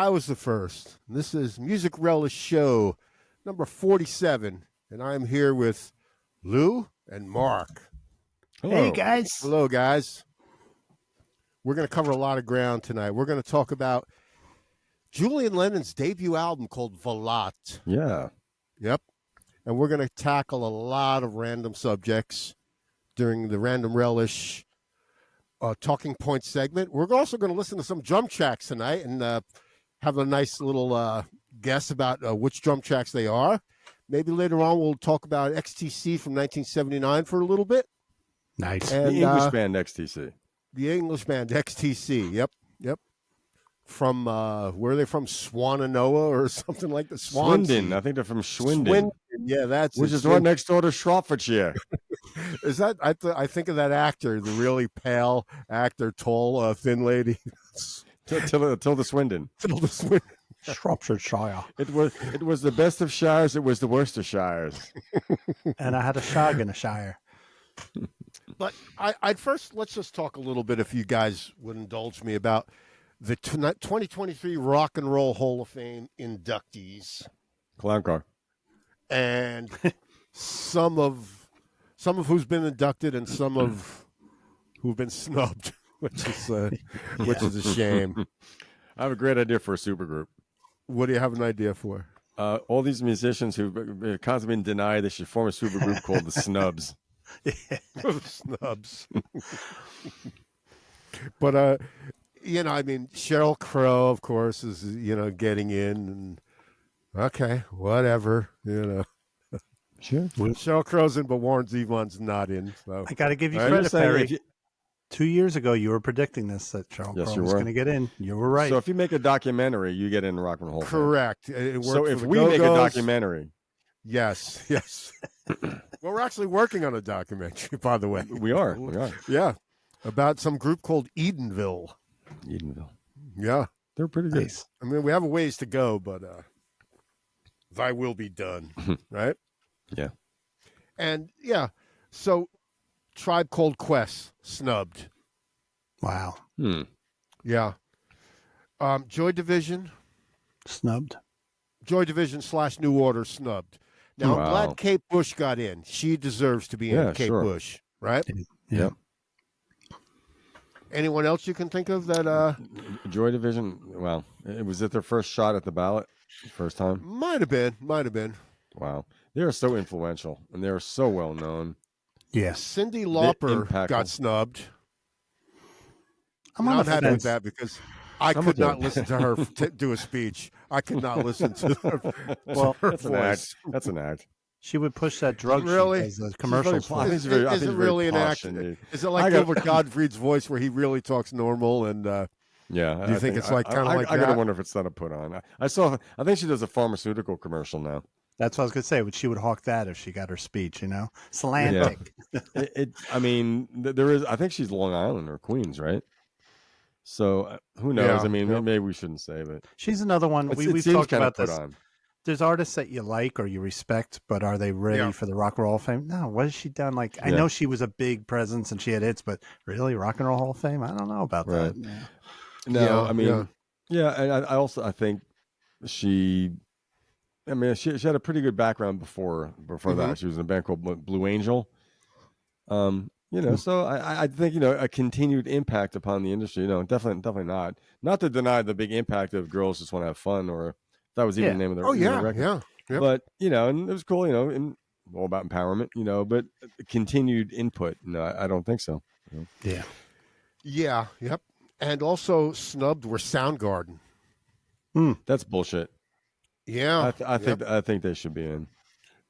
I was the first. This is Music Relish Show number 47, and I'm here with Lou and Mark. Hello. Hey, guys. Hello, guys. We're going to cover a lot of ground tonight. We're going to talk about Julian Lennon's debut album called Volat. Yeah. Yep. And we're going to tackle a lot of random subjects during the Random Relish Talking Point segment. We're also going to listen to some drum tracks tonight and have a nice little guess about which drum tracks they are. Maybe later on we'll talk about XTC from 1979 for a little bit. Nice. And, The English band XTC. The English band XTC. Yep. From where are they from? Swananoa or something like that? Swindon. I think they're from Swindon. Yeah, that's which it. is right next door to Shropshire. Is that I think of that actor, the really pale actor, tall, thin lady. Tilda Swindon. Tilda Swindon. Shropshire. It was the best of shires. It was the worst of shires. And I had a shag in a shire. But I'd first, let's just talk a little bit, if you guys would indulge me, about the 2023 Rock and Roll Hall of Fame inductees. Clown car. And some of who's been inducted and some of who've been snubbed, which is a shame. I have a great idea for a supergroup. What do you have an idea for? All these musicians who've constantly been denied, they should form a supergroup called the Snubs. Snubs. But I mean, Sheryl Crow, of course, is getting in, and okay, whatever, Sure. Sheryl Crow's in, but Warren Zevon's not in. So I got to give you I'm credit, just saying, Perry. 2 years ago, you were predicting this, that Sheryl Yes, Crow you was were. going to get in. You were right. So if you make a documentary, you get in the Rock and Roll. correct. It So worked if for the we make a Go-Go's. documentary, yes. Well, we're actually working on a documentary, by the way. we are. Yeah, about some group called Edenville. Edenville. Yeah, They're pretty good. Nice. I mean, we have a ways to go, but thy will be done, right? Yeah. And yeah, so Tribe Called Quest snubbed. Wow. Yeah. Joy Division Snubbed. / New Order snubbed. Now, I'm Wow. glad Kate Bush got in. She deserves to be in, Yeah, Kate sure. Bush, right? Yeah. Anyone else you can think of that Joy Division. Well, was it their first shot at the ballot? First time? might have been. Wow. They are so influential and they are so well known. Yes. Cindy Lauper impactful. got snubbed. I'm And on I'm the happy with fence. that because I I'm could with you. not listen to her do a speech. I could not listen to her, Well, her That's an voice. act. That's an act. She would push that drug Really? as a commercial. She's very- I think Is, she's very- I is think it she's very really an posh act? indeed. Is it like I got- Gilbert Gottfried's voice where he really talks normal and Yeah. Do you think it's like kinda like I gotta that? wonder if it's not a put on. I think she does a pharmaceutical commercial now. That's what I was going to say. She would hawk that if she got her speech, Slantic. I mean, there is. I think she's Long Island or Queens, right? So who knows? Yeah, I mean, yeah. maybe we shouldn't say, but She's another one. it We've seems talked kinda about put this. on. There's artists that you like or you respect, but are they ready Yeah. for the Rock and Roll Hall of Fame? No. What has she done? I Yeah. know she was a big presence and she had hits, but really, Rock and Roll Hall of Fame? I don't know about Right. that. Yeah. No, Yeah, I mean, yeah. yeah, and I think she. I mean, she had a pretty good background before that. She was in a band called Blue Angel. So I think a continued impact upon the industry. Definitely not. Not to deny the big impact of Girls Just Want to Have Fun, or that was even Yeah. the name of the oh their yeah, record. yeah. Yep. But and it was cool. And all about empowerment. But continued input. No, I don't think so. Yeah. Yeah, yep. And also snubbed were Soundgarden. That's bullshit. Yeah. I think they should be in.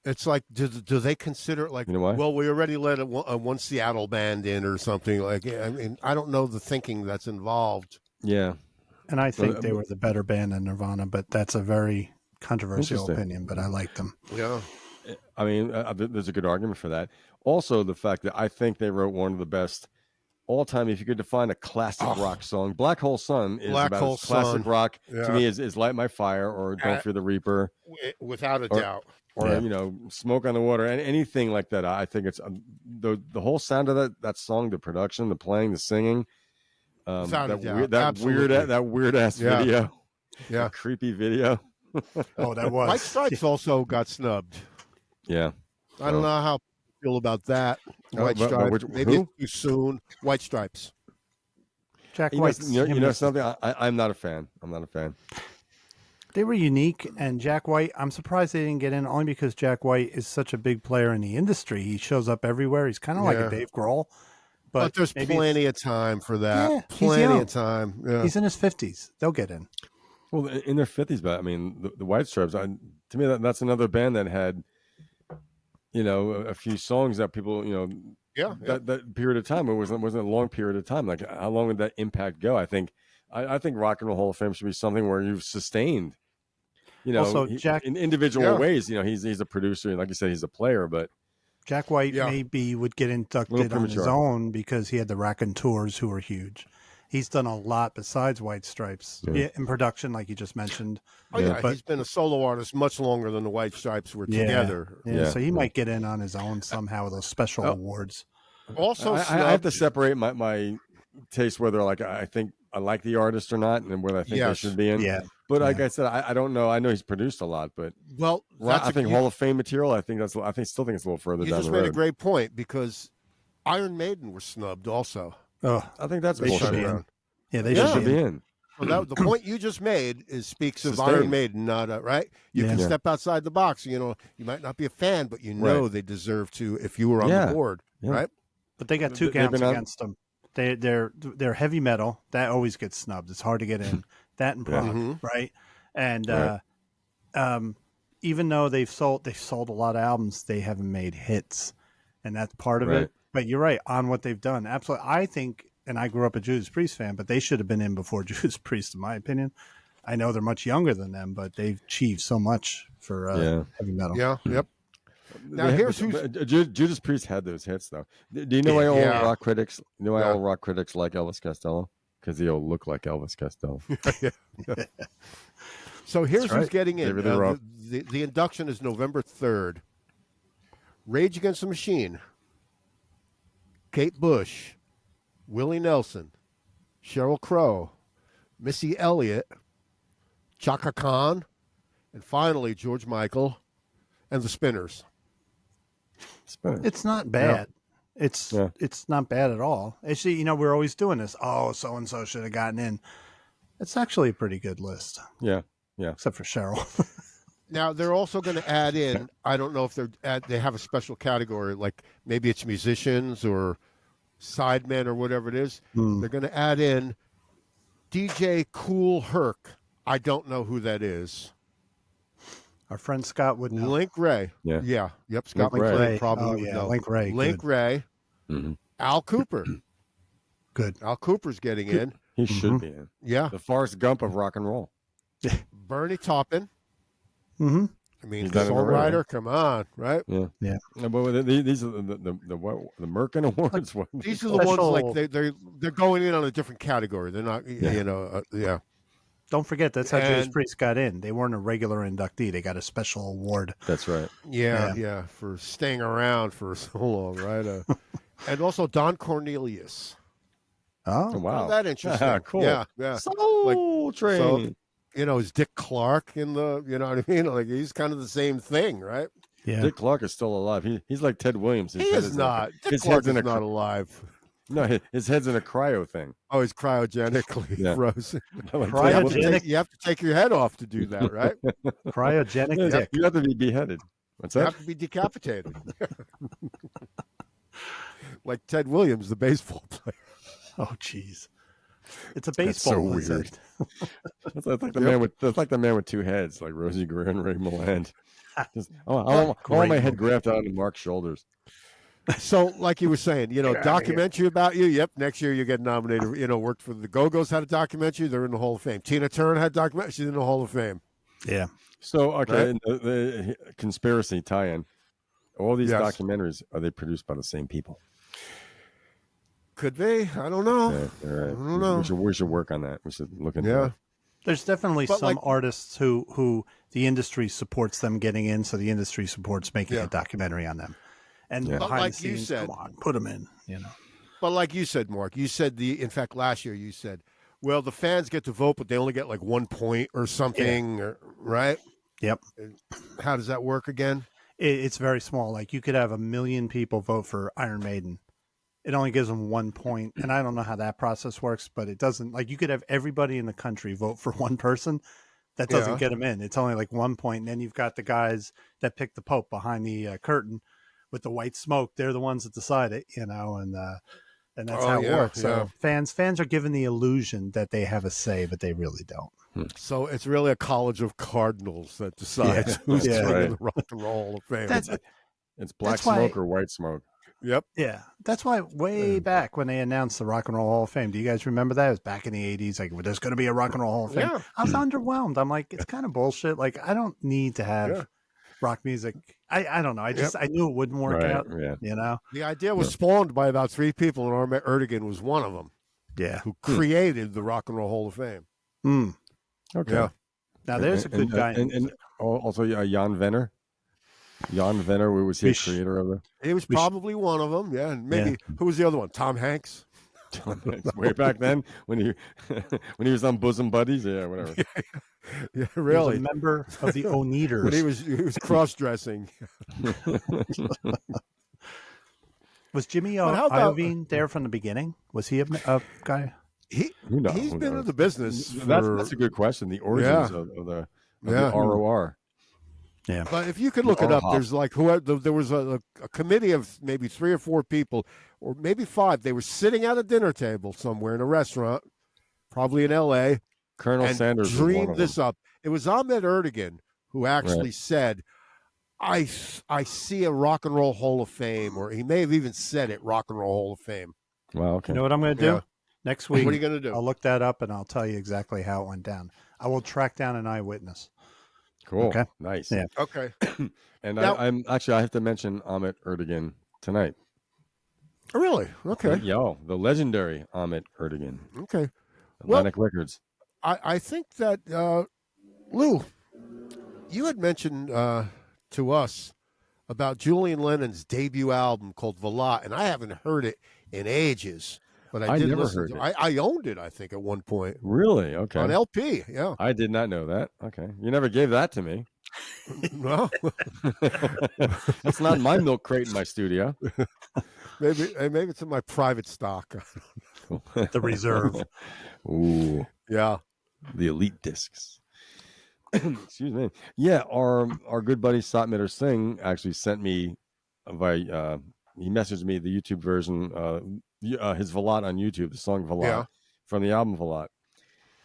It's like, do they consider it like, You know why? well, we already let a one Seattle band in or something? Like, I mean, I don't know the thinking that's involved. Yeah. And I think they were the better band than Nirvana, but that's a very controversial Interesting. opinion, but I like them. Yeah. I mean, there's a good argument for that. Also, the fact that I think they wrote one of the best all time. If you could define a classic rock song, Black Hole Sun is Black about Hole as classic Sun. rock Yeah. to me is Light My Fire or Don't Fear the Reaper Without a Or- doubt. or Yeah. Smoke on the Water and anything like that. I think it's the whole sound of that song, the production, the playing, the singing, Without a doubt. that Absolutely. weird ass Yeah. video. Yeah. creepy video. Oh, that was White Stripes also got snubbed. Yeah. I don't know how you feel about that. White but Stripes. Maybe who? it's too soon. White Stripes. Jack You know, White. you know something? I'm not a fan. I'm not a fan. They were unique, and Jack White, I'm surprised they didn't get in only because Jack White is such a big player in the industry. He shows up everywhere. He's kind of like Yeah. a Dave Grohl. But there's maybe plenty of time for that. Yeah, he's plenty young. of time. Yeah. he's in his 50s. They'll get in. Well, in their 50s, but I mean, the White Stripes. To me, that's another band that had, a few songs that people, Yeah. that period of time. It wasn't a long period of time. Like, how long would that impact go? I think Rock and Roll Hall of Fame should be something where you've sustained. Also, Jack- in individual Yeah. ways. He's a producer, and like you said, he's a player. But Jack White Yeah. maybe would get inducted on his premature. own because he had the Raconteurs who were huge. He's done a lot besides White Stripes in production, like you just mentioned. Oh, yeah. But- He's been a solo artist much longer than the White Stripes were together. Yeah, so he might get in on his own somehow with those special awards. Also, I have to separate my taste whether I think I like the artist or not, and whether I think they Yes. should be in. Yeah. But like I said, I don't know. I know he's produced a lot, but well, I think Hall of Fame material. I still think it's a little further you down just the made road. a great point because Iron Maiden were snubbed also. Oh, I think that's they should bullshit. be in. Yeah, they Yeah. should Should be be in. in. Well, the point you just made speaks of Sustained. Iron Maiden, not right. You Yeah. can Yeah. step outside the box. You might not be a fan, but you know Right. they deserve to if you were on Yeah. the board, Yeah. right? But they got two They've counts been on- against them. They're heavy metal. That always gets snubbed. It's hard to get in. That and prog, Mhm. right? And Right. even though they've sold a lot of albums, they haven't made hits, and that's part of Right. it. But you're right on what they've done. Absolutely, I think. And I grew up a Judas Priest fan, but they should have been in before Judas Priest, in my opinion. I know they're much younger than them, but they've achieved so much for heavy metal. Yeah. Yep. Now, They- here's but Judas Priest had those hits though. Do you know why all Yeah. rock critics? You know why Yeah. all rock critics like Elvis Costello? Because he'll look like Elvis Costello. So here's That's who's right. getting in. David Lee Roth. The induction is November 3rd. Rage Against the Machine, Kate Bush, Willie Nelson, Sheryl Crow, Missy Elliott, Chaka Khan, and finally George Michael and the Spinners. It's not bad. It's Yeah. it's not bad at all. Actually, we're always doing this. Oh, so and so should have gotten in. It's actually a pretty good list, Yeah. except for Cheryl. Now they're also going to add in. I don't know if they have a special category, like maybe it's musicians or sidemen or whatever it is. They're going to add in DJ Kool Herc. I don't know who that is. Our friend Scott would know. Link Ray. Yeah. Yep. Scott Link McLean Ray. probably Oh, would yeah, know. Link Ray, Link good. Ray. Mhm. Al Cooper. Good. Al Cooper's getting in. He should be in. Yeah. The Forrest Gump of rock and roll. Bernie Taupin. Mm-hmm. I mean, He's done it already. songwriter. Come on, right? Yeah. Yeah. But these are the Merkin Awards. What- These are the ones Special- like they're going in on a different category. They're not, yeah. Don't forget, that's how Judas And- Priest got in. They weren't a regular inductee. They got a special award. That's right. Yeah, for staying around for so long, right? And also Don Cornelius. Oh, Oh, wow. Isn't that interesting? Cool. Yeah. Soul Train. Is Dick Clark in the, you know what I mean? Like he's kind of the same thing, right? yeah. Dick Clark is still alive. He's like Ted Williams. His He head is not. Dick his Clark head's in is a not cr- alive. No, his head's in a cryo thing. Oh, he's cryogenically Yeah. frozen. Like Cryo- Ted Williams. Cryogenic- You have to take your head off to do that, right? Cryogenic Yeah, dick. you have to be beheaded. What's You that? have to be decapitated. Like Ted Williams, the baseball player. Oh, jeez. It's a That's baseball so lizard. weird. That's like the man with two heads, like Rosie Greer and Ray Milland. Just, I want Great my head movie. grafted onto Mark's shoulders. So, like you were saying, Get outta documentary about you. Yep, next year you get nominated. Worked for the Go-Go's, had a documentary. They're in the Hall of Fame. Tina Turner had a documentary. She's in the Hall of Fame. Yeah. So, okay, Right? the conspiracy tie-in. All these Yes. documentaries, are they produced by the same people? Could be. I don't know. Yeah, all right. I don't know. We should work on that. We should look into Yeah. that. There's definitely But, some like- artists who the industry supports them getting in, so the industry supports making Yeah. a documentary on them. And Yeah. But behind like the you scenes, said- come on, put them in. But like you said, Mark, in fact, last year you said, Well, the fans get to vote, but they only get like 1 point or something, right? Yep. How does that work again? It's very small. Like you could have 1 million people vote for Iron Maiden. It only gives them 1 point. And I don't know how that process works, but it doesn't. Like you could have everybody in the country vote for one person. That doesn't get them in. It's only like 1 point. And then you've got the guys that pick the Pope behind the curtain with the white smoke. They're the ones that decide it, and that's how it works. So fans are given the illusion that they have a say, but they really don't. So it's really a college of cardinals that decides who's in the Rock and Roll Hall of Fame. It's black smoke or white smoke. Yep. Yeah. That's why way back when they announced the Rock and Roll Hall of Fame, do you guys remember that? It was back in the 80s. Like, well, there's going to be a Rock and Roll Hall of Fame. Yeah. I was underwhelmed. I'm like, it's kind of bullshit. Like, I don't need to have rock music. I don't know. I knew it wouldn't work out. Yeah. You know? The idea was spawned by about 3 people, and Ahmet Ertegun was one of them. Yeah. Who created the Rock and Roll Hall of Fame. Okay. Yeah. Now, there's a good guy. And also Jan Venner. Jan Venner, was he a creator of it? He was probably one of them. Yeah. And maybe, who was the other one? Tom Hanks? Tom Hanks. Way back then when he when he was on Bosom Buddies? Yeah, whatever. Yeah, really. He was a member of the Oneaters. But he was cross-dressing. Was Jimmy Iovine there from the beginning? Was he a guy? He's been in the business. That's a good question. The origins of the ROR. Yeah, but if you could look it up, there's like there was a committee of maybe 3 or 4 people, or maybe 5. They were sitting at a dinner table somewhere in a restaurant, probably in L.A. Colonel Sanders dreamed this up. It was Ahmet Ertegun who actually said, "I see a Rock and Roll Hall of Fame," or he may have even said it, Rock and Roll Hall of Fame. Wow. Okay. You know what I'm going to do? Yeah. Next week, what are you going to do? I'll look that up and I'll tell you exactly how it went down. I will track down an eyewitness. Cool. Okay. Nice. Yeah. Okay. And now, I have to mention Ahmet Ertegun tonight. Really? Okay. The legendary Ahmet Ertegun. Okay. Atlantic Records. I think that Lou, you had mentioned to us about Julian Lennon's debut album called Volat, and I haven't heard it in ages. But I did never listen heard to it. I owned it, I think, at one point. Really? Okay. On LP, yeah. I did not know that. Okay. You never gave that to me. No. That's not my milk crate in my studio. Maybe it's in my private stock. The reserve. Ooh. Yeah. The elite discs. Excuse me. Yeah, our good buddy Satminder Singh actually sent me he messaged me the YouTube version, his Volat on YouTube, the song Volat from the album Volat.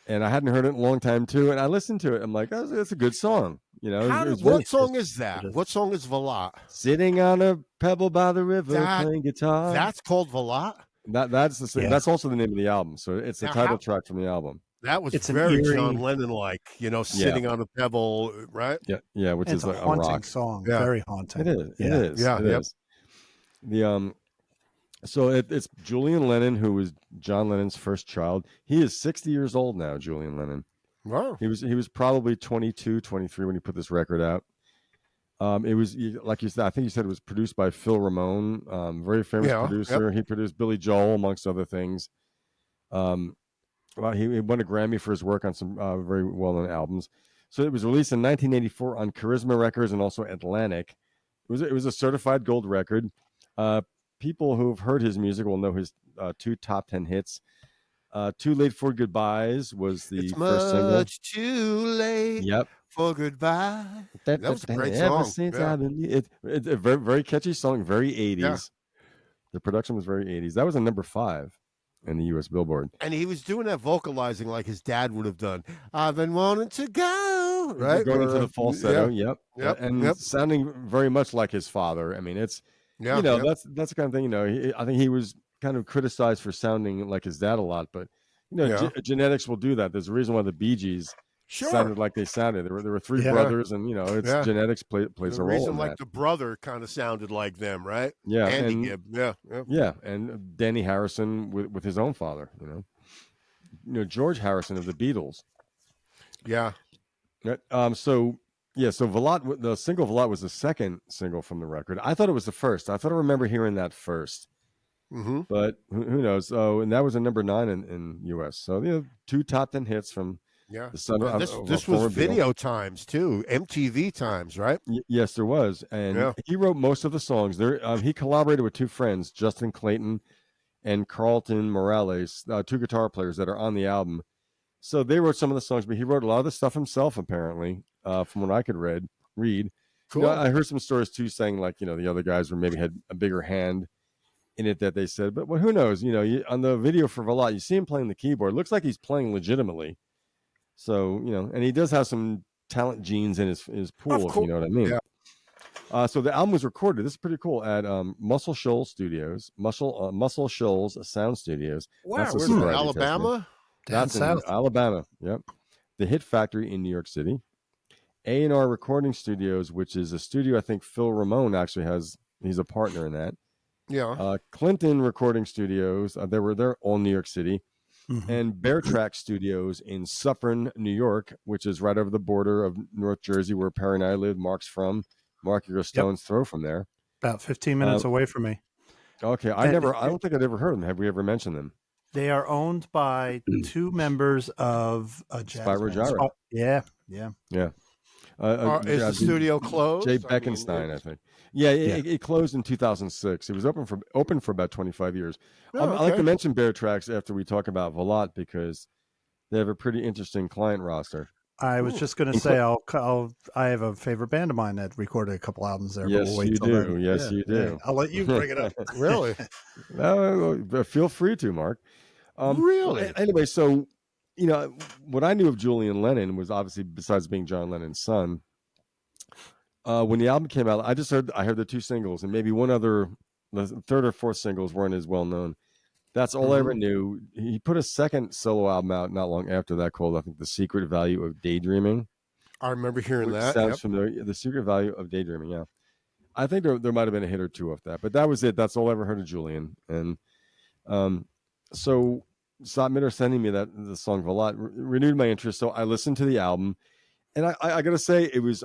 And I hadn't heard it in a long time too. And I listened to it. I'm like, that's a good song. You know, what song is that? What song is Volat? Sitting on a pebble by the river playing guitar. That's called Volat? That's the same. That's also the name of the album. So it's the title track from the album. That was very John Lennon-like, sitting on a pebble, right? Yeah, which is a like haunting a rock song. Yeah. Very haunting. It is. Yeah. It is. Yeah. It is. The so it's Julian Lennon, who was John Lennon's first child. He is 60 years old now, Julian Lennon. Wow. He was probably 22, 23 when he put this record out. It was, like you said, I think you said it was produced by Phil Ramone, very famous producer. Yep. He produced Billy Joel, amongst other things. Well, he won a Grammy for his work on some very well-known albums. So it was released in 1984 on Charisma Records and also Atlantic. It was a certified gold record. People who have heard his music will know his 2 top 10 hits. Too Late for Goodbyes was the first single. Much too late for goodbye. That was a great song. It's a very, very catchy song, very 80s. Yeah. The production was very 80s. That was a number 5 in the U.S. Billboard. And he was doing that vocalizing like his dad would have done. I've been wanting to go. Right? Going into the falsetto, and sounding very much like his father. I mean, it's, that's the kind of thing, I think he was kind of criticized for sounding like his dad a lot, but genetics will do that. There's a reason why the Bee Gees sounded like they sounded. There were 3 brothers, and it's genetics plays a role. Reason like the brother kind of sounded like them, right? Yeah, Andy Gibb. Yeah, and Danny Harrison with his own father. George Harrison of the Beatles. Yeah. So Volat, the single Volat was the second single from the record. I thought it was the first. I thought I remember hearing that first. Mm-hmm. But who knows? Oh, and that was a number 9 in U.S. So 2 top 10 hits from Yeah. the son of This was video times too, MTV times, right? Yes, there was, and he wrote most of the songs. There, he collaborated with 2 friends, Justin Clayton and Carlton Morales, 2 guitar players that are on the album. So they wrote some of the songs, but he wrote a lot of the stuff himself, apparently, from what I could read. Cool. I heard some stories too, saying like the other guys were maybe had a bigger hand in it that they said, but who knows? On the video for Velat, you see him playing the keyboard. It looks like he's playing legitimately. So and he does have some talent genes in his pool, if you know what I mean. Yeah. So the album was recorded. This is pretty cool at Muscle Shoals Studios, Muscle Shoals Sound Studios. Wow, where's in Alabama? That's in Alabama. Yep. The Hit Factory in New York City. A&R Recording Studios, which is a studio I think Phil Ramone actually has. He's a partner in that. Yeah. Clinton Recording Studios. They're all New York City. Mm-hmm. And Bear Track Studios in Suffern, New York, which is right over the border of North Jersey, where Perry and I live. Mark's from. Mark, your stone's throw from there. About 15 minutes away from me. Okay, I don't think I'd ever heard of them. Have we ever mentioned them? They are owned by 2 members of a jazz Spyro band. Gyra. Oh, yeah. Is the studio closed? Jay Beckenstein, I think. Yeah, it closed in 2006. It was open for about 25 years. Oh, I like to mention Bear Tracks after we talk about Velat because they have a pretty interesting client roster. I was just going to say, I have a favorite band of mine that recorded a couple albums there. Yes, but we'll wait you till do. then. Yes, you do. Yeah. I'll let you bring it up. Really? Feel free to, Mark. Really? Anyway, so what I knew of Julian Lennon was obviously, besides being John Lennon's son. When the album came out, I heard the 2 singles and maybe one other, the 3rd or 4th singles weren't as well known. That's all I ever knew. He put a second solo album out not long after that called, I think, The Secret Value of Daydreaming. I remember hearing that. Sounds familiar. The Secret Value of Daydreaming, yeah. I think there might have been a hit or 2 off that, but that was it. That's all I ever heard of Julian. And so Sot Mitter sending me the song Velat renewed my interest. So I listened to the album, and I got to say it was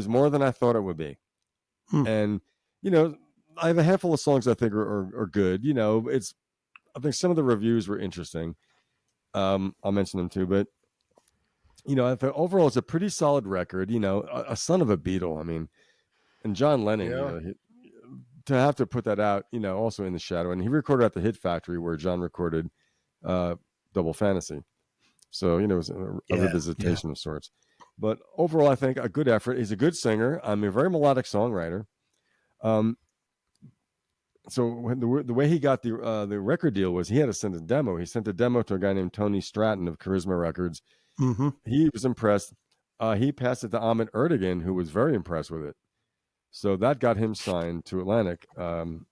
more than I thought it would be. And I have a handful of songs I think are good. I think some of the reviews were interesting. I'll mention them too, but I think overall it's a pretty solid record. A son of a Beatle. I mean, and John Lennon. To have to put that out, also in the shadow, and he recorded at the Hit Factory where John recorded Double Fantasy. So it was a revisitation of sorts. But overall, I think a good effort. He's a good singer. I'm a very melodic songwriter. So when the way he got the record deal was he had to send a demo. He sent a demo to a guy named Tony Stratton of Charisma Records. Mm-hmm. He was impressed. He passed it to Ahmet Ertegun, who was very impressed with it. So that got him signed to Atlantic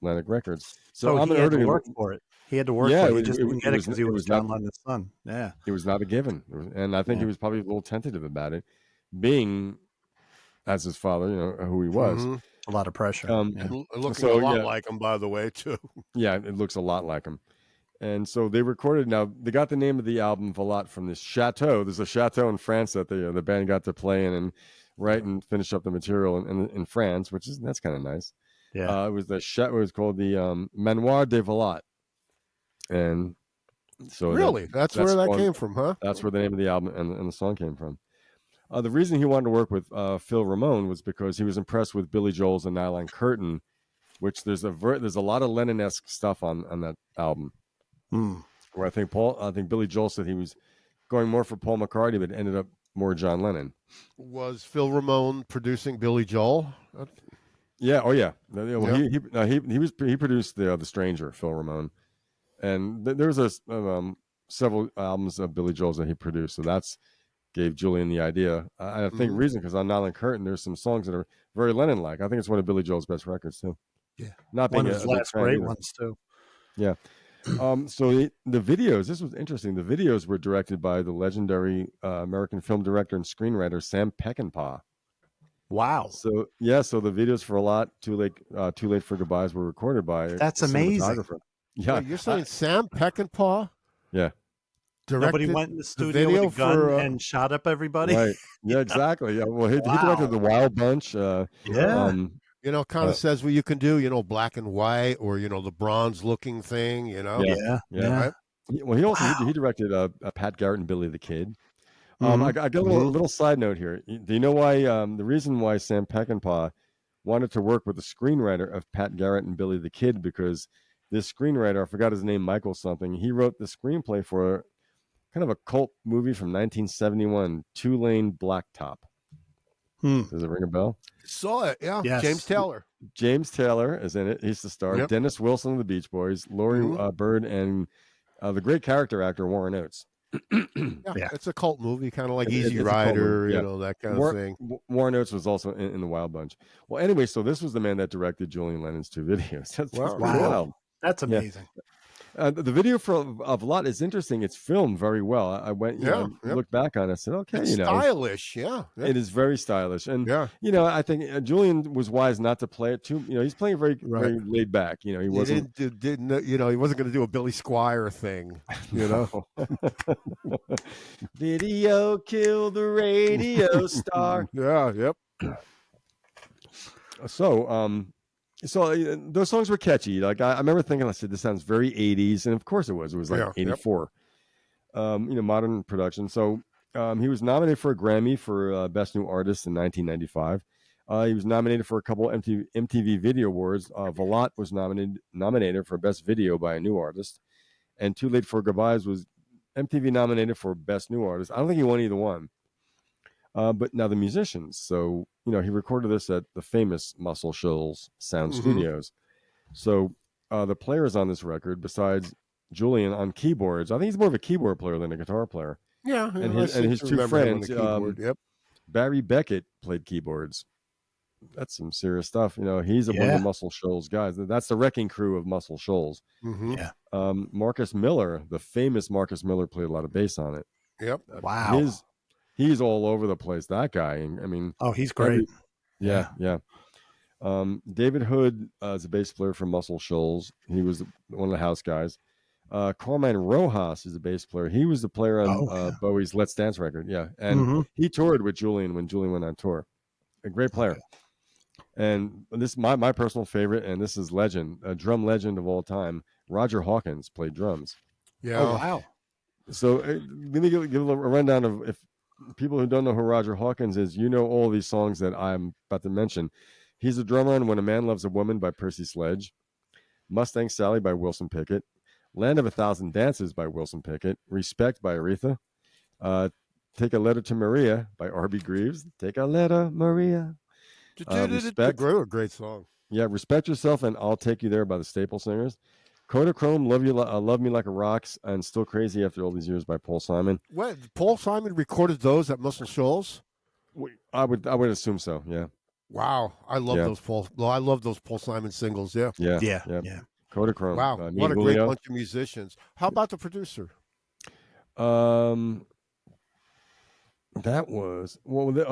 Records. So he had to work for it. He had to work for it. He just didn't get it because he was John Lennon's son. Yeah. It was not a given. And I think he was probably a little tentative about it, being, as his father, who he was. Mm-hmm. A lot of pressure. Looking a lot like him, by the way, too. Yeah, it looks a lot like him. And so they recorded. Now, they got the name of the album Velat from this chateau. There's a chateau in France that the band got to play in and write and finish up the material in France, that's kind of nice. Yeah. It was called the Manoir de Velat. And so really, that's where that came from, huh? That's where the name of the album and the song came from. The reason he wanted to work with Phil Ramone was because he was impressed with Billy Joel's and Nylon Curtain, which there's a lot of Lennon-esque stuff on that album. Where I think Billy Joel said he was going more for Paul McCartney, but ended up more John Lennon. Was Phil Ramone producing Billy Joel? Yeah. Oh yeah. Well, he produced the Stranger, Phil Ramone, and there's several albums of Billy Joel's that he produced. So that's gave Julian the idea. I think reason because on Nylon Curtain there's some songs that are very Lennon-like. I think it's one of Billy Joel's best records too. Yeah, not being one of his last great ones too. Yeah. So the videos, this was interesting. The videos were directed by the legendary American film director and screenwriter Sam Peckinpah. Wow. So the videos for Too Late for Goodbyes were recorded by that's amazing. Yeah, wait, you're saying Sam Peckinpah? Yeah. Nobody went in the studio with a gun and shot up everybody. Right. Yeah, exactly. Yeah. Well, he directed The Wild Bunch. Kind of says what you can do, black and white or, the bronze looking thing, Yeah. Right? Well, he also he directed Pat Garrett and Billy the Kid. I got a little side note here. Do you know why? The reason why Sam Peckinpah wanted to work with the screenwriter of Pat Garrett and Billy the Kid, because this screenwriter, I forgot his name, Michael something, he wrote the screenplay for kind of a cult movie from 1971, Two Lane Blacktop. Does it ring a bell? Saw it, yeah. Yes. James Taylor. James Taylor is in it. He's the star. Yep. Dennis Wilson of the Beach Boys, Laurie Bird, and the great character actor Warren Oates. Yeah, it's a cult movie, kind of like Easy it's Rider, movie, that kind of thing. Warren Oates was also in the Wild Bunch. Well, anyway, so this was the man that directed Julian Lennon's 2 videos. That's wild. That's amazing. The video of Lot is interesting. It's filmed very well. I went, looked back on it. I said, okay, it's stylish. Yeah, it is very stylish. And I think Julian was wise not to play it too. He's playing very laid back. He wasn't he wasn't going to do a Billy Squier thing. Video killed the radio star. Yep. So those songs were catchy. Like I remember thinking, I said, this sounds very 80s. And of course it was. It was like 84. Modern production. So he was nominated for a Grammy for Best New Artist in 1995. He was nominated for a couple MTV Video Awards. Valat was nominated for Best Video by a New Artist. And Too Late for Goodbyes was MTV nominated for Best New Artist. I don't think he won either one. But now the musicians. So, he recorded this at the famous Muscle Shoals Sound Studios. So the players on this record, besides Julian on keyboards, I think he's more of a keyboard player than a guitar player. Yeah. And his two friends, Barry Beckett played keyboards. That's some serious stuff. He's one of the Muscle Shoals guys. That's the wrecking crew of Muscle Shoals. Yeah. Marcus Miller, the famous Marcus Miller, played a lot of bass on it. Yep. Wow. He's all over the place, that guy. I mean, he's great. Yeah. David Hood is a bass player for Muscle Shoals. He was one of the house guys. Carmine Rojas is a bass player. He was the player on Bowie's Let's Dance record. Yeah. And he toured with Julian when Julian went on tour. A great player. Okay. And this is my personal favorite, and this is legend, a drum legend of all time. Roger Hawkins played drums. Yeah. Oh, wow. So let me give a rundown of, if people who don't know who Roger Hawkins is, all these songs that I'm about to mention. He's a drummer on When a Man Loves a Woman by Percy Sledge, Mustang Sally by Wilson Pickett, Land of a Thousand Dances by Wilson Pickett, Respect by Aretha, Take a Letter to Maria by R.B. Greaves, Take a Letter, Maria. Respect, a great song. Yeah, Respect Yourself and I'll Take You There by the Staple Singers. Kodachrome, Love Me Like a Rocks, and Still Crazy After All These Years by Paul Simon. What, Paul Simon recorded those at Muscle Shoals? I would assume so. Yeah. Wow, I love those Paul Simon singles. Yeah. Kodachrome. Wow, what a great bunch of musicians. How about the producer? That was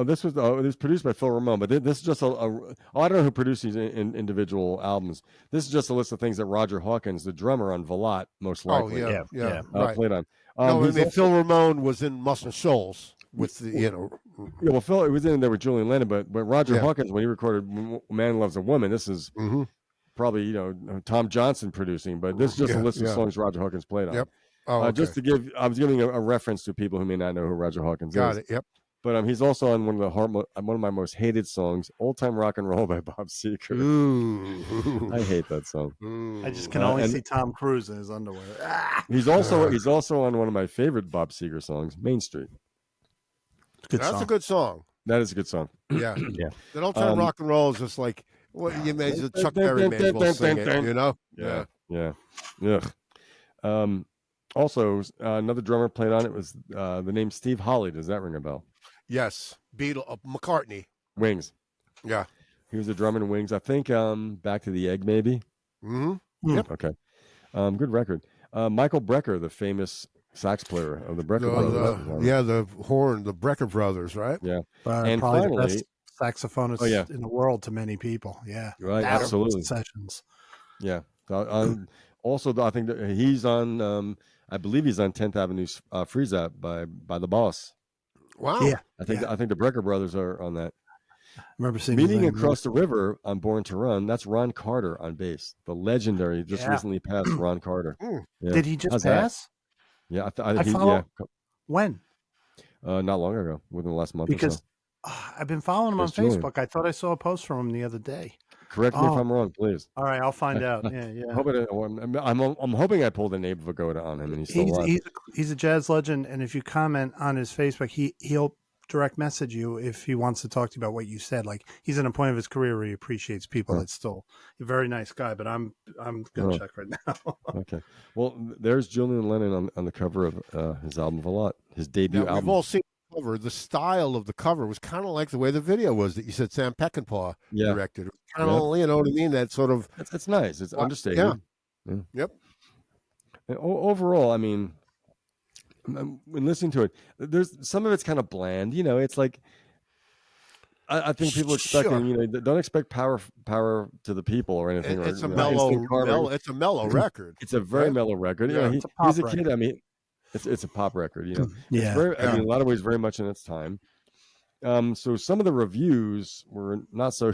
this was produced by Phil Ramone, but this is just I don't know who produced these individual albums. This is just a list of things that Roger Hawkins, the drummer on Valat, most likely, right. played on. Phil Ramone was in Muscle Shoals with the well, Phil was in there with Julian Lennon, but Roger Hawkins, when he recorded "Man Loves a Woman," this is probably Tom Johnson producing, but this is just a list of songs Roger Hawkins played on. Yep. Oh, okay. Just to give, I was giving a reference to people who may not know who Roger Hawkins is. Got it. Yep. But he's also on one of my most hated songs, "Old Time Rock and Roll" by Bob Seger. Ooh. I hate that song. I just can only see Tom Cruise in his underwear. He's also on one of my favorite Bob Seger songs, "Main Street." That's a good song. That is a good song. Yeah. That "Old Time Rock and Roll" is just like you made Chuck Berry may as well sing it. Yeah. Also, another drummer played on it was the name Steve Holley. Does that ring a bell? Yes. McCartney. Wings. Yeah. He was a drummer in Wings. I think Back to the Egg, maybe. Mm-hmm. Yep. Okay. Good record. Michael Brecker, the famous sax player of the Brecker Brothers. The horn, the Brecker Brothers, right? Yeah. And probably the best saxophonist in the world to many people. Yeah. Right. Absolutely. Sessions. Yeah. Also, I think that he's on. I believe he's on 10th Avenue Freeze Up by the Boss. Wow. Yeah. I think the Brecker Brothers are on that. remember seeing his Meeting name. across the river on Born to Run, that's Ron Carter on bass. The legendary, just Yeah. recently passed Ron Carter. Yeah. Did he just How's that? pass? Yeah, I he, follow- When? not long ago, within the last month or Because so. I've been following him on That's Julian. Facebook. I thought I saw a post from him the other day. Correct me if I'm wrong, please. All right, I'll find out. Yeah. I'm hoping I pulled an Abe Vigoda on him, and he's still alive. He's a jazz legend, and if you comment on his Facebook, he'll direct message you if he wants to talk to you about what you said. Like, he's in a point of his career where he appreciates people. That's still a very nice guy, but I'm gonna check right now. Okay. Well, there's Julian Lennon on the cover of his album Velout, his debut Now, album. we've all seen the cover. The style of the cover was kind of like the way the video was that you said Sam Peckinpah directed. Kind of, you know what I mean? That sort of. It's nice. It's understated. Yeah. Yep. And overall, I mean, when listening to it, there's some of it's kind of bland. You know, it's like I think people expecting, you know, don't expect power to the people or anything. It's or, a it's a mellow record. It's a very mellow record. Yeah. You know, he's a kid. I mean, it's a pop record. You know, Yeah. I mean, in a lot of ways, very much in its time. So some of the reviews were not so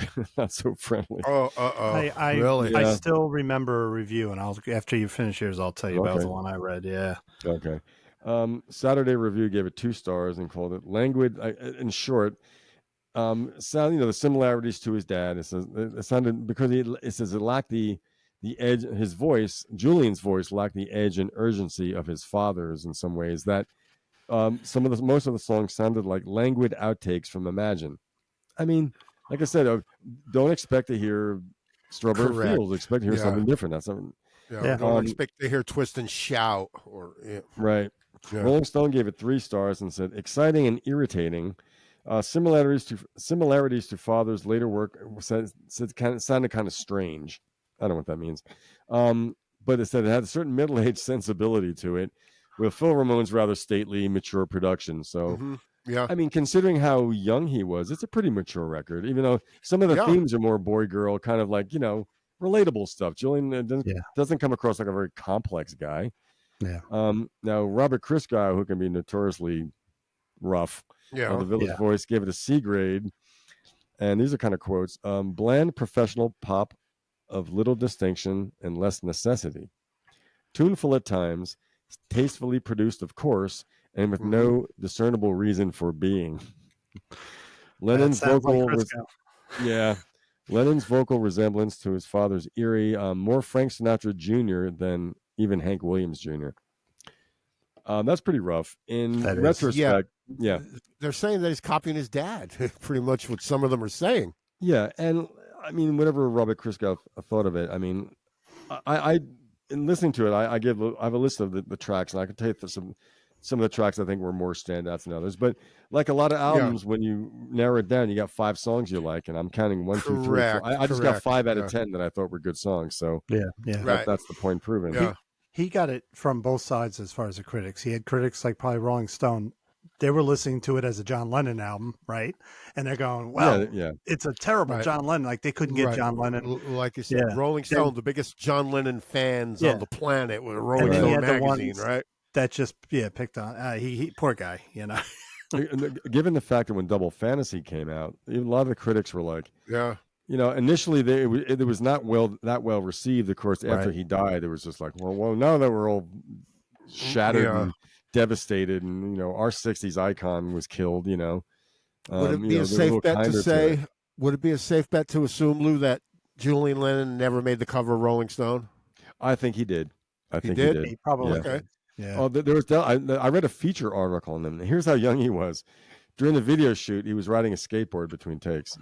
friendly. I really? I still remember a review, and after you finish yours, I'll tell you about the one I read. Yeah. Okay. Saturday Review gave it 2 stars and called it languid. In short, sound, you know, the similarities to his dad. It says it sounded because it says it lacked the edge. His voice, Julian's voice, lacked the edge and urgency of his father's in some ways. That most of the songs sounded like languid outtakes from Imagine. I mean, like I said, don't expect to hear Strawberry Fields. Expect to hear something different. That's something. Yeah. Don't expect to hear Twist and Shout or right. Yeah. Rolling Stone gave it 3 stars and said exciting and irritating. Similarities to father's later work sounded kind of strange. I don't know what that means. But it said it had a certain middle-aged sensibility to it, with Phil Ramone's rather stately, mature production. So, I mean, considering how young he was, it's a pretty mature record, even though some of the themes are more boy-girl, kind of like, you know, relatable stuff. Julian doesn't come across like a very complex guy. Yeah. Now, Robert Christgau, who can be notoriously rough, the Village Voice, gave it a C grade. And these are kind of quotes. Bland professional pop of little distinction and less necessity. Tuneful at times, tastefully produced, of course, and with no discernible reason for being. Lennon's vocal Lennon's vocal resemblance to his father's eerie, more Frank Sinatra Jr. than even Hank Williams Jr. That's pretty rough. In retrospect, they're saying that he's copying his dad. Pretty much what some of them are saying. Yeah, and I mean, whatever Robert Christgau thought of it, I mean, I in listening to it, I have a list of the tracks, and I can tell you some of the tracks I think were more standouts than others. But like a lot of albums, when you narrow it down, you got 5 songs you like, and I'm counting 1, 2, 3. So I just got 5 out of 10 that I thought were good songs. So that's the point proven. Yeah. He got it from both sides as far as the critics. He had critics like probably Rolling Stone. They were listening to it as a John Lennon album, right? And they're going, well, it's a terrible John Lennon. Like, they couldn't get John Lennon. Like you said, Rolling Stone, the biggest John Lennon fans on the planet with Rolling Stone magazine, right? That just, picked on. He poor guy, you know. Given the fact that when Double Fantasy came out, even a lot of the critics were like, you know, initially it was not that well received. Of course, after he died, it was just like, well, now that we're all shattered and devastated, and you know, our '60s icon was killed. You know, would it be a safe bet to say? Would it be a safe bet to assume, Lou, that Julian Lennon never made the cover of Rolling Stone? I think he did. I think he did. He probably did. Yeah. Oh, there was. I read a feature article on him. Here's how young he was. During the video shoot, he was riding a skateboard between takes.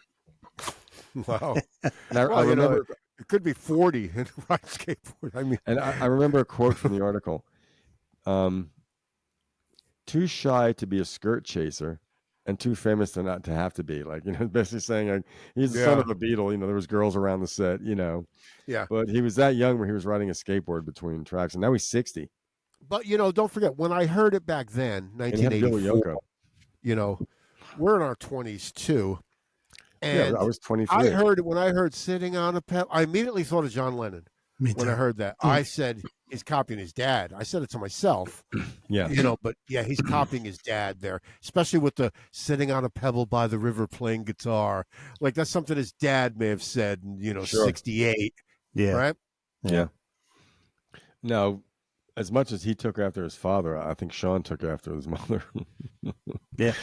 Wow. And I remember it could be 40 and ride skateboard. I mean, and I remember a quote from the article. Too shy to be a skirt chaser, and too famous to not to have to be. Like, you know, basically saying like he's the son of a Beatle. You know, there was girls around the set. You know, but he was that young when he was riding a skateboard between tracks, and now he's 60. But you know, don't forget when I heard it back then, 1984. You know, we're in our 20s too. And I was 23. I heard it when I heard "Sitting on a Pebble." I immediately thought of John Lennon. When I heard that, I said, he's copying his dad. I said it to myself, Yeah. but yeah, he's copying his dad there, especially with the sitting on a pebble by the river playing guitar. Like that's something his dad may have said in, Sure. 68. Yeah. Right. Yeah. Now, as much as he took after his father, I think Sean took after his mother. Yeah.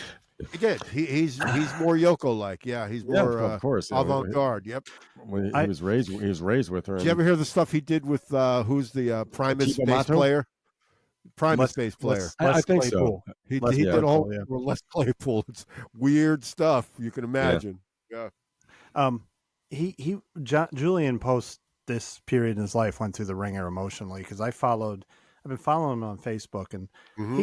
He did. He's more Yoko like. Yeah. He's more of course. avant garde. Yep. When he was raised with her. Did you ever hear the stuff he did with who's the Primus Tivo bass Mato? player? Primus bass player. I think so. He Les did a whole Claypool, Les Claypool. It's weird stuff you can imagine. Yeah. Julian post this period in his life went through the ringer emotionally because I've been following him on Facebook, and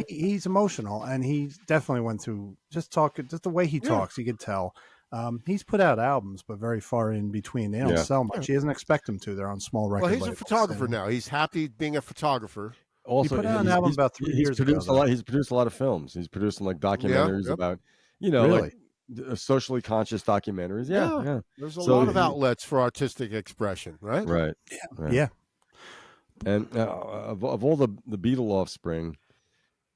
he's emotional, and he definitely went through just the way he talks. You could tell. He's put out albums, but very far in between. They don't sell much. He doesn't expect them to. They're on small record Well, he's labels. a photographer now. He's happy being a photographer. Also, he put out an album about 3 years ago. He's produced a lot of films. He's producing like documentaries about, Really? like socially conscious documentaries. Yeah. There's a lot of outlets for artistic expression, right? Right. Yeah. And of all the Beatle offspring,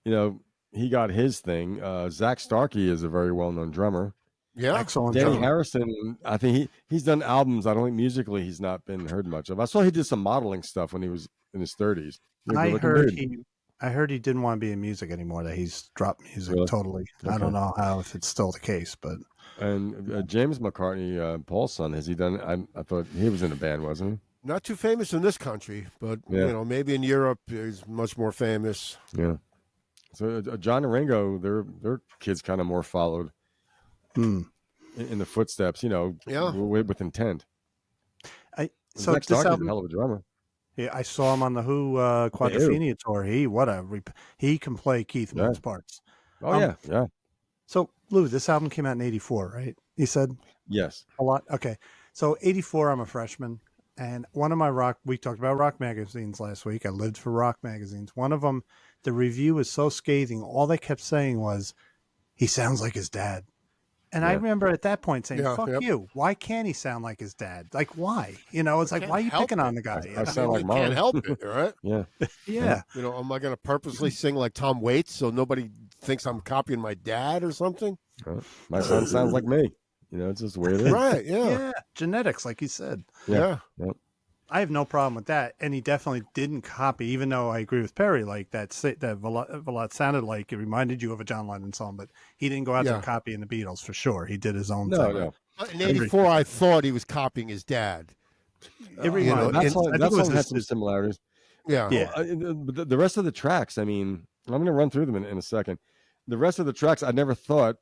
he got his thing. Zach Starkey is a very well-known drummer. Yeah. Excellent. Danny drummer. Harrison, I think he's done albums. I don't think musically he's not been heard much of. I saw he did some modeling stuff when he was in his 30s. I heard he didn't want to be in music anymore. That he's dropped music totally. Okay. I don't know if it's still the case, but. And James McCartney, Paul's son, has he done? I thought he was in a band, wasn't he? Not too famous in this country, but maybe in Europe he's much more famous. Yeah. So John and Ringo, their kids kind of more followed in the footsteps. With intent. So Zach Starkey's a hell of a drummer. Yeah, I saw him on the Who Quadrophenia tour. He can play Keith Moon's parts. Oh yeah. So Lou, this album came out in '84, right? You said yes. A lot. Okay, so '84, I'm a freshman, and one of my we talked about rock magazines last week. I lived for rock magazines. One of them, the review was so scathing. All they kept saying was, "He sounds like his dad." And I remember at that point saying, "Fuck you! Why can't he sound like his dad? Like, why? It's like, why are you picking on the guy? I sound like mine. Can't help it, right? Yeah. Yeah. Am I going to purposely sing like Tom Waits so nobody thinks I'm copying my dad or something? My son sounds like me. It's just the way it is. Right? Yeah. Yeah. Genetics, like you said. Yeah. I have no problem with that, and he definitely didn't copy. Even though I agree with Perry, like that Velat sounded like it reminded you of a John Lennon song, but he didn't go out there copying the Beatles for sure. He did his own thing. No. In '84, I thought he was copying his dad. It reminded that song had some similarities. Yeah. But the rest of the tracks, I mean, I'm going to run through them in a second. The rest of the tracks, I never thought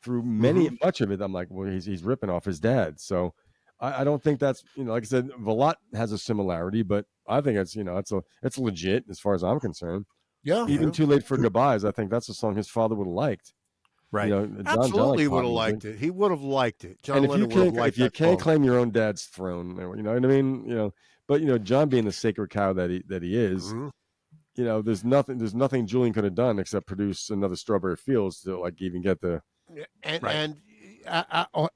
through much of it. I'm like, well, he's ripping off his dad. So I don't think that's, like I said, Velat has a similarity, but I think it's, it's legit as far as I'm concerned. Yeah. Even Too Late for Goodbyes, I think that's a song his father would have liked. Right. Absolutely would have liked it. He would have liked it. John Lennon would have liked it. If you can't claim your own dad's throne, you know what I mean? But John being the sacred cow that he is, there's nothing Julian could have done except produce another Strawberry Fields to like even get the and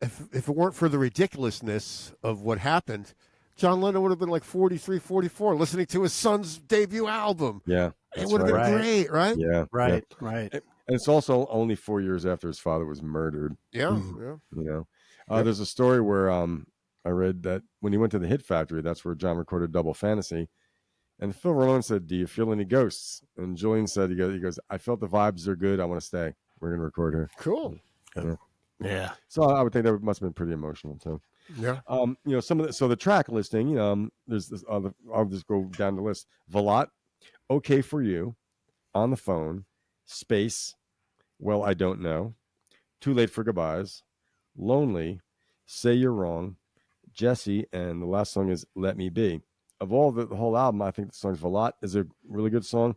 if it weren't for the ridiculousness of what happened, John Lennon would have been like 43, 44, listening to his son's debut album. Yeah. It would have been great, right? Yeah. Right. And it's also only 4 years after his father was murdered. Yeah. There's a story where I read that when he went to the Hit Factory, that's where John recorded Double Fantasy. And Phil Ramone said, "Do you feel any ghosts?" And Julian said, he goes, "I felt the vibes are good. I want to stay. We're going to record here." Cool. Yeah. So I would think that must have been pretty emotional too. Yeah. So the track listing, there's this other, I'll just go down the list. Velat, Okay for You, On the Phone, Space, Well, I Don't Know, Too Late for Goodbyes, Lonely, Say You're Wrong, Jesse, and the last song is Let Me Be. Of all the whole album, I think the song Velat is a really good song.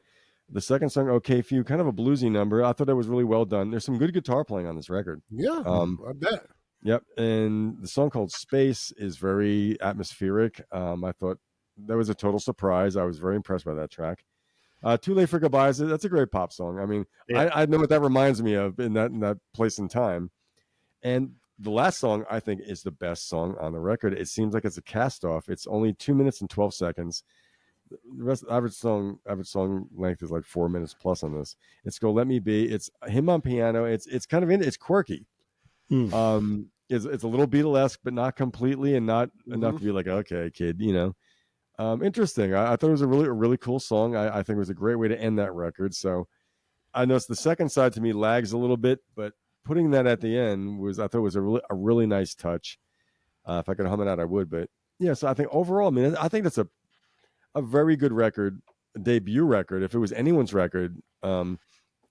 The second song, Okay for You, kind of a bluesy number. I thought that was really well done. There's some good guitar playing on this record. Yeah, I bet. Yep. And the song called Space is very atmospheric. I thought that was a total surprise. I was very impressed by that track. Too Late for Goodbyes, that's a great pop song. I mean, I know what that reminds me of in that place and time. And the last song, I think, is the best song on the record. It seems like it's a cast off. It's only 2 minutes and 12 seconds. the rest average song length is like 4 minutes plus on this. It's Go Let Me Be. It's him on piano. It's kind of it's quirky. It's a little Beatlesque, but not completely, and not enough to be like, okay, kid, interesting. I thought it was a really cool song. I think it was a great way to end that record. So I noticed the second side to me lags a little bit, but putting that at the end I thought was a really nice touch. If I could hum it out, I would. But yeah, so I think overall, I mean, I think that's a very good record, a debut record. If it was anyone's record, I don't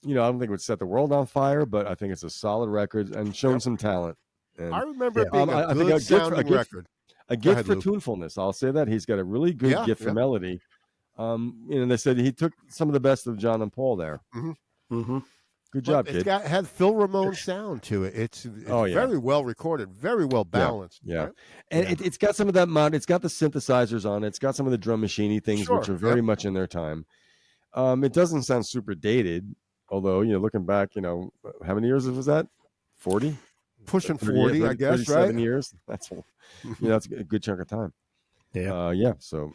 think it would set the world on fire, but I think it's a solid record and showing some talent. And I remember it being a good sounding record. A gift for tunefulness. I'll say that. He's got a really good gift for melody. They said he took some of the best of John and Paul there. Good job, kid. It had Phil Ramone sound to it. It's very well recorded, very well balanced. Yeah. Right? And it's got some of that mod. It's got the synthesizers on it. It's got some of the drum machiney things, which are very much in their time. It doesn't sound super dated, although, looking back, how many years was that? 40? Pushing 40, I guess, 37 years. That's that's a good chunk of time. Yeah. So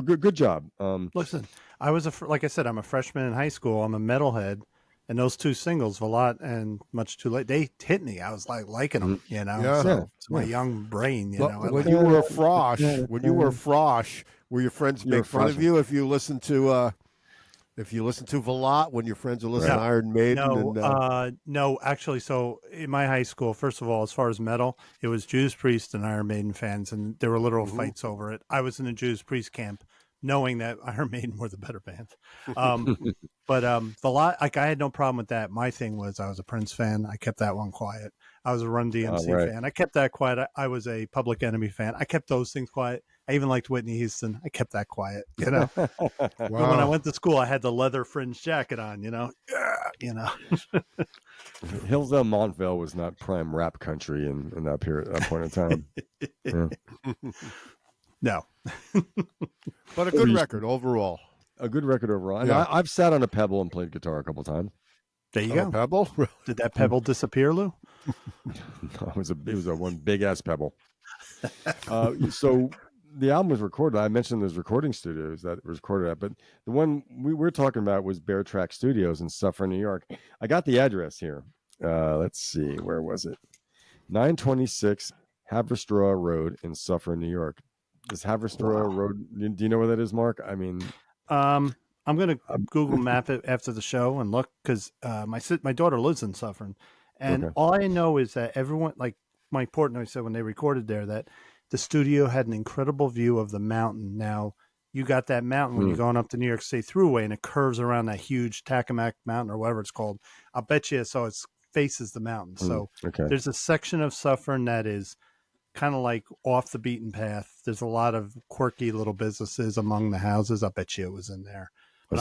good job. Listen, I was like I said, I'm a freshman in high school. I'm a metalhead, and those two singles, Velat and Much Too Late, they hit me. I was like liking them, So it's my young brain, When you were a frosh, were your friends make fun of you if you listened to? If you listen to Velat when your friends are listening to Iron Maiden? No, actually. So in my high school, first of all, as far as metal, it was Judas Priest and Iron Maiden fans, and there were literal fights over it. I was in a Judas Priest camp, knowing that Iron Maiden were the better band. But Velat, I had no problem with that. My thing was I was a Prince fan. I kept that one quiet. I was a Run DMC fan. I kept that quiet. I was a Public Enemy fan. I kept those things quiet. I even liked Whitney Houston. I kept that quiet, Wow. But when I went to school, I had the leather fringe jacket on, Hillsdale Montvale was not prime rap country in that period, that point in time. No. But a good record overall. A good record overall. And I've sat on a Pebble and played guitar a couple times. There you go. A Pebble? Did that Pebble disappear, Lou? No, it was a one big ass Pebble. So the album was recorded. I mentioned there's recording studios that was recorded at, but the one we were talking about was Bear Track Studios in Suffern, New York. I got the address here. Let's see, where was it? 926 Haverstraw Road in Suffern, New York. This Haverstraw Road, do you know where that is, Mark? I mean, I'm going to Google map it after the show and look, because my daughter lives in Suffern, and all I know is that everyone, like Mike Portnoy said when they recorded there, that the studio had an incredible view of the mountain. Now, you got that mountain when you're going up the New York State Thruway, and it curves around that huge Tacamac Mountain or whatever it's called. I'll bet you, so it faces the mountain. So there's a section of Suffern that is kind of like off the beaten path. There's a lot of quirky little businesses among the houses. I bet you it was in there. But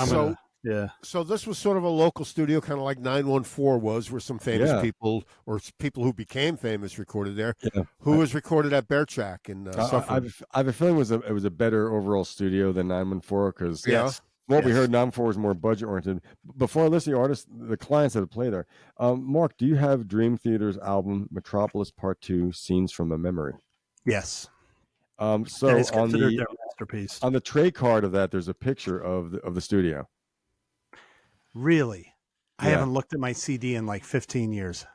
So this was sort of a local studio, kind of like 914 was, where some famous people or people who became famous recorded there. Who was recorded at Bear Track in Suffern? I have a feeling it was a better overall studio than 914 because what we heard, 914 was more budget oriented. Before I list the artists, the clients that play there, Mark, do you have Dream Theater's album Metropolis Part 2: Scenes from a Memory? Yes. So on their masterpiece. On the tray card of that, there's a picture of the studio. Really? I haven't looked at my CD in like 15 years.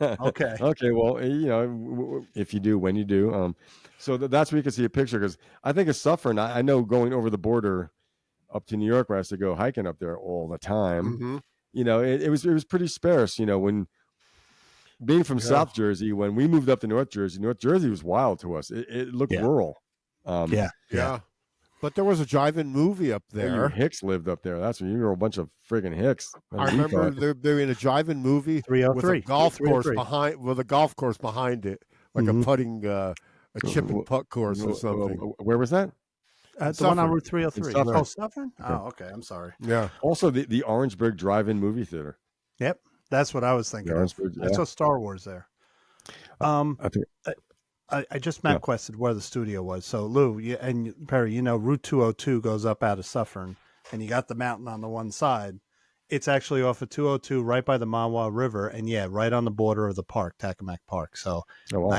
Okay. Well, if you do, when you do, so that's where you can see a picture, because I think of Suffern. I know going over the border up to New York, where I used to go hiking up there all the time. It was pretty sparse. when being from South Jersey, when we moved up to North Jersey was wild to us. It looked rural. But there was a drive-in movie up there. Hicks lived up there. That's when you were a bunch of friggin' Hicks. I remember there in a drive-in movie 303 with a golf course behind it, like a putting, a chip and putt course or something. Where was that? The one on Route 303. Oh, Suffern? Oh, okay. I'm sorry. Yeah. Also, the Orangeburg Drive-In movie theater. Yep, that's what I was thinking. I saw Star Wars there. I just map quested where the studio was. So Lou and Perry, Route 202 goes up out of Suffern, and you got the mountain on the one side, It's actually off of 202, right by the Mawa River, and yeah, right on the border of the park, Tacamac Park. So Oh, wow.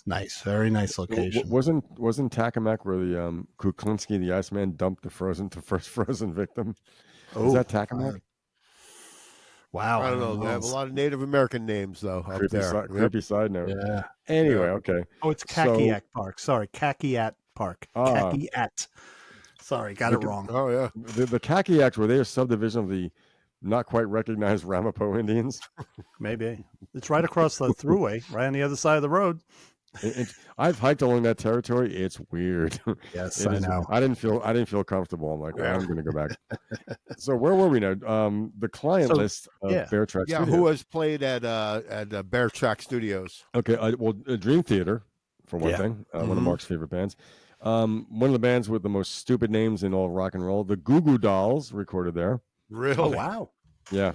nice, very nice location. Wasn't Tacamac where the Kuklinski, the Iceman, dumped the first frozen victim? Was that Tacamac? Wow, I don't know. They have a lot of Native American names though up there. Creepy side note. Yeah. Anyway, okay. Oh, it's Kakiak Park. Sorry, Kakiat Park. Kakiat. Sorry, got it wrong. Oh yeah. The Kakiaks, were they a subdivision of the not quite recognized Ramapo Indians? Maybe. It's right across the thruway, right on the other side of the road. I've hiked along that territory. It's weird. Yes, I know. I didn't feel comfortable. I'm like, I'm going to go back. So where were we now? The client list of Bear Track Studios. Who has played at Bear Track Studios? Okay, Dream Theater, for one thing, one of Mark's favorite bands. One of the bands with the most stupid names in all of rock and roll, the Goo Goo Dolls, recorded there. Really? Oh, wow. Yeah.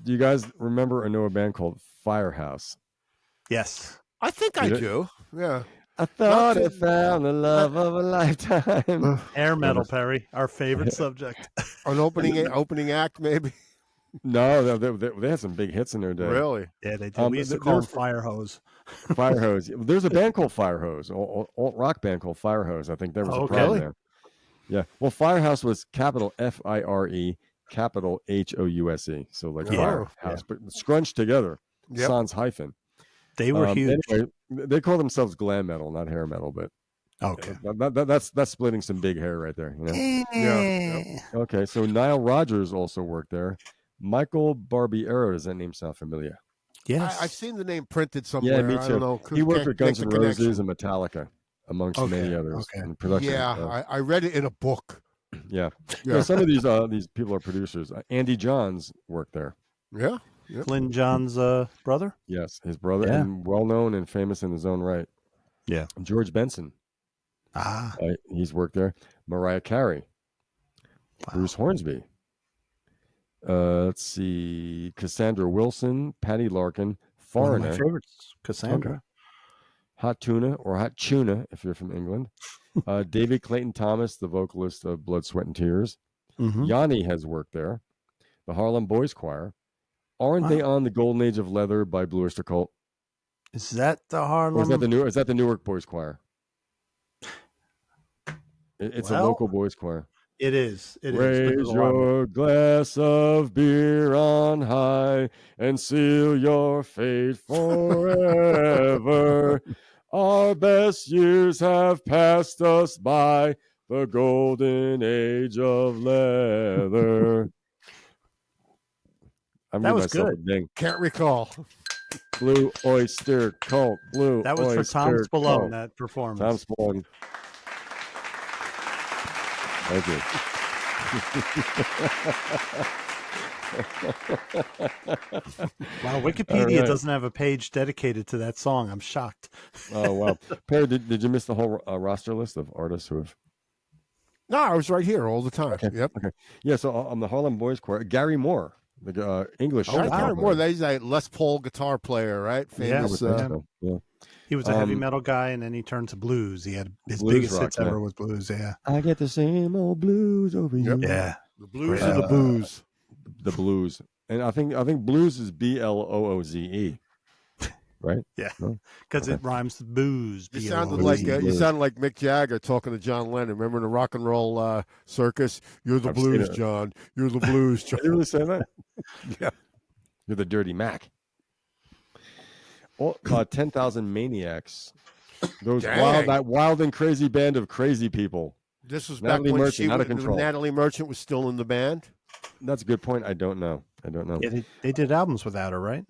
Do you guys remember or know a band called Firehouse? Yes. I think I do. Yeah. I thought I found the love of a lifetime. Hair metal, Perry, our favorite subject. An opening act, maybe. No, they had some big hits in their day. Really? Yeah, they did. We used to call them Fire Hose. Fire Hose. There's a band called Fire Hose, alt rock band called Fire Hose. I think there was a problem there. Yeah. Well, Firehouse was capital F-I-R-E, capital H-O-U-S-E. So like Firehouse, but scrunched together. Yep. Sans hyphen. They were huge. Anyway, they call themselves glam metal, not hair metal, but okay. That's splitting some big hair right there. You know? Yeah. Okay, so Nile Rodgers also worked there. Michael Barbiero, does that name sound familiar? Yes. I've seen the name printed somewhere. Yeah, me too. I don't know. He worked with Guns N' Connection. Roses and Metallica, amongst many others in production. Yeah, I read it in a book. Yeah. So some of these people are producers. Andy Johns worked there. Yeah. Lynn John's brother? Yes, his brother, and well-known and famous in his own right. Yeah. George Benson. He's worked there. Mariah Carey. Wow. Bruce Hornsby. Let's see. Cassandra Wilson, Patty Larkin, Foreigner. One of my favorites, Cassandra. Okay. Hot Tuna, or Hot Tuna, if you're from England. David Clayton Thomas, the vocalist of Blood, Sweat, and Tears. Yanni has worked there. The Harlem Boys Choir. Aren't they on the Golden Age of Leather by Blue Oyster Cult? Is that the Harlem? Or is that the Newark Boys Choir? It's a local boys choir. It is. Raise your glass of beer on high and seal your fate forever. Our best years have passed us by, the golden age of leather. That was good. Can't recall. Blue Oyster Cult. That was for Tom Spallone, that performance. Tom Spallone. Thank you. Wow, Wikipedia doesn't have a page dedicated to that song. I'm shocked. Oh, wow. Perry, did you miss the whole roster list of artists who have... No, I was right here all the time. Okay. Yep. Okay. Yeah, so on the Harlem Boys Choir, Gary Moore, the English. Gary Moore, he's a Les Paul guitar player, right? Famous. Yeah. He was a heavy metal guy, and then he turned to blues. He had his biggest hits ever was blues. Yeah, I get the same old blues over here. Yeah, the blues or the booze. The blues, and I think blues is BLOOZE, right? Yeah, because it rhymes with booze. You sounded like Mick Jagger talking to John Lennon. Remember in the rock and roll circus? You're the blues, John. You're the blues, John. Did you really say that? Yeah, you're the Dirty Mac. 10,000 Maniacs. That wild and crazy band of crazy people. This was Natalie back when Merchant, out of control. Natalie Merchant was still in the band. That's a good point. I don't know. Yeah, they did albums without her, right?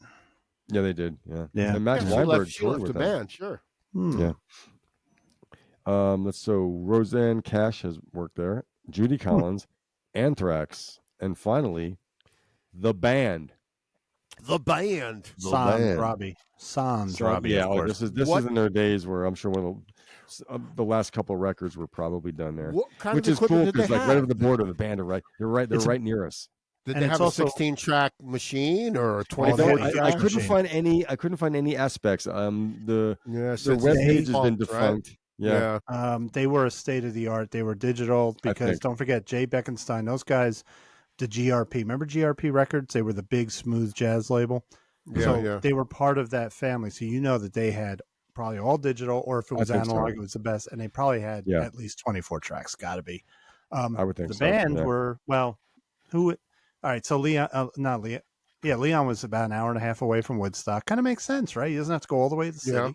Yeah, they did. Yeah. And Max Weinberg she left the band. Sure. Yeah. So Roseanne Cash has worked there. Judy Collins, Anthrax, and finally, the band. The band. Sans Robbie. Yeah, this is in their days where I'm sure one of the last couple of records were probably done there. Which is cool because like right over the border, the band are right. They're right near us. Did they have a 16-track machine or a 24? I couldn't find any. I couldn't find any aspects. The webpage has been defunct. Right? Yeah. They were a state of the art. They were digital because don't forget Jay Beckenstein. Those guys the GRP. Remember GRP Records? They were the big smooth jazz label. Yeah, So yeah. they were part of that family. So you know that they had probably all digital, or if it was I think so. analog, it was the best. And they probably had Yeah. at least 24 tracks. Got to be. I would think the so. band Yeah. were, well, who? All right. So Leon, not Leon. Yeah, Leon was about an hour and a half away from Woodstock. Kind of makes sense, right? He doesn't have to go all the way to the city. Yeah.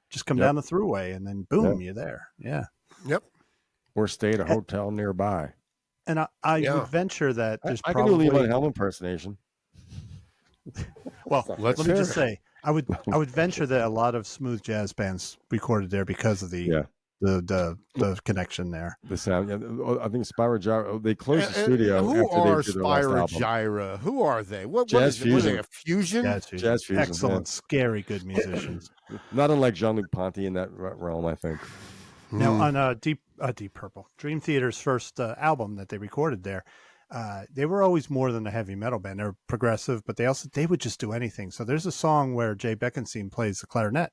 Just come Yep. down the thruway and then boom, you're there. Yeah. Yep. Or stay at a hotel nearby. And I Yeah. would venture that there's I can do probably Levon Helm impersonation. well. Let's Let me hear just it. say, I would venture that a lot of smooth jazz bands recorded there because of the connection there. The sound. Yeah, I think Spyro Gyra. They closed the And studio. who after are they did their last Spyro album. Gyra? Who are they? What Jazz is it? Were they fusion. a fusion? Jazz fusion, Excellent, scary, good musicians. Not unlike Jean-Luc Ponty in that realm, I think. Now Hmm. on Deep Purple, Dream Theater's first album that they recorded there, they were always more than a heavy metal band. They were progressive, but they would just do anything. So there's a song where Jay Beckenstein plays the clarinet,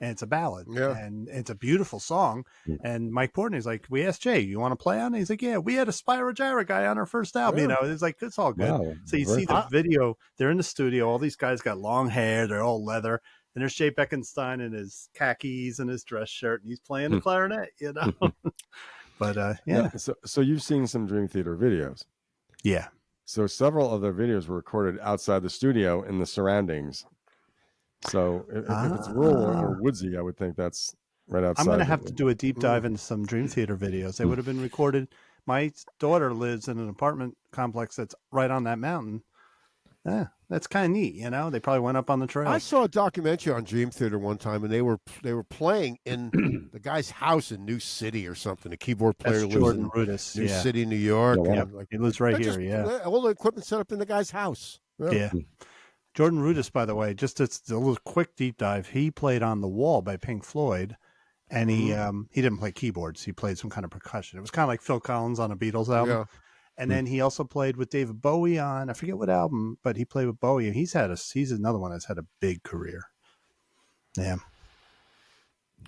and it's a ballad, Yeah. and it's a beautiful song. And Mike Portnoy's like, we asked Jay, you want to play on it? He's like, yeah, we had a Spyro Gyra guy on our first album. You Yeah. know, it's like, it's all good. Wow. So you Very see the video, they're in the studio, all these guys got long hair, they're all leather. And there's Jay Beckenstein in his khakis and his dress shirt, and he's playing the clarinet, you know. But yeah. So you've seen some Dream Theater videos. Yeah. So several of their videos were recorded outside the studio in the surroundings. So if it's rural or woodsy, I would think that's right outside. I'm going to have to do a deep dive into some Dream Theater videos. They would have been recorded. My daughter lives in an apartment complex that's right on that mountain. Yeah, that's kind of neat. You know, they probably went up on the trail. I saw a documentary on Dream Theater one time, and they were playing in the guy's house in New City or something. The keyboard player That's lives Jordan in Rudess. New Yeah. City, New York. Yeah, and, like, He lives right they're here. just- all the equipment set up in the guy's house. Yeah. Jordan Rudess, by the way, just as a little quick deep dive, he played on The Wall by Pink Floyd, and he didn't play keyboards. He played some kind of percussion. It was kind of like Phil Collins on a Beatles album. Yeah. And then he also played with David Bowie on, I forget what album, but he played with Bowie, and he's another one that's had a big career. Yeah.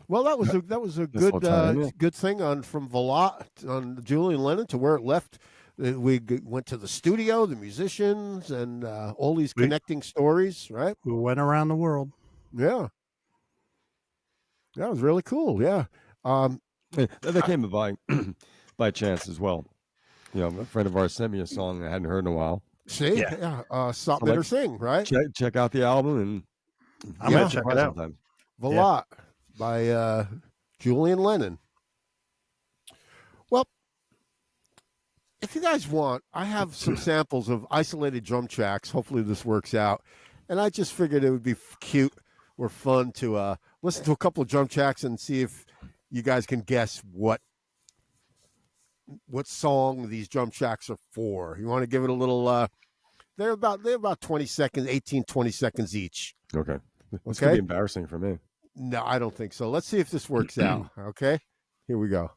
Well, that was a This whole time, yeah. good thing from Volat on Julian Lennon to where it left. We went to the studio, the musicians, and all these connecting stories. Right? We went around the world. Yeah. That was really cool. Yeah. That came by by chance as well. You know, a friend of ours sent me a song I hadn't heard in a while. See, Stop Better Sing, right? Check out the album, and I'm going to check it out. sometime. Volat by Julian Lennon. Well, if you guys want, I have some samples of isolated drum tracks. Hopefully this works out. And I just figured it would be cute or fun to listen to a couple of drum tracks and see if you guys can guess what song these drum tracks are for. You want to give it a little they're about 20 seconds, 20 seconds each. Okay. This Okay. could be embarrassing for me. No, I don't think so. Let's see if this works out. Okay, here we go.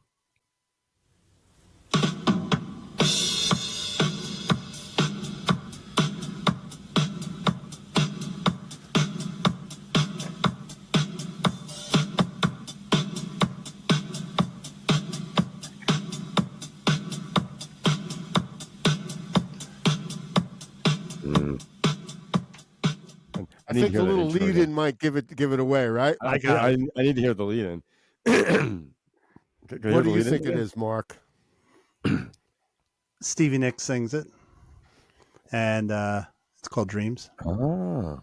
I think the little lead in might give it away, right? I need to hear the lead in. What do you think it is, Mark? Stevie Nicks sings it, and it's called Dreams. Ah.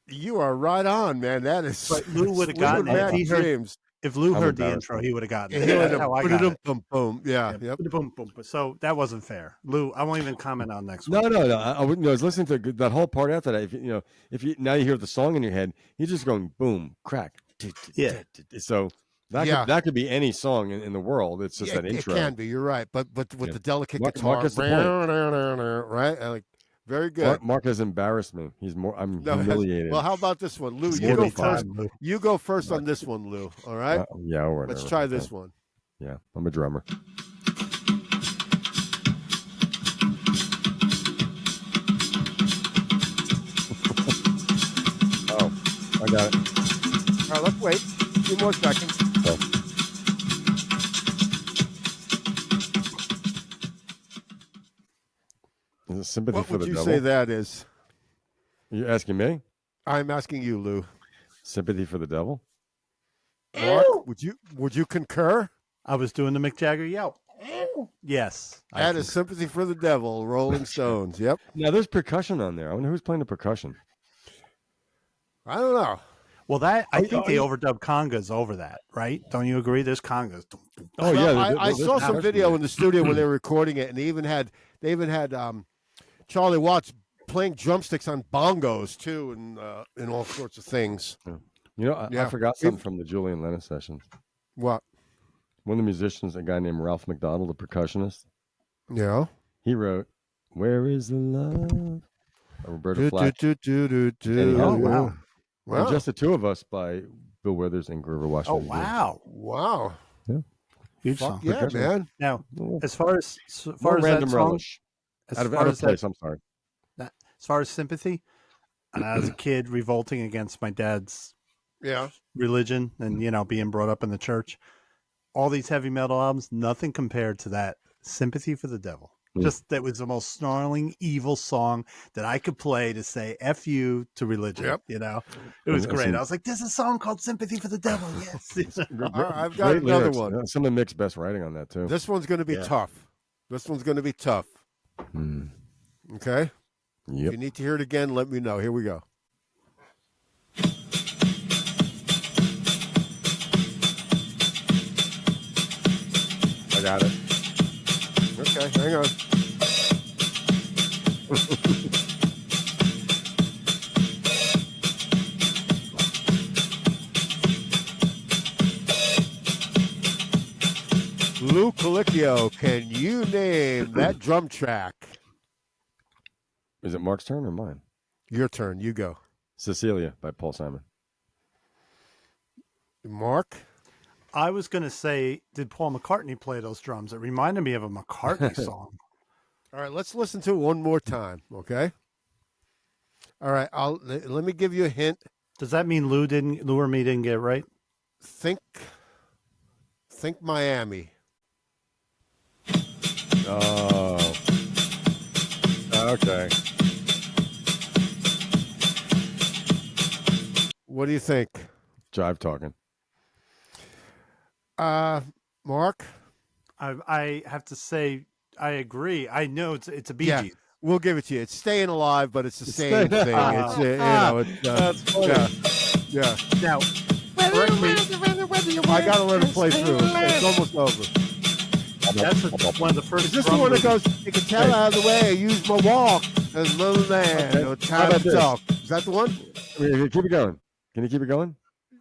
You are right on, man. That is. But Lou would have gotten it. Matt If he heard- James. If Lou I'm heard the embarrassed. intro, he would have gotten He it. would That's how I got have it. boom, boom. Yeah, yep. Boom, boom. So that wasn't fair. Lou, I won't even comment on next No, one. no. I wouldn't. I was listening to that whole part after that. If you now you hear the song in your head, you're just going boom, crack. Yeah. So that could be any song in the world. It's just Yeah, that intro. It can be. You're right, but with the delicate Mark guitar, gets the point. right? Like, very good. Mark has embarrassed me. I'm No, humiliated. Well, how about this one, Lou? It's You more go than first. Lou. You go first on this one, Lou. All right. Yeah, or whatever. Let's try this one. Yeah, I'm a drummer. Oh, I got it. All right, let's wait. A few more seconds. So, Sympathy What for would the you devil. say that is? You asking me? I'm asking you, Lou. Sympathy for the devil? Mark, would you concur? I was doing the Mick Jagger yelp. Yes. That is Sympathy for the Devil, Rolling Stones. Yep. Now there's percussion on there. I wonder who's playing the percussion. I don't know. Well, I think they overdubbed congas over that, right? Don't you agree? There's congas. Oh Well, yeah, I saw some video in the studio when they were recording it, and they even had Charlie Watts playing drumsticks on bongos too, and all sorts of things. You know, I Yeah. forgot something from the Julian Lennon sessions. What? One of the musicians, a guy named Ralph McDonald, a percussionist, Yeah. he wrote, "Where is the love?" Roberta Do, Flack. do, do, do, do, And, do. Oh, wow. And Wow. Just the Two of Us by Bill Withers and Grover Oh, Washington. wow. Wow. Huge Fuck song. yeah, Percussion. man. Now, More as far as that random song, relish. as Out of far as place, that, I'm sorry. as far as sympathy, and as a kid revolting against my dad's Yeah. religion and being brought up in the church, all these heavy metal albums, nothing compared to that Sympathy for the Devil. Just that was the most snarling, evil song that I could play to say "F you" to religion. Yep. It was And great. some- I was like, "There's a song called Sympathy for the Devil." Yes. I've got Great another lyrics. one. Some of Mick's best writing on that too. This one's going to be Yeah. tough. This one's going to be tough. Hmm. Okay? If Yep. you need to hear it again, let me know. Here we go. I got it. Okay, hang on. Lou Colicchio, can you name that drum track? Is it Mark's turn or mine? Your turn. You go. Cecilia by Paul Simon. Mark? I was going to say, did Paul McCartney play those drums? It reminded me of a McCartney song. All right, let's listen to it one more time, okay? All right, let me give you a hint. Does that mean Lou or me didn't get it right? Think Miami. Oh. Okay. What do you think? Jive talking. Mark? I have to say, I agree. I know it's a Bee Yeah. Gees. We'll give it to you. It's Staying Alive, but it's the same thing. It's That's funny. yeah. Now, correct me. I gotta let it play through. It's almost over. That's one of the first. Is this the drum one that loops. goes? You can tell out of the way. I use my walk as a little man. Okay. No How time about to this? talk. Is that the one? Keep it going. Can you keep it going?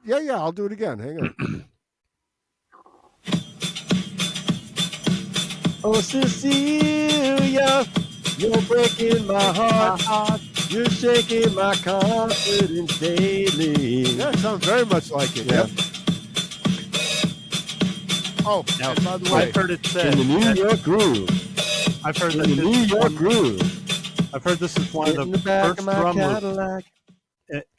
Yeah. I'll do it again. Hang on. Oh, Cecilia, you're breaking my heart. You're shaking my confidence daily. Yeah, it sounds very much like it. Yeah. Yep. Oh, Now, and by the way, I've heard it said. In the New that- York groove. I've heard In that the this New is York one- groove. I've heard this is one Get of in the the back first of my drum loops. Cadillac.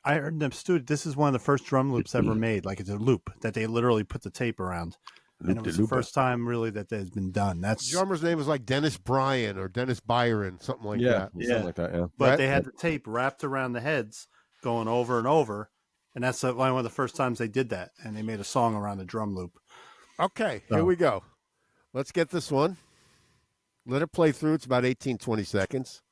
I heard in the studio. This is one of the first drum loops ever made. Like it's a loop that they literally put the tape around, and it was the Loop-de-loopa. first time really that has been done. the That's drummer's name was like Dennis Bryan or Dennis Byron, something like Yeah, that. something Yeah. like that. Yeah. but Right. they had the tape wrapped around the heads, going over and over, and that's one of the first times they did that. And they made a song around the drum loop. Okay, So- here we go. Let's get this one. Let it play through. It's about 18, 20 seconds.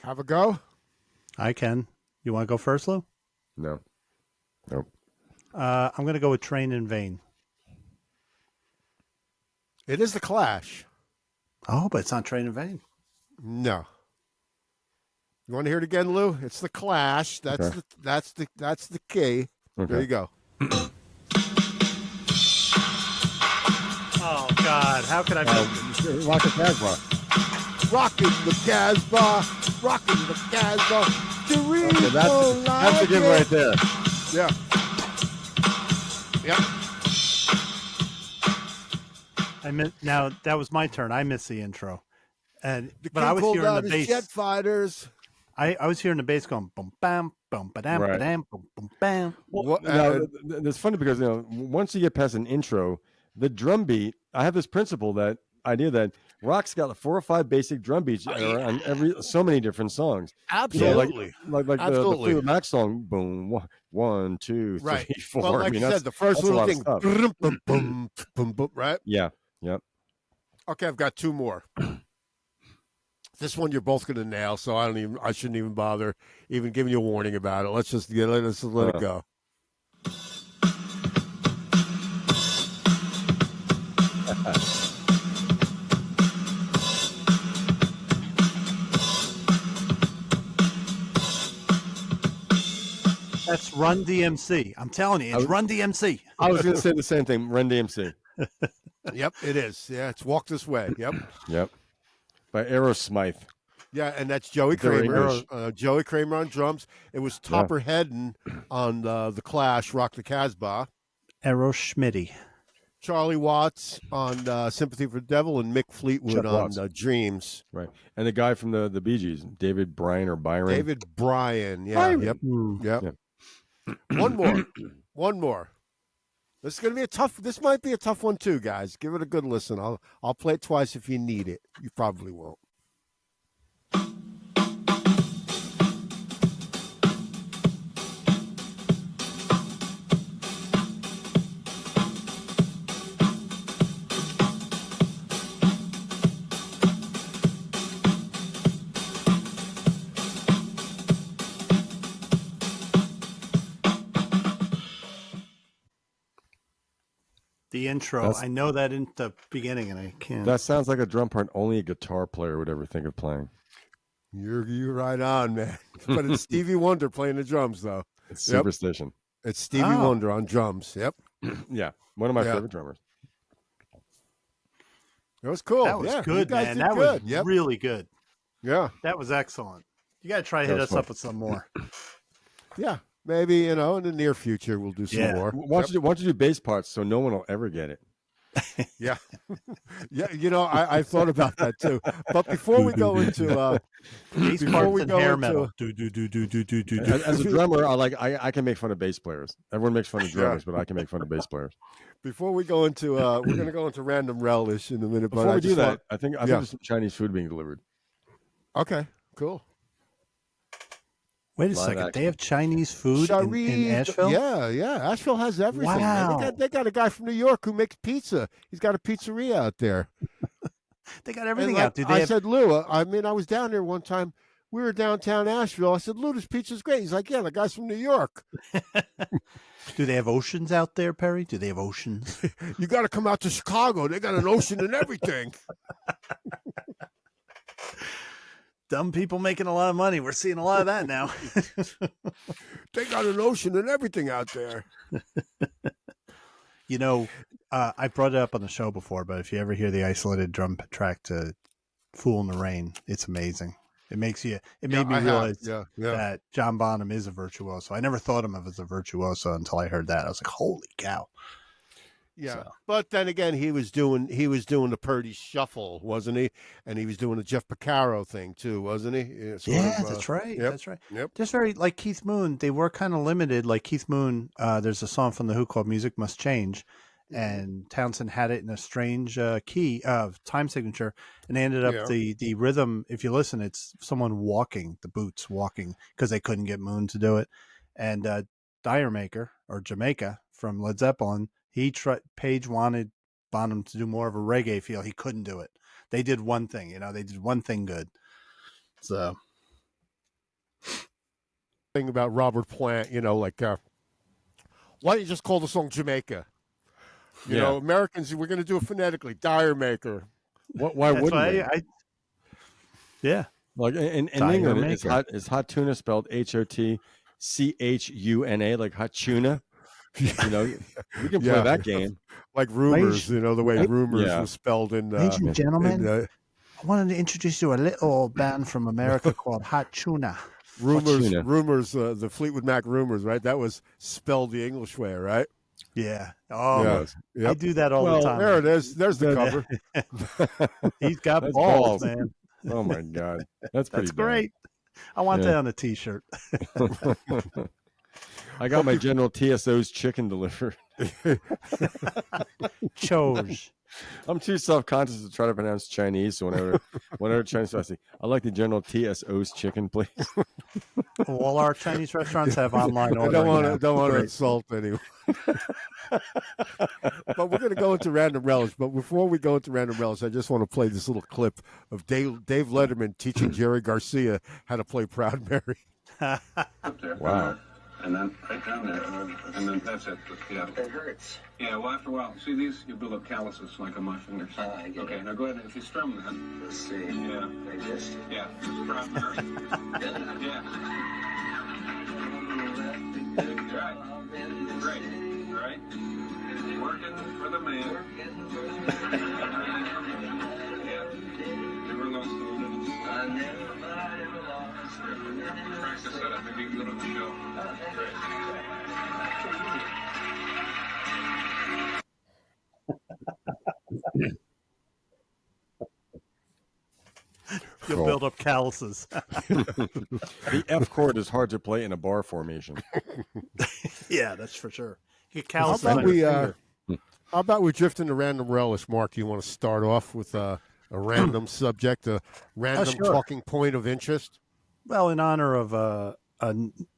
Have a go. I can. You want to go first, Lou? No. Nope. I'm going to go with "Train in Vain." It is the Clash. Oh, but it's not "Train in Vain." No. You want to hear it again, Lou? It's the Clash. That's Okay. that's the key. There you Okay. go. Oh God, how could I? Rock the Casbah. Rocking the Casbah, rocking the Casbah. Okay, that's a give right there. Yeah. Yep. Now that was my turn. I missed the intro, but I king was called hearing out the his bass. jet fighters. I was hearing the bass going boom bam boom ba-dam, Right. ba-dam, boom boom bam. What, Now, it's funny because once you get past an intro, the drum beat. I have this idea that rock's got 4 or 5 basic drum beats on so many different songs. absolutely. Like the Absolutely. Fleetwood Mac song, boom, 1, 2, 3, Right. 4. Well, like you said, the first that's a little lot of thing, stuff. boom, boom, boom, boom, boom, right? Yeah, yep. Okay, I've got 2 more. This one you're both going to nail, so I shouldn't even bother even giving you a warning about it. Let's just let it go. That's Run DMC. I'm telling you, it's Run DMC. I was going to say the same thing. Run DMC. Yep, it is. Yeah, it's Walk This Way. Yep. Yep. By Aerosmith. Yeah, and that's Joey Very Kramer. English. Joey Kramer on drums. It was Topper Headon on the Clash, Rock the Casbah. Errol Schmitty. Charlie Watts on Sympathy for the Devil, and Mick Fleetwood Jeff on Watts. Dreams. Right. And the guy from the Bee Gees, David Bryan or Byron. David Bryan. Yeah. Byron. Yep. Yep. Yeah. One more. This is going to be a tough. This might be a tough one too, guys. Give it a good listen. I'll play it twice if you need it. You probably won't. The intro. I know that in the beginning, and I can't. That sounds like a drum part only a guitar player would ever think of playing. You're right on, man. But it's Stevie Wonder playing the drums, though. It's Superstition. It's Stevie Wonder on drums. Yep. Yeah. One of my favorite drummers. That was cool. That was yeah, good, you guys man. did That good. was really good. Yeah. That was excellent. You got to try to hit was us fun. up with some more. Yeah. Maybe, in the near future, we'll do some more. Why don't you do bass parts so no one will ever get it? Yeah. Yeah. I thought about that too. But before we go into, Bass before parts we and go hair into, metal. Do. As a drummer, I can make fun of bass players. Everyone makes fun of drummers, but I can make fun of bass players. before we go into, we're going to go into random relish in a minute. Before but we do that, I think there's some Chinese food being delivered. Okay. Cool. Wait a Live second. action. They have Chinese food in Asheville? Yeah. Asheville has everything. Man. Wow. They got a guy from New York who makes pizza. He's got a pizzeria out there. They got everything And, out. Do they I have, said, Lou, I was down there one time. We were downtown Asheville. I said, Lou, this pizza's great. He's like, yeah, the guy's from New York. do they have oceans out there, Perry? Do they have oceans? You got to come out to Chicago. They got an ocean and everything. Dumb people making a lot of money. We're seeing a lot of that now. They got an ocean and everything out there. I brought it up on the show before, but if you ever hear the isolated drum track to "Fool in the Rain," it's amazing. It makes you. It made me realize that John Bonham is a virtuoso. I never thought of him as a virtuoso until I heard that. I was like, "Holy cow!" Yeah, So. but then again, he was doing the Purdy Shuffle, wasn't he? And he was doing the Jeff Porcaro thing too, wasn't he? That's right. Yep. That's right. Yep. Just very like Keith Moon. They were kind of limited. Like Keith Moon, there's a song from the Who called "Music Must Change," and Townsend had it in a strange key of time signature, and they ended up the rhythm. If you listen, it's someone walking, the boots walking, because they couldn't get Moon to do it. And Diermaker or Jamaica from Led Zeppelin. Page wanted Bonham to do more of a reggae feel. He couldn't do it. They did one thing, they did one thing good. So, thing about Robert Plant, why don't you just call the song Jamaica? You know, Americans, we're going to do it phonetically. Diermaker. Why wouldn't we? Yeah. Like in England, it's hot tuna spelled HOTCHUNA, like hot tuna. We can play that game. Like Rumors, the way Rumors was spelled in. Ladies and gentlemen, I wanted to introduce you to a little band from America called Hot Tuna. Rumors, the Fleetwood Mac Rumors, right? That was spelled the English way, right? Yeah. Oh, Yeah. I Yep. do that all the Well, time. there it is. There's the cover. He's got That's balls, man. Oh my god, that's pretty That's great. I want that on a T-shirt. bad. I got my General TSO's chicken delivered. Chose. I'm too self-conscious to try to pronounce Chinese. So whenever Chinese, I say, I like the General TSO's chicken, please. All our Chinese restaurants have online I ordering. don't want to Great. insult anyone. But we're going to go into random relish. But before we go into random relish, I just want to play this little clip of Dave Letterman teaching Jerry Garcia how to play Proud Mary. Up there. Wow. And then right down there. And then that's it. Yeah. It hurts. Yeah, well, after a while, see these? You build up calluses like on my fingers. I get Okay, it. now go ahead and if you strum that. Let's see. Yeah. Like this. Yeah. It's Proud Mary. Yeah. Right. Great. All right. Working for the man. Yeah. Never lost the will. I never lost. Practice that up. Maybe you can go to the show. Great. You'll build up calluses. The F chord is hard to play in a bar formation. Yeah, that's for sure. You get How calluses about on we your finger. how about we drift into random relish? Mark, you want to start off with a random subject, a random sure. talking point of interest? Well, in honor of a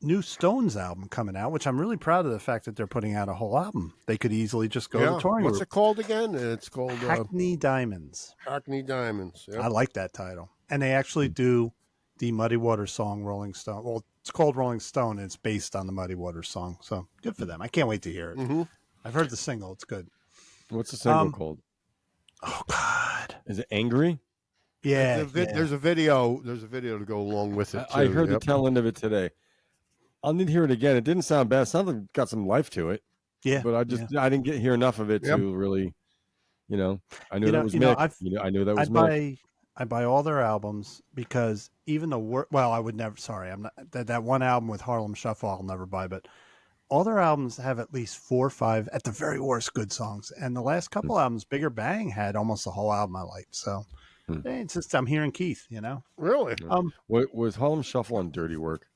new Stones album coming out, which I'm really proud of the fact that they're putting out a whole album. They could easily just go to touring. What's it called again? It's called Hackney Diamonds. Hackney Diamonds. Yep. I like that title. And they actually do the Muddy Waters song Rolling Stone. Well, it's called Rolling Stone, and it's based on the Muddy Waters song. So good for them. I can't wait to hear it. Mm-hmm. I've heard the single. It's good. What's the single called? Oh, God. Is it Angry? Yeah. There's a video. There's a video to go along with it. I too. heard Yep. the tail end of it today. I'll need to hear it again. It didn't sound bad. It sounded like it got some life to it. Yeah. But I didn't hear enough of it Yep. to really, I knew You that know- was you know, Mick. I knew that was Mick. I buy all their albums because even I would never, sorry, I'm not, that one album with Harlem Shuffle I'll never buy, but all their albums have at least 4 or 5, at the very worst, good songs. And the last couple albums, Bigger Bang had almost the whole album I liked. So it's just, I'm hearing Keith, Really? What was Harlem Shuffle on Dirty Work?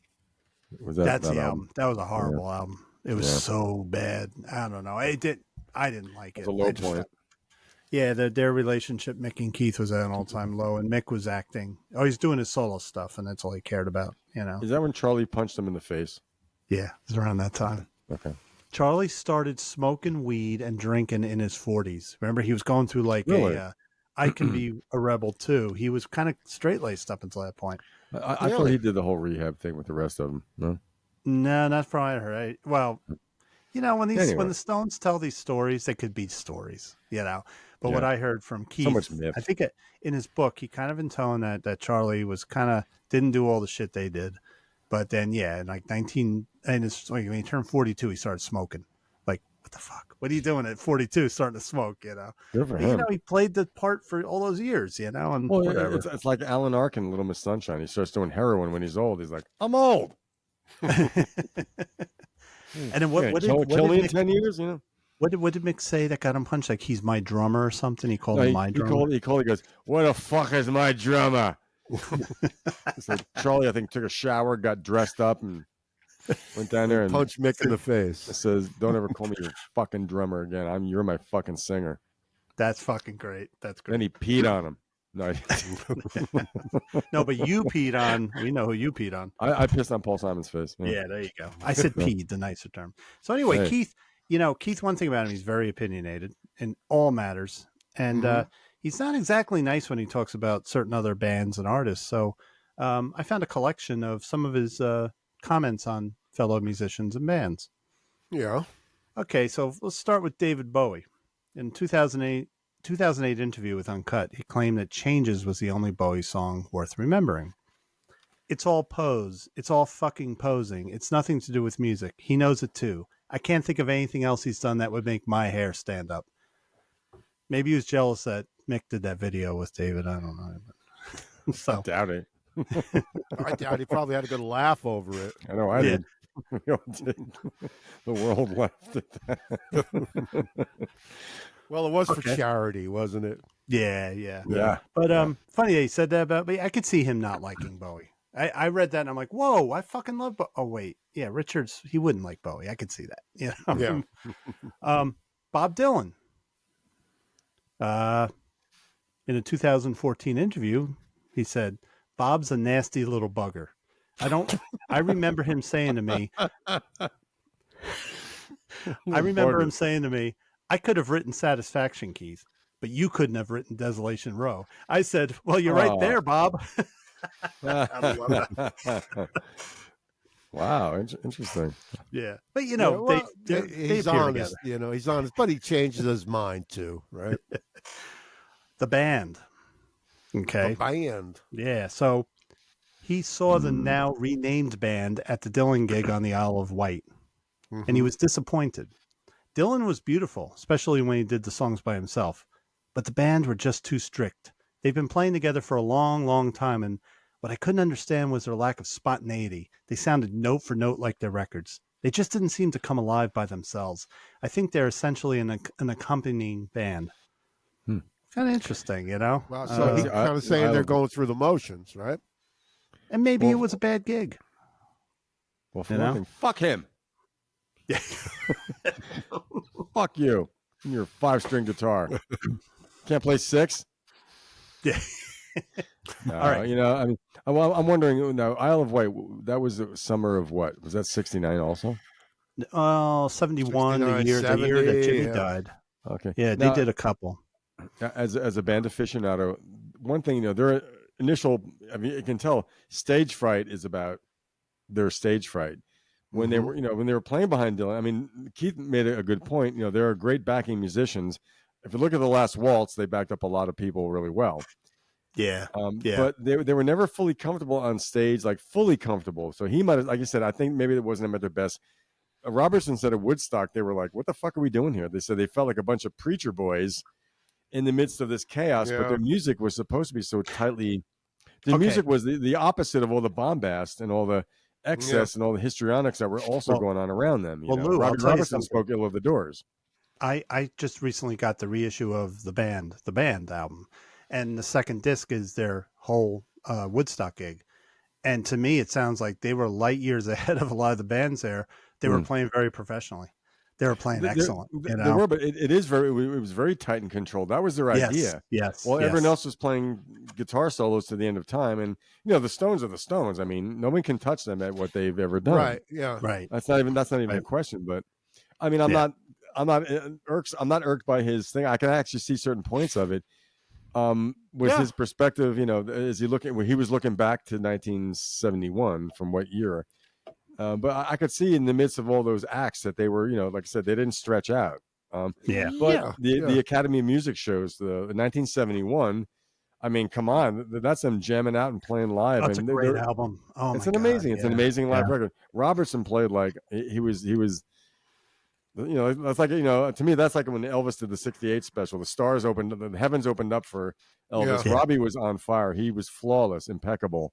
Was That's that the album. That was a horrible album. It was so bad. I don't know. I didn't like it. It's a low I just point. felt- Yeah, their relationship, Mick and Keith, was at an all-time low, and Mick was acting. Oh, he's doing his solo stuff, and that's all he cared about, Is that when Charlie punched him in the face? Yeah, it was around that time. Okay. Charlie started smoking weed and drinking in his 40s. Remember, he was going through like Really? I can be a rebel too. He was kind of straight-laced up until that point. I thought Really? he did the whole rehab thing with the rest of them. No? No, not from what I heard. Well, when Anyway. when the Stones tell these stories, they could be stories, But what Yeah. I heard from Keith, much myth. I think in his book, he kind of intoned that Charlie was kind of didn't do all the shit they did, but then in like when he turned 42, he started smoking. Like, what the fuck? What are you doing at 42, starting to smoke? Good for But, him. he played the part for all those years, and Well, whatever. it's like Alan Arkin, in Little Miss Sunshine. He starts doing heroin when he's old. He's like, I'm old. And then what Yeah, did kill me in Mick, 10 years? what did Mick say that got him punched? Like he's my drummer or something? He called him my drummer. He goes, what the fuck is my drummer? So Charlie, I think, took a shower, got dressed up, and went down there and Punch Mick in the face. says, don't ever call me your fucking drummer again. You're my fucking singer. That's fucking great. That's great. Then he peed on him. No, No, but you peed on. We know who you peed on. I pissed on Paul Simon's face. Yeah, there you go. I said peed, the nicer term. So anyway, Hey. Keith, Keith, one thing about him, he's very opinionated in all matters. And he's not exactly nice when he talks about certain other bands and artists. So I found a collection of some of his comments on fellow musicians and bands. Yeah. Okay, so let's start with David Bowie. In 2008 interview with Uncut, he claimed that Changes was the only Bowie song worth remembering. It's all pose. It's all fucking posing. It's nothing to do with music. He knows it too. I can't think of anything else he's done that would make my hair stand up. Maybe he was jealous that Mick did that video with David. I don't know. So Doubt it. I doubt he probably had a good laugh over it. I know I Yeah. did. We all did. The world left at that. Well, it was for Okay. charity, wasn't it? Yeah. Yeah. But funny that you said that about me. I could see him not liking Bowie. I read that and I'm like, whoa, I fucking love Bowie. Oh wait, yeah, Richards, he wouldn't like Bowie. I could see that. You know? Yeah. Bob Dylan. In a 2014 interview, he said, "Bob's a nasty little bugger." I remember him saying to me, I could have written Satisfaction, Keith, but you couldn't have written Desolation Row. I said, well, you're right there, Bob. I love that. Wow, interesting. Yeah. But, you Yeah, know, well, they he's appear honest. together. You know, he's honest, but he changes his mind too, right? The band. Okay. The band. Yeah. So he saw the now renamed band at the Dylan gig on the Isle of Wight, and he was disappointed. Dylan was beautiful, especially when he did the songs by himself, but the band were just too strict. They've been playing together for a long, long time, and what I couldn't understand was their lack of spontaneity. They sounded note for note like their records. They just didn't seem to come alive by themselves. I think they're essentially an accompanying band. Kind of interesting, you know? Well, so he's kind of saying they're going through the motions, right? And maybe it was a bad gig. Well, for You one know? thing, fuck him. Yeah. Fuck you. And your 5-string guitar. Can't play 6? Yeah. No, All right. You know, I mean, I'm wondering now, Isle of Wight, that was the summer of what? Was that 69 also? 71, the 69, year that 70, Jimmy yeah. died. Okay. Yeah, Now, they did a couple. as a band aficionado, one thing, you know, their initial, I mean, you can tell stage fright is about their stage fright. When they were, you know, when they were playing behind Dylan, I mean, Keith made a good point. You know, there are great backing musicians. If you look at The Last Waltz, they backed up a lot of people really well. Yeah. But they were never fully comfortable on stage, like fully comfortable. So he might have, like I said, I think maybe it wasn't at their best. Robertson said at Woodstock, they were like, what the fuck are we doing here? They said they felt like a bunch of preacher boys in the midst of this chaos, but their music was supposed to be so tightly. The music was the opposite of all the bombast and all the excess and all the histrionics that were also going on around them. You know? Lou, I'll Robbie tell you Robertson something. spoke ill of the Doors. I just recently got the reissue of the band album, and the second disc is their whole Woodstock gig. And to me, it sounds like they were light years ahead of a lot of the bands there. They were playing very professionally. They were playing excellent. They were, but it was very tight and controlled. That was their idea. Yes. Well, everyone else was playing guitar solos to the end of time, and you know the Stones are the Stones. I mean, no one can touch them at what they've ever done. Right. Yeah. Right. That's not even a question. But I mean, I'm not irked by his thing. I can actually see certain points of it. With his perspective, you know, as he was looking back to 1971 from what year. But I could see in the midst of all those acts that they were, you know, like I said, they didn't stretch out. But the Academy of Music shows, the 1971, I mean, come on, that's them jamming out and playing live. That's a great album. Oh, it's my an amazing, God, it's an amazing live record. Robertson played like he was, you know, that's like, you know, to me, that's like when Elvis did the 68 special, the stars opened, the heavens opened up for Elvis. Yeah. Robbie was on fire. He was flawless, impeccable.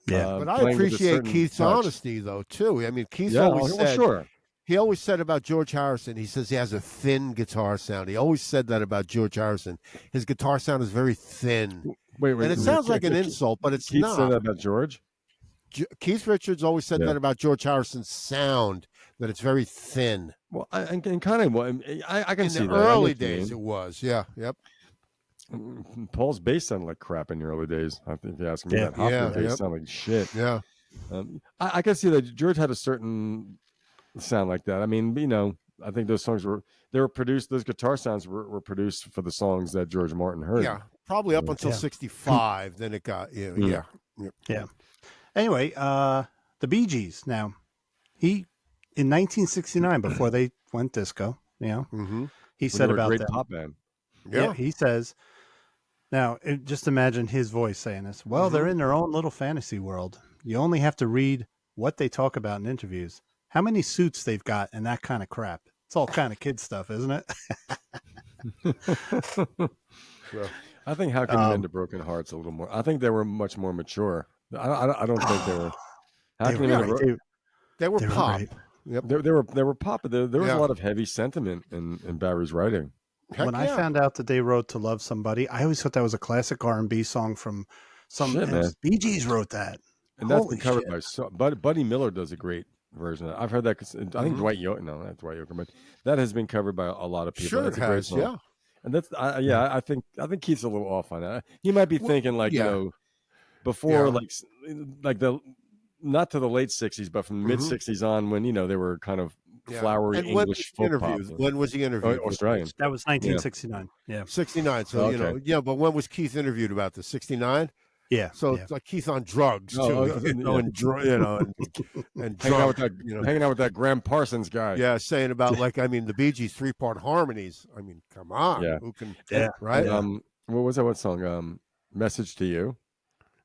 Yeah. But I playing with a appreciate certain Keith's touch. honesty, though, too. I mean, Keith Yeah, always well, said, sure. he always said about George Harrison, he says he has a thin guitar sound. He always said that about George Harrison. His guitar sound is very thin. Wait, And it sounds like an insult, but it's Keith not. said that about George? Keith Richards always said that about George Harrison's sound, that it's very thin. Well, and kind of, I can see In that. the I know early what you days, mean. it was. Yeah. Yep. Paul's bass sounded like crap in the early days. I think if you ask me Yeah. that, Hofman's bass Yep. sounded like shit. Yeah. I can see that George had a certain sound like that. I mean, you know, I think those songs were produced. Those guitar sounds were produced for the songs that George Martin heard. Yeah. Probably up until Yeah. 65. Then it got, yeah. Anyway, the Bee Gees. Now, in 1969, before they went disco, you know, Mm-hmm. he When said they were a about great them. pop band. Yeah. He says, now, just imagine his voice saying this. Well, they're in their own little fantasy world. You only have to read what they talk about in interviews, how many suits they've got, and that kind of crap. It's all kind of kid stuff, isn't it? I think How Can You Mend a Broken Heart's a little more. I think they were much more mature. I don't think they were. How They Can You were Mend a right. Broken They were They were pop. great. Yep. They were pop, but there was Yeah. a lot of heavy sentiment in Barry's writing. Heck When I yeah. found out that they wrote "To Love Somebody," I always thought that was a classic R&B song from some. Shit, and man. Bee Gees wrote that. And that's Holy been covered shit. by Buddy Miller does a great version of it. I've heard that. I think Mhm. Dwight Yoakam, no, not Dwight Yoakam, but that has been covered by a lot of people. Sure, That's it a great has. song. Yeah. And that's I think Keith's a little off on that. He might be Well, thinking like yeah. before Yeah. like the not to the late '60s, but from Mhm. mid '60s on when they were kind of Yeah. flowery And when was English he folk pop. interviewed? When was he interviewed? with Australian. this? That was 1969. Yeah. 69. So, Okay. yeah, but when was Keith interviewed about this? 69? Yeah. So yeah. it's like Keith on drugs, too. Oh, and yeah. and Hanging out with drunk, that hanging out with that Graham Parsons guy. Yeah, saying about, like, I mean, the Bee Gees 3-part harmonies. I mean, come on. Yeah. Who can, Yeah. right? What was that? What song? Message to You.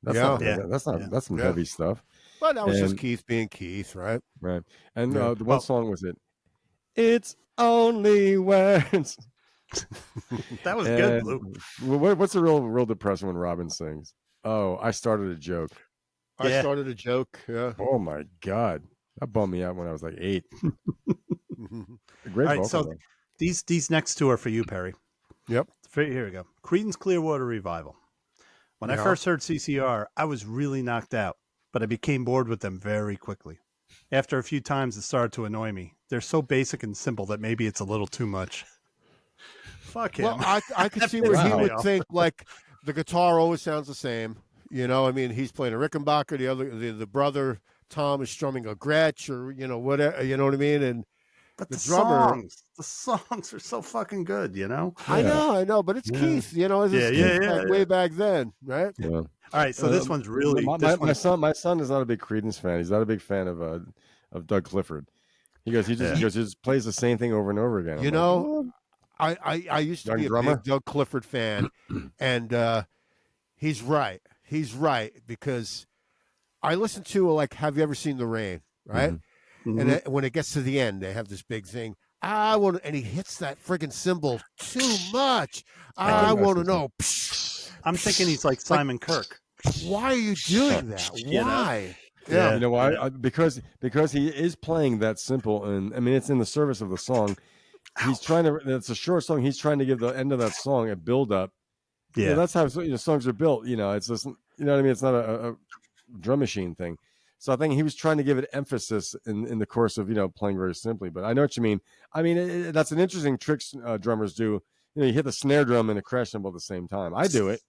That's Yeah. not, Yeah. that's some Yeah. heavy stuff, But that was just and- Keith being Keith, right? right? And Yeah. the one song was it? It's only words. That was good, And Lou. what's the real depressing when Robin sings? Oh, I started a joke. I Yeah. started a joke. Yeah. Oh my god, that bummed me out when I was like 8. A great All right, vocal. so though. these next two are for you, Perry. Yep. Here we go. Creedence Clearwater Revival. When I Yeah. first heard CCR, I was really knocked out, but I became bored with them very quickly. After a few times, it started to annoy me. They're so basic and simple that maybe it's a little too much. Fuck him. Well, I could see That where pissed he me would off. think, like, the guitar always sounds the same. I mean, he's playing a Rickenbacker. The brother, Tom, is strumming a Gretsch or, whatever. You know what I mean? And but the the drummer- songs are so fucking good, you know? I know. But it's Yeah. Keith, this is Yeah, Keith, yeah, like, yeah. way back then, right? Yeah. All right, so this one's really... my, this my one's- my son is not a big Creedence fan. He's not a big fan of Doug Clifford. He just plays the same thing over and over again. I'm You like, know, I used to Young be a drummer? big Doug Clifford fan, and he's right. He's right, because I listen to, like, Have You Ever Seen the Rain, right? Mhm. And when it gets to the end, they have this big thing. And he hits that friggin' cymbal too much. I want to know, I'm thinking he's like Simon Kirk. why are you doing that? You know? Why? Yeah. You know why? Because he is playing that simple, and I mean it's in the service of the song. He's trying to. It's a short song. He's trying to give the end of that song a build up. Yeah. That's how songs are built. It's just what I mean. It's not a drum machine thing. So I think he was trying to give it emphasis in the course of playing very simply. But I know what you mean. I mean that's an interesting trick drummers do. You hit the snare drum and a crash cymbal at the same time. I do it.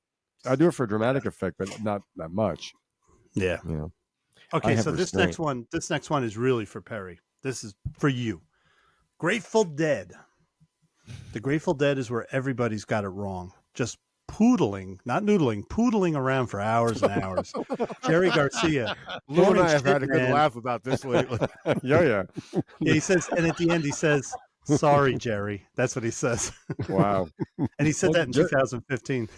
I do it for dramatic effect, but not that much. Yeah. I Okay, have so this next one is really for Perry. This is for you. Grateful Dead. The Grateful Dead is where everybody's got it wrong. Just poodling, not noodling, poodling around for hours and hours. Jerry Garcia. Lou and I Morning have had a shit, good man. laugh about this lately. Yeah. Yeah, he says, and at the end he says, "Sorry, Jerry." That's what he says. Wow. And he said Well, that in Jer- 2015.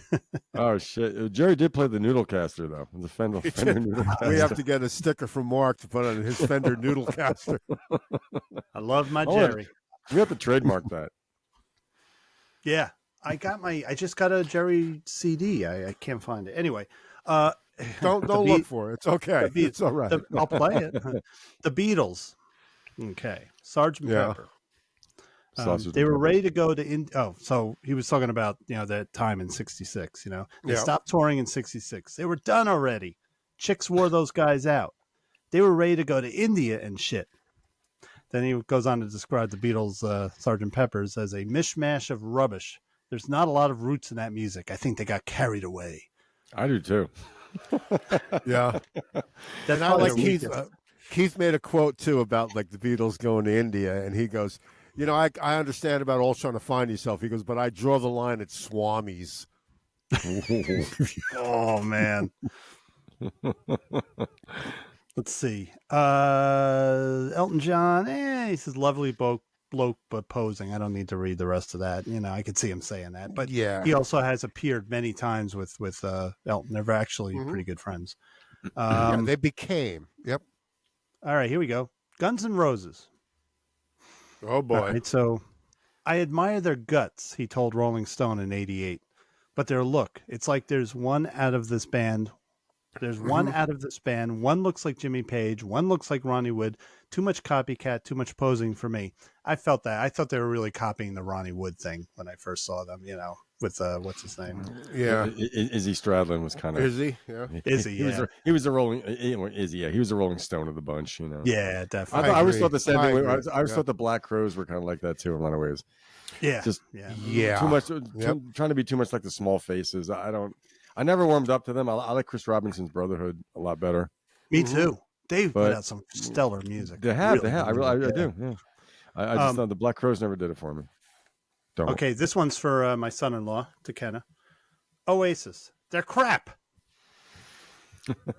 Oh shit! Jerry did play the Noodlecaster though. The Fender Noodlecaster. We have to get a sticker from Mark to put on his Fender Noodlecaster. I love my Oh, Jerry. We have to trademark that. Yeah, I just got a Jerry CD. I can't find it. Anyway, Don't The look Beat- for it. It's okay. the Beat- It's all right. I'll play it. The Beatles. Okay, Sergeant Yeah. Pepper. Sausage They and were Pepper. ready to go to so he was talking about that time in '66. They Yeah. stopped touring in '66. They were done already. Chicks wore those guys out. They were ready to go to India and shit. Then he goes on to describe the Beatles' Sgt. Pepper's as a mishmash of rubbish. There's not a lot of roots in that music. I think they got carried away. I do too. Yeah. That's And I probably like the Keith. weakest. Keith made a quote too about, like, the Beatles going to India, and he goes, I understand about all trying to find yourself. He goes, but I draw the line at Swamis. Oh man. Let's see. Elton John. He says lovely bloke, but posing. I don't need to read the rest of that. I could see him saying that. But Yeah. he also has appeared many times with Elton. They're actually Mhm. pretty good friends. Yeah, they became. Yep. All right, here we go. Guns N' Roses. Oh boy. All right, so I admire their guts, he told Rolling Stone in '88, but their look, it's like there's one out of this band. There's one out of this band. One looks like Jimmy Page. One looks like Ronnie Wood. too much copycat, too much posing for me. I felt that. I thought they were really copying the Ronnie Wood thing when I first saw them. With what's his name? Yeah. Izzy Stradlin was kind of. Is he? Yeah. Izzy. He was a rolling. Izzy. Yeah, he was a Rolling Stone of the bunch. Yeah, definitely. I always thought the same I thing. agree. I always thought the Black Crowes were kind of like that too in a lot of ways. Yeah, Just Yeah. too much. Yep. Trying to be too much like the Small Faces. I never warmed up to them. I like Chris Robinson's Brotherhood a lot better. Me too. They've put But out some stellar music. They have. Really I good music, do. Yeah. I just thought the Black Crowes never did it for me. Don't. Okay, this one's for my son-in-law, Tekenna. Oasis. They're crap.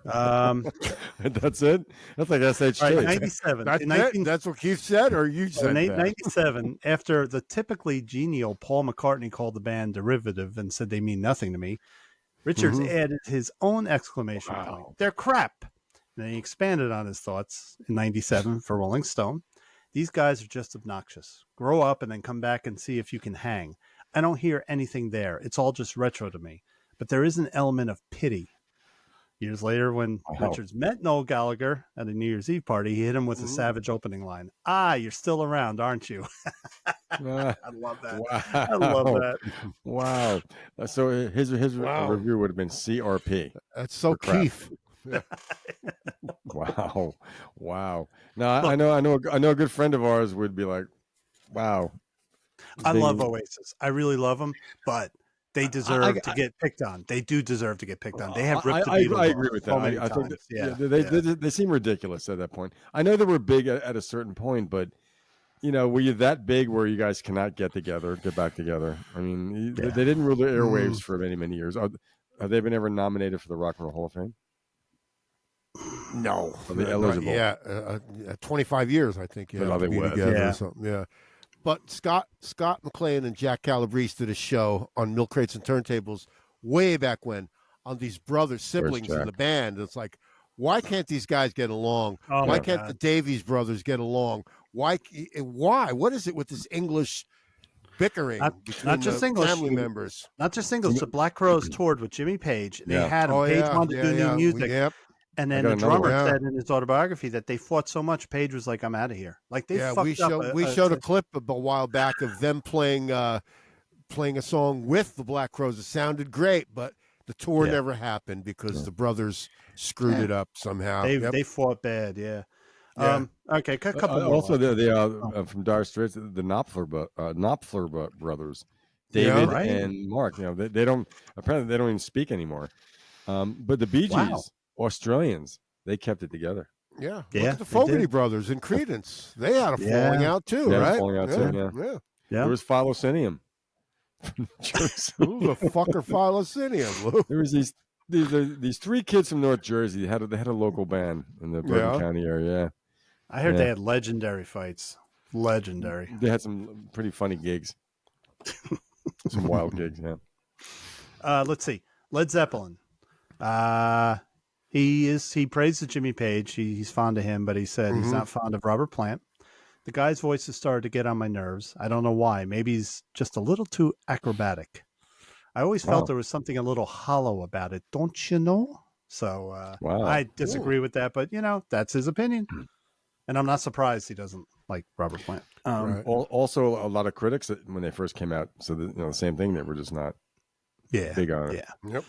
That's it. That's like SHT. All right, 97. That's In it? 19 That's what Keith said, or you said that? 97, after the typically genial Paul McCartney called the band derivative and said they mean nothing to me, Richards added his own exclamation point. They're crap. And then he expanded on his thoughts in 97 for Rolling Stone. These guys are just obnoxious. Grow up and then come back and see if you can hang. I don't hear anything there. It's all just retro to me. But there is an element of pity. Years later, when Richards met Noel Gallagher at a New Year's Eve party, he hit him with a savage opening line. You're still around, aren't you? I love that. Wow. I love that. Wow. So his review would have been CRP. That's so crap. Keith. Wow. Now I know a good friend of ours would be like, wow. I love Oasis. I really love them, but they deserve to get picked on. They do deserve to get picked on. They have ripped the Beatles I agree with that. so many I think times. they seem ridiculous at that point. I know they were big at a certain point, but were you that big where you guys cannot get back together? I mean, they didn't rule the airwaves for many, many years. Have they been ever nominated for the Rock and Roll Hall of Fame? No. Are they eligible? Yeah. 25 years, I think. But are they be wet? together Yeah. or something. Yeah. But Scott McLean and Jack Calabrese did a show on Milk Crates and Turntables way back when on these siblings in the band. It's like, why can't these guys get along? Oh, why my can't God. the Davies brothers get along? Why? What is it with this English bickering between not just the English. family members? Not just singles. The Black Crowes toured with Jimmy Page. They had him. Page wanted to do new music. Yep. And then I the got another drummer one. said in his autobiography that they fought so much, Page was like, I'm out of here. Like, they fucked we up. showed a clip a while back of them playing a song with the Black Crowes. It sounded great, but the tour never happened because the brothers screwed it up somehow. They fought bad, yeah. Yeah. Okay, a couple more. Also, from Dire Straits, the Knopfler brothers, David right. and Mark. They don't even speak anymore. But the Bee Gees, Wow. Australians, they kept it together. Yeah. Yeah, Look at the they Fogerty did. brothers and Credence. They had a Yeah. falling out too, Yeah, right? falling out too, yeah. Yeah. There was Philocinium. Who the fuck are Philocinium? There was these three kids from North Jersey. They had a local band in the Bergen County area. I heard Yeah. they had legendary fights. Legendary. They had some pretty funny gigs, some wild gigs. Yeah. Let's see. Led Zeppelin. He praised Jimmy Page. He's fond of him, but he said he's not fond of Robert Plant. The guy's voice has started to get on my nerves. I don't know why. Maybe he's just a little too acrobatic. I always felt there was something a little hollow about it. Don't you know? So I disagree with that, but that's his opinion. And I'm not surprised he doesn't like Robert Plant. Right. Also, a lot of critics when they first came out, so the same thing. They were just not Yeah. big on it. Yeah. Yep.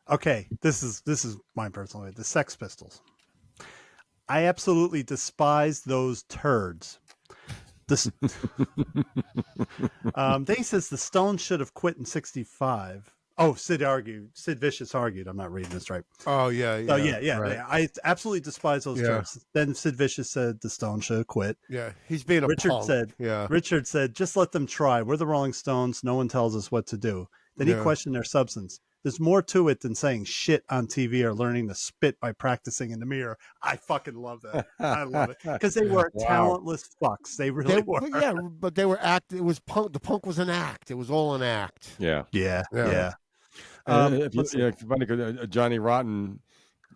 Okay, this is my personal way. The Sex Pistols. I absolutely despise those turds. This, they says the Stones should have quit in '65. Oh, Sid Vicious argued. I'm not reading this right. Oh yeah. Oh yeah. Right. I absolutely despise those Yeah. turds. Then Sid Vicious said the Stones should have quit. Yeah. He's being a Richard punk. said, Yeah. Richard said, just let them try. We're the Rolling Stones. No one tells us what to do. Then he Yeah. questioned their substance. There's more to it than saying shit on TV or learning to spit by practicing in the mirror. I fucking love that. I love it because they were talentless fucks. They really were. But they were It was punk. The punk was an act. It was all an act. Yeah. Yeah. Johnny Rotten,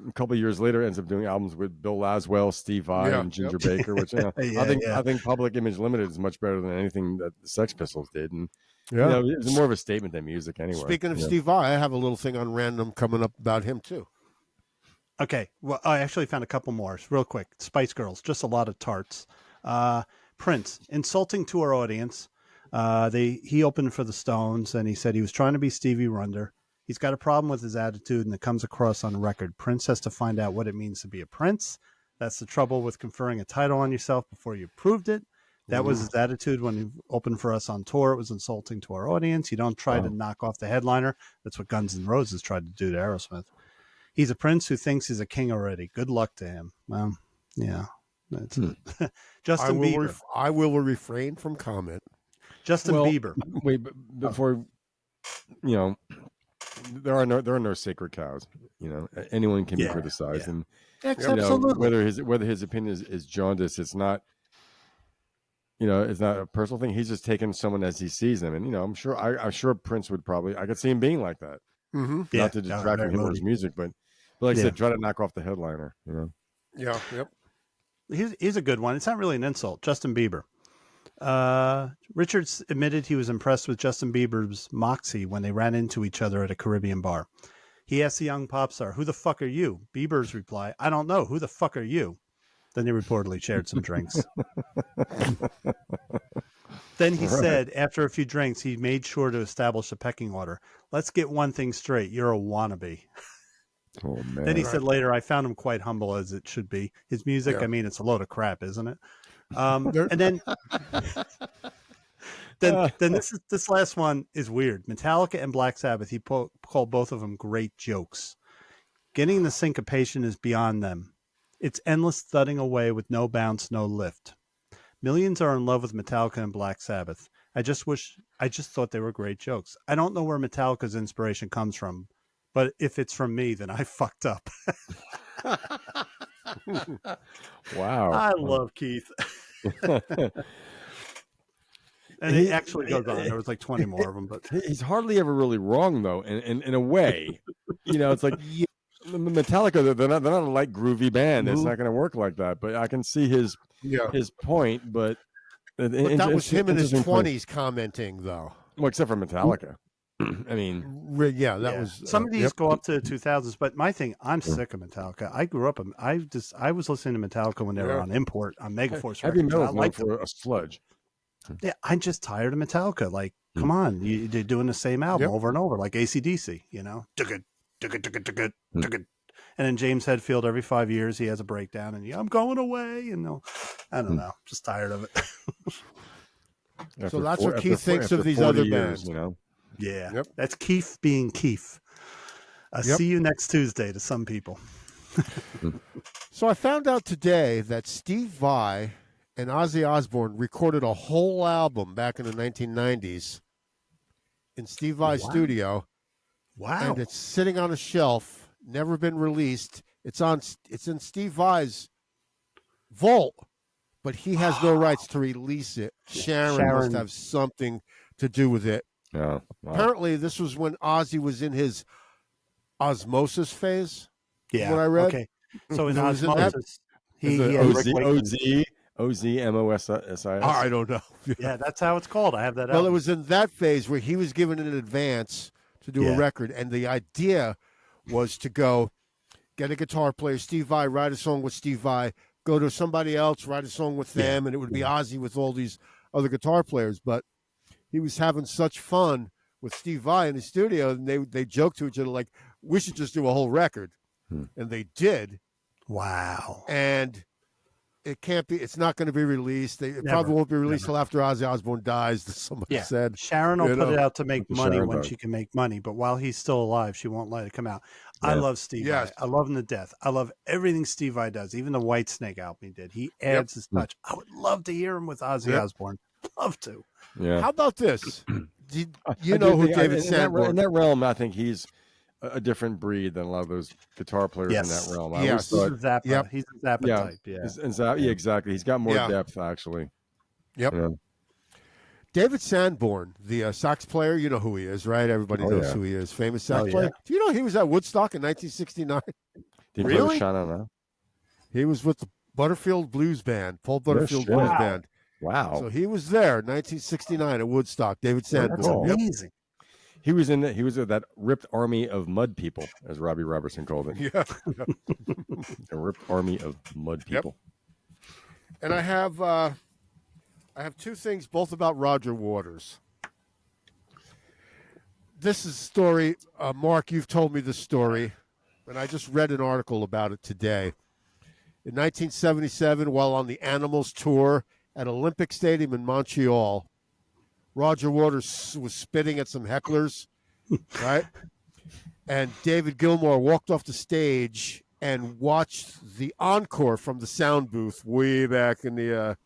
a couple of years later, ends up doing albums with Bill Laswell, Steve Vai, and Ginger Baker, which I think Public Image Limited is much better than anything that the Sex Pistols did, and it's more of a statement than music anyway. Speaking of Steve Vai, I have a little thing on random coming up about him too. Okay. Well, I actually found a couple more real quick. Spice Girls, just a lot of tarts. Prince, insulting to our audience. He opened for the Stones and he said he was trying to be Stevie Wonder. He's got a problem with his attitude and it comes across on record. Prince has to find out what it means to be a prince. That's the trouble with conferring a title on yourself before you proved it. That was his attitude when he opened for us on tour. It was insulting to our audience. You don't try to knock off the headliner. That's what Guns N' Roses tried to do to Aerosmith. He's a prince who thinks he's a king already. Good luck to him. Well, yeah. That's Justin Bieber. I will refrain from comment. Justin Bieber. Wait, before there are no sacred cows. Anyone can be criticized, and whether his opinion is jaundiced, it's not. It's not a personal thing. He's just taking someone as he sees them, and I'm sure Prince would probably. I could see him being like that. Mm-hmm. Not to detract from him or his music, but like I said, try to knock off the headliner. Yeah. Yep. He's a good one. It's not really an insult. Justin Bieber. Richards admitted he was impressed with Justin Bieber's moxie when they ran into each other at a Caribbean bar. He asked the young pop star, "Who the fuck are you?" Bieber's reply, "I don't know. Who the fuck are you?" Then they reportedly shared some drinks. Then he said, after a few drinks, he made sure to establish a pecking order. Let's get one thing straight. You're a wannabe. Oh, man. Then he said later, I found him quite humble as it should be. His music, I mean, it's a load of crap, isn't it? And then this last one is weird. Metallica and Black Sabbath, he called both of them great jokes. Getting the syncopation is beyond them. It's endless thudding away with no bounce, no lift. Millions are in love with Metallica and Black Sabbath. I just thought they were great jokes. I don't know where Metallica's inspiration comes from, but if it's from me, then I fucked up. Wow. I love Keith. And he actually goes on. There was like 20 more of them, but he's hardly ever really wrong though. And in a way, it's like Metallica. They're not a light groovy band. It's not going to work like that. But I can see his point. But that was him in his 20s commenting, though. Well, except for Metallica. I mean, that was some of these go up to the 2000s. But my thing, I'm sick of Metallica. I grew up. I was listening to Metallica when they were on Import on Megaforce. Heavy metal is for a sludge. Yeah, I'm just tired of Metallica. Like, come on, they're doing the same album over and over, like AC/DC. And then James Hetfield, every 5 years, he has a breakdown, and I'm going away. And I don't know, just tired of it. So that's what Keith thinks of these other bands. Yeah, that's Keith being Keith. See you next Tuesday to some people. So I found out today that Steve Vai and Ozzy Osbourne recorded a whole album back in the 1990s in Steve Vai's studio. Wow. And it's sitting on a shelf, never been released. It's in Steve Vai's vault, but he has no rights to release it. Sharon must have something to do with it. Yeah. Wow. Apparently, this was when Ozzy was in his osmosis phase. Yeah. What I read. Okay. So in It was in that- osmosis, he OZMOSIS. I don't know. Yeah, that's how it's called. I have that. Well, it was in that phase where he was given an advance to do a record, and the idea was to go get a guitar player, Steve Vai, write a song with Steve Vai, go to somebody else, write a song with them, and it would be Ozzy with all these other guitar players. But he was having such fun with Steve Vai in the studio, and they joked to each other like, we should just do a whole record. And they did. Wow. And it's not going to be released. It probably won't be released till after Ozzy Osbourne dies, somebody said. Sharon will put it out to make money when she can make money, but while he's still alive, she won't let it come out. I love Steve Vai. I love him to death. I love everything Steve Vai does, even the White Snake album he did. He adds his touch. I would love to hear him with Ozzy Osbourne. Love to. Yeah. How about this? You know who David Sanborn? In that realm, I think he's a different breed than a lot of those guitar players in that realm. Yes. He's a Zappa type. Yeah, exactly. He's got more depth, actually. Yep. Yeah. David Sanborn, the sax player, you know who he is, right? Everybody knows who he is. Famous sax player. Do you know he was at Woodstock in 1969? Did he really? Shine on that? He was with the Butterfield Blues Band, Paul Butterfield Blues Band. Wow. So he was there, 1969 at Woodstock. David Sanborn. That's amazing. He was that ripped army of mud people, as Robbie Robertson called it. Yeah. A ripped army of mud people. And I have two things, both about Roger Waters. This is a story, Mark, you've told me this story, and I just read an article about it today. In 1977, while on the Animals tour at Olympic Stadium in Montreal, Roger Waters was spitting at some hecklers, right? And David Gilmour walked off the stage and watched the encore from the sound booth way back in the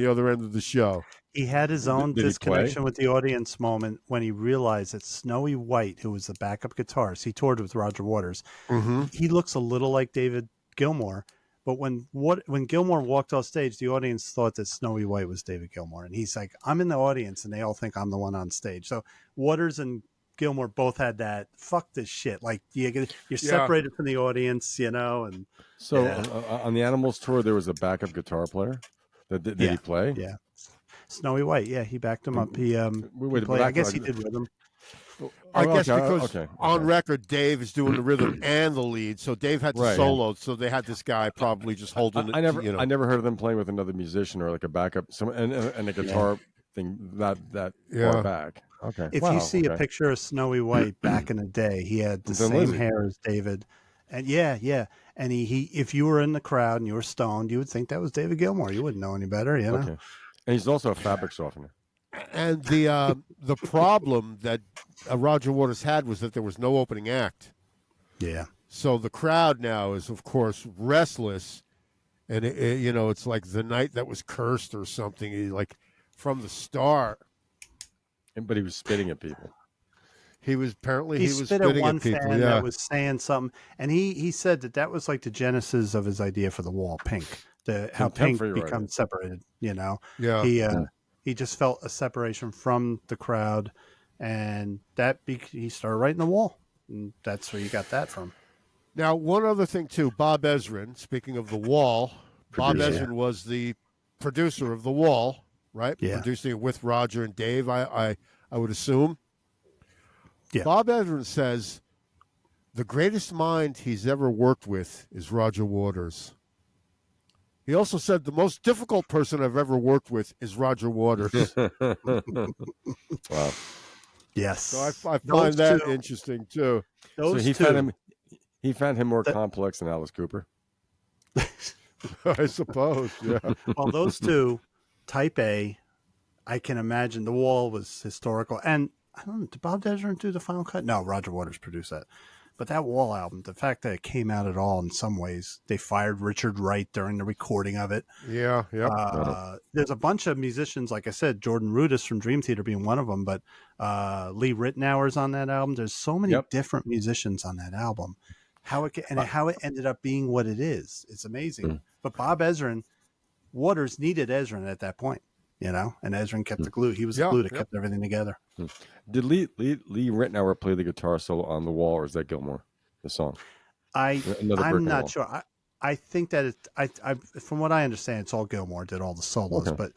other end of the show. He had his own Did he disconnection with the audience moment when he realized that Snowy White, who was the backup guitarist, he toured with Roger Waters. Mm-hmm. He looks a little like David Gilmour, but when Gilmour walked off stage, the audience thought that Snowy White was David Gilmour, and he's like, "I'm in the audience, and they all think I'm the one on stage." So Waters and Gilmour both had that "fuck this shit." Like you're separated from the audience, and So on the Animals tour, there was a backup guitar player. Did he play? Yeah. Snowy White, yeah, he backed him up. He Wait, played, I guess he did with him. I guess okay, because okay. on record, Dave is doing the rhythm and the lead, so Dave had to Right. solo. So they had this guy probably just holding it. I never heard of them playing with another musician or like a backup, and a guitar thing that Yeah. far back. Okay. If Wow, you see a okay. picture of Snowy White back in the day, he had the Then same Lizzie. hair as David. And yeah. And he if you were in the crowd and you were stoned, you would think that was David Gilmour. You wouldn't know any better, you know? Okay. And he's also a fabric softener. And the problem that Roger Waters had was that there was no opening act. Yeah. So the crowd now is, of course, restless, and it's like the night that was cursed or something. Like from the start, But he was spitting at people. he was He spit at spitting one at people. fan Yeah, that was saying something, and he said that was like the genesis of his idea for the wall, Pink. How Contempt Pink for your becomes separated. yeah. He just felt a separation from the crowd, and he started writing the wall, and that's where you got that from. Now, one other thing too, Bob Ezrin. Speaking of the Wall, Bob Producer. Ezrin was the producer of the Wall, right? Yeah. Producing it with Roger and Dave. I would assume. Yeah. Bob Ezrin says the greatest mind he's ever worked with is Roger Waters. He also said the most difficult person I've ever worked with is Roger Waters. Wow. Yes. So I find Those that two- interesting too. So Those he two, found him more complex than Alice Cooper. I suppose. Yeah. well, those two, Type A, I can imagine the Wall was historical. And I don't know, did Bob Ezrin do the final cut? No, Roger Waters produced that. But that Wall album, the fact that it came out at all in some ways, they fired Richard Wright during the recording of it. Yeah. Yeah. There's a bunch of musicians, like I said, Jordan Rudess from Dream Theater being one of them, but Lee Ritenour's on that album. There's so many different musicians on that album. How it ended up being what it is, it's amazing. But Bob Ezrin, Waters needed Ezrin at that point, and Ezrin kept the glue. He was the glue that kept everything together. Did Lee Ritenour play the guitar solo on the Wall, or is that Gilmour, the song? I'm Wall. not sure. I think that I from what I understand, it's all Gilmour did all the solos. Okay. But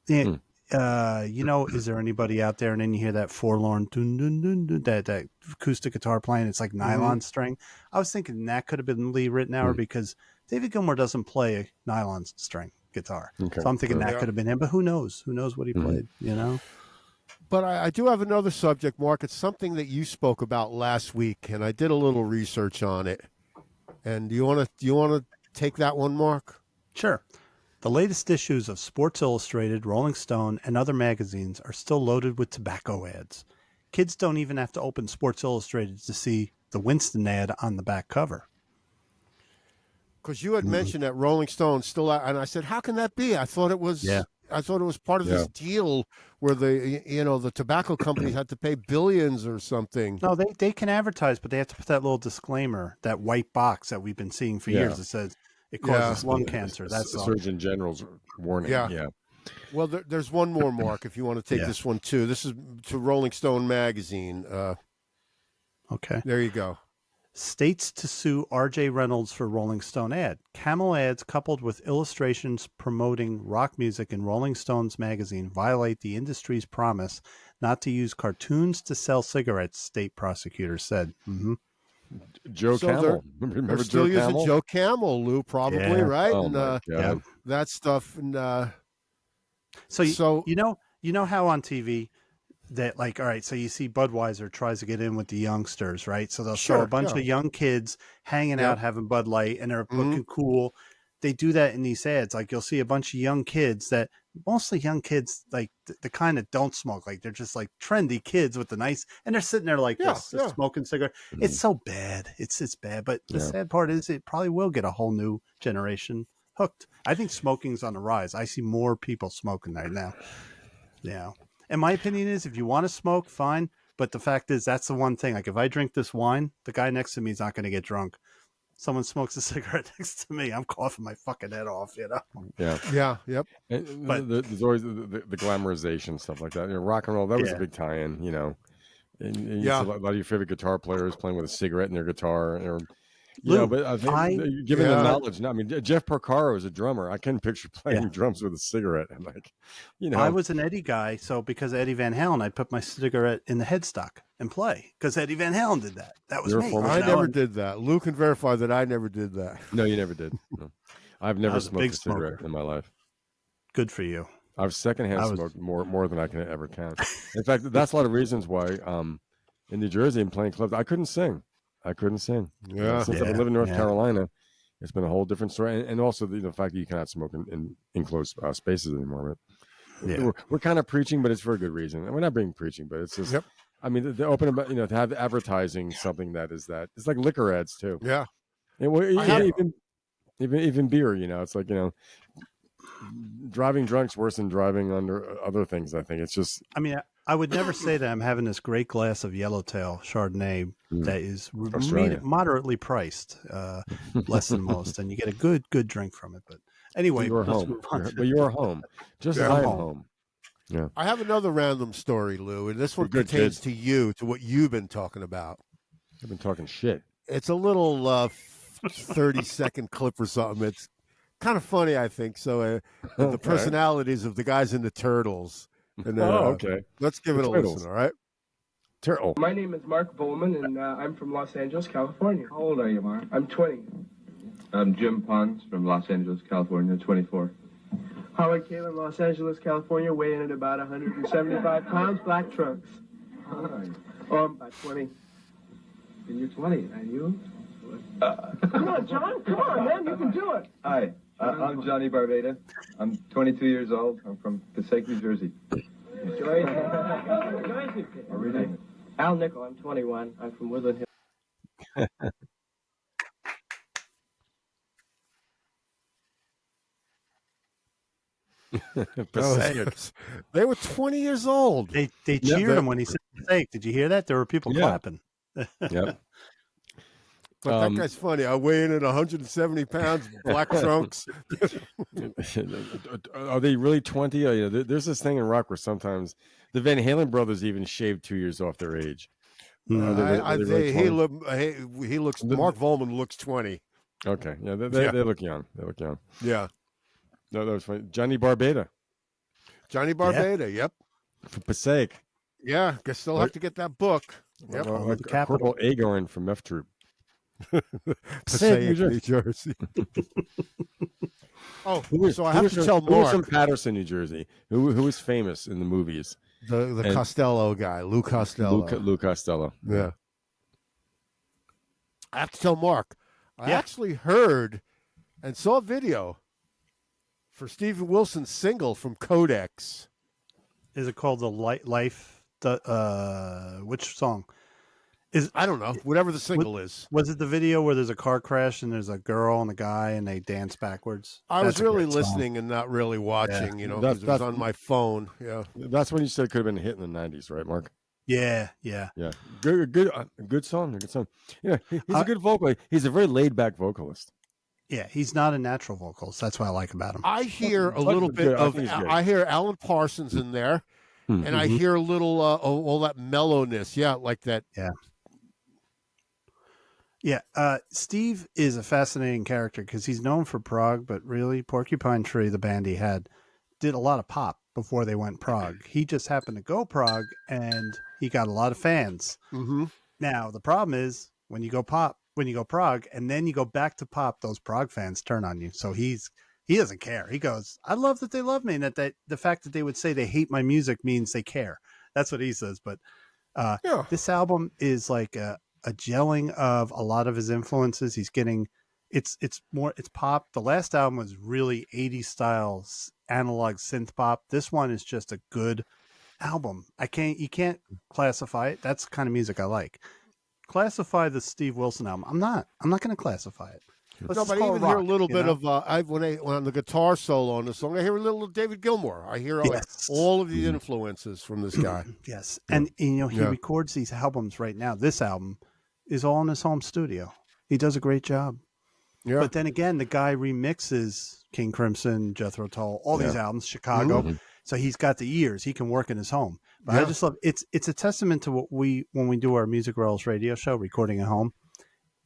is there anybody out there? And then you hear that forlorn dun, dun, dun, dun, that acoustic guitar playing. It's like nylon string. I was thinking that could have been Lee Ritenour because David Gilmour doesn't play a nylon string guitar. Okay. So I'm thinking that Yeah. could have been him. But who knows? Who knows what he played? But I do have another subject, Mark. It's something that you spoke about last week, and I did a little research on it. And do you want to take that one, Mark? Sure. The latest issues of Sports Illustrated, Rolling Stone, and other magazines are still loaded with tobacco ads. Kids don't even have to open Sports Illustrated to see the Winston ad on the back cover. Because you had mentioned that Rolling Stone still out, and I said, "How can that be?" I thought it was. Yeah. I thought it was part of this deal where the tobacco companies had to pay billions or something. No, they can advertise, but they have to put that little disclaimer, that white box that we've been seeing for years that says it causes lung cancer. That's all. Surgeon General's warning. Yeah. Well, there's one more, Mark, if you want to take this one too. This is to Rolling Stone magazine. Okay. There you go. States to sue R.J. Reynolds for Rolling Stone ad. Camel ads coupled with illustrations promoting rock music in Rolling Stones magazine violate the industry's promise not to use cartoons to sell cigarettes, state prosecutors said. Mm-hmm. Joe So Camel. They're Remember still Joe using Camel? Joe Camel, Lou, probably, Yeah. right? Oh And my God. that stuff. And So, So- you know how on TV that, like, all right, so you see Budweiser tries to get in with the youngsters, right? So they'll show Sure, a bunch yeah. of young kids hanging Yep. out having Bud Light and they're Mhm. looking cool. They do that in these ads. Like, you'll see a bunch of young kids that mostly young kids, like the kind that don't smoke, like they're just like trendy kids with the nice, and they're sitting there like Yeah, this, yeah. smoking cigarette. It's so bad. It's bad. But the Yeah. sad part is it probably will get a whole new generation hooked. I think smoking's on the rise. I see more people smoking right now. Yeah. And my opinion is if you want to smoke, fine. But the fact is, that's the one thing. Like, if I drink this wine, the guy next to me is not going to get drunk. Someone smokes a cigarette next to me, I'm coughing my fucking head off, you know? Yeah. yeah, yep. And But- there's always the glamorization stuff like that. You know, rock and roll, that was Yeah. a big tie-in, you know. And you see Yeah. a lot of your favorite guitar players playing with a cigarette in their guitar. Or, Lou, but I think I- given Yeah. the knowledge now, I mean, Jeff Porcaro is a drummer. I can picture playing Yeah. drums with a cigarette. And like, you know, I was an Eddie guy, so because of Eddie Van Halen, I put my cigarette in the headstock and play because Eddie Van Halen did that. That was You're a me. former- I you know? never did that. Lou can verify that I never did that. no, you never did. No. I've never was a smoked big a cigarette smoker. in my life. Good for you. I've secondhand I was- smoked more than I can ever count. In fact, that's a lot of reasons why in New Jersey and playing clubs, I couldn't sing. Yeah. Since I've Yeah, been living in North yeah. Carolina, it's been a whole different story. And also the fact that you cannot smoke in enclosed spaces anymore. But Yeah. we're kind of preaching, but it's for a good reason. And we're not being preaching, but it's just, Yep. I mean, they're open about, to have advertising something that is that. It's like liquor ads too. Yeah. And I have- even beer, it's like, driving drunk's worse than driving under other things. I think it's just, I mean, I would never say that I'm having this great glass of Yellowtail Chardonnay that is Australia. moderately priced, less than most, and you get a good drink from it. But anyway, you're let's home. move on. But you're home. Just Yeah, as I'm I am home. home. I have another random story, Lou, and this one Good pertains kid. to you, to what you've been talking about. I've been talking shit. It's a little 30-second clip or something. It's kind of funny, I think. So the Okay. personalities of the guys in the Turtles. And Okay. let's give it The a Turtles. listen, all right? Turtle. My name is Mark Bowman, and I'm from Los Angeles, California. How old are you, Mark? I'm 20. I'm Jim Pons from Los Angeles, California, 24. Howard Kalin, Los Angeles, California, weighing at about 175 pounds, black trunks. Hi. Oh, I'm about 20. And you're 20, and you? Come on, John. Come on, man. You can do it. Hi, I'm Johnny Barbada. I'm 22 years old. I'm from Passaic, New Jersey. Joyce. Are we doing it? Al Nickel. I'm 21. I'm from Woodland Hills. Passaic. They were 20 years old. They Yeah, cheered but- him when he said mistake. Did you hear that? There were people Yeah. clapping. Yep. But that guy's funny. I weigh in at 170 pounds, black trunks. Are they really 20? There's this thing in rock where sometimes the Van Halen brothers even shaved 2 years off their age. Are they really 20? He looks. Mark Volman looks 20. Okay. Yeah, they look young. They look young. Yeah, No, that was funny. Johnny Barbada Johnny Barbada. Yep. from Passaic. Yeah, guess still have to get that book. Yep. the capital. Corporal Agarn from F Troop. Passaic, New New Jersey. Oh, Who was- so I who have was to from- tell who was from Mark, Patterson, New Jersey. Who was famous in the movies? the and- Costello guy, Lou Costello. Lou Costello. Yeah. I have to tell Mark, I Yeah. actually heard and saw a video for Stephen Wilson's single from Codex. Is it called the Life? Which song? I don't know, whatever the single is. Was it the video where there's a car crash and there's a girl and a guy and they dance backwards? I was That's a really great song. listening and not really watching, you know, That's- because it was that's- on my phone. Yeah. That's when you said it could have been a hit in the 90s, right, Mark? Yeah. Yeah. Good song. Good song. Yeah, he's Uh, a good vocalist. He's a very laid back vocalist. Yeah, he's not a natural vocalist. That's what I like about him. I hear a Fucking little good. bit I of, think he's good. I hear Alan Parsons in there, and I hear a little, all that mellowness. Yeah, like that. Yeah, Steve is a fascinating character because he's known for prog, but really, Porcupine Tree, the band he had, did a lot of pop before they went prog. He just happened to go prog, and he got a lot of fans. Mm-hmm. Now the problem is when you go prog, and then you go back to pop, those prog fans turn on you. So he doesn't care. He goes, "I love that they love me, and that the fact that they would say they hate my music means they care." That's what he says. But Yeah. this album is like a gelling of a lot of his influences. He's getting it's pop. The last album was really 80s styles analog synth pop. This one is just a good album. You can't classify it. That's the kind of music I like. Classify the Steve Wilson album. I'm not going to classify it. Let's No, just but I call it even hear a rock, little you bit know? of when on the guitar solo on the song, I hear a little David Gilmour. I hear Yes. all of the influences from this guy. Yes. And he Yeah. records these albums right now. This album is all in his home studio. He does a great job. Yeah. But then again, the guy remixes King Crimson, Jethro Tull, all these albums, Chicago. Mhm. So he's got the ears. He can work in his home. But I Yeah. just love it's a testament to when we do our Music Royals radio show, recording at home.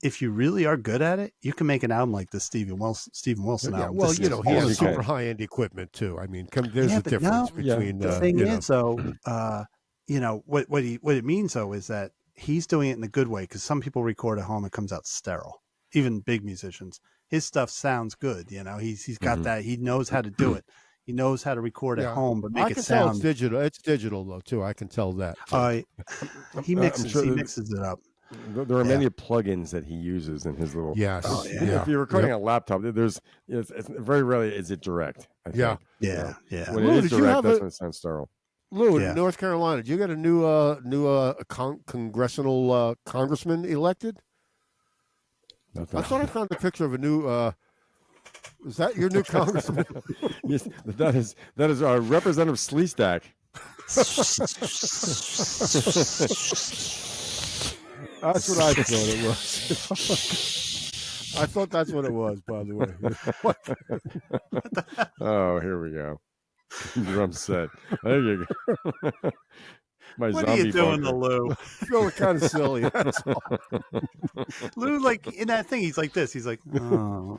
If you really are good at it, you can make an album like the Stephen Wilson Yeah, album. well, This you is know, he awesome. has Okay. super high end equipment too. I mean, there's Yeah, a but difference no, between the thing you is, though, what it means though is that he's doing it in a good way because some people record at home, it comes out sterile. Even big musicians, his stuff sounds good. You know, he's got that. He knows how to do it. He knows how to record Yeah. at home, but I make can it tell it's sound. digital. It's digital though too. I can tell that. He I'm mixes. sure He that- mixes it up. There are many plugins that he uses in his little. Yes. Oh, yeah. Yeah. If you're recording a laptop, it's very rarely is it direct. I think. Yeah. Yeah. When Lou, it is did you direct, have that's a- when it sounds sterile. Lou, Yeah. in North Carolina, did you get a new congressional congressman elected? I thought I found a picture of a new. Is that your new congressman? Yes, that is Representative Sleestack. That's what I thought it was. I thought that's what it was, by the way. Oh, here we go. Drum set. There you go. My What zombie are you doing to bunker. Lou? Feeling kind of silly. That's all. Lou, like in that thing, he's like this. He's like, oh.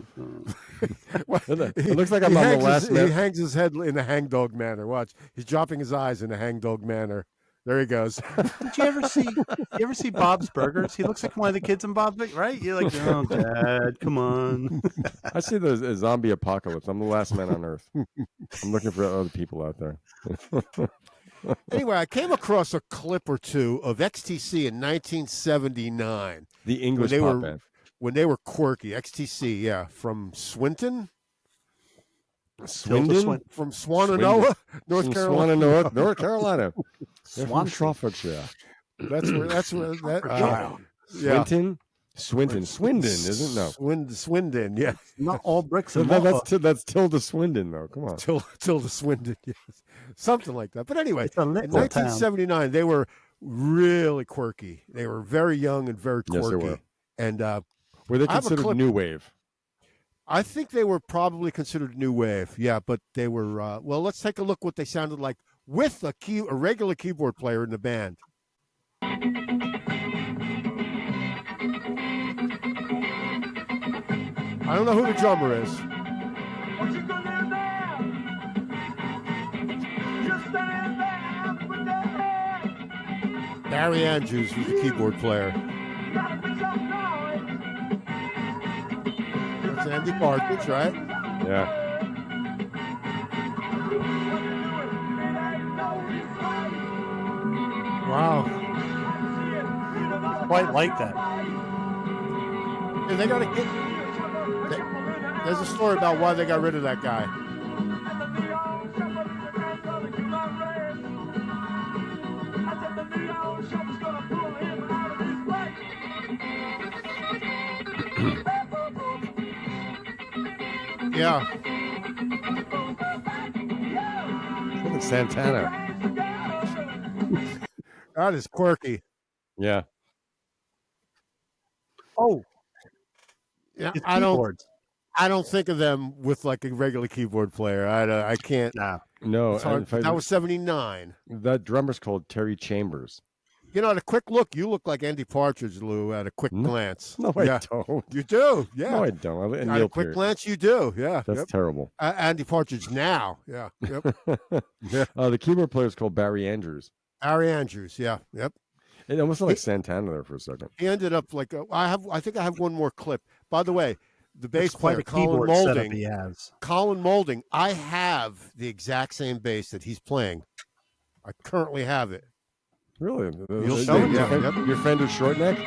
It looks like I'm He on the hangs last his- He minute. hangs his head in a hangdog manner. Watch. He's dropping his eyes in a hangdog manner. There he goes. Did you ever see Bob's Burgers? He looks like one of the kids in Bob's Burgers, right? You're like, oh, Dad, come on. I see the zombie apocalypse. I'm the last man on Earth. I'm looking for other people out there. Anyway, I came across a clip or two of XTC in 1979 The English they pop were- band. when they were quirky. XTC, yeah, from Swinton, Swindon? from Swananoa, North From Carolina. North Carolina. They're from Swansea. Staffordshire. That's where that. Wow. Yeah. Swindon, isn't it? No. Swindon, yeah. Not all bricks So and that's Tilda Swindon, though. Come on. Tilda Swindon, yes. Something like that. But anyway, It's a in little town. 1979, they were really quirky. They were very young and very Yes, they quirky. were. And Were they I have a considered clip- new wave? I think they were probably considered new wave. Yeah, but they were. Well, let's take a look what they sounded like with a regular keyboard player in the band. I don't know who the drummer is. What you gonna do now? Just stand there with the head. Barry Andrews was the keyboard player. Gotta make some noise. That's Andy Partridge, right? Yeah. Wow. Quite like that. Yeah, they got to get. There's a story about why they got rid of that guy. Yeah. Look at Santana. That is quirky. Yeah. Oh, Yeah, it's I don't. keyboards. I don't think of them with like a regular keyboard player. I can't. Nah. No, It's hard. in fact, That was '79. that drummer's called Terry Chambers. You know, at a quick look, you look like Andy Partridge, Lou, at a quick No. glance. No, I yeah. don't. You do. Yeah. No, I don't. And At Neil a quick Peart. glance, you do. Yeah. That's Yep. terrible. Andy Partridge now. Yeah. Yep. Yeah. The keyboard player is called Barry Andrews. Barry Andrews. Yeah. Yep. It almost sounded like Santana there for a second. He ended up like I think I have one more clip. By the way, the bass It's quite player a Colin keyboard setup Moulding. he has. Colin Moulding. I have the exact same bass that he's playing. I currently have it. Really? You'll show it, yeah. Yep. Your Fender short neck?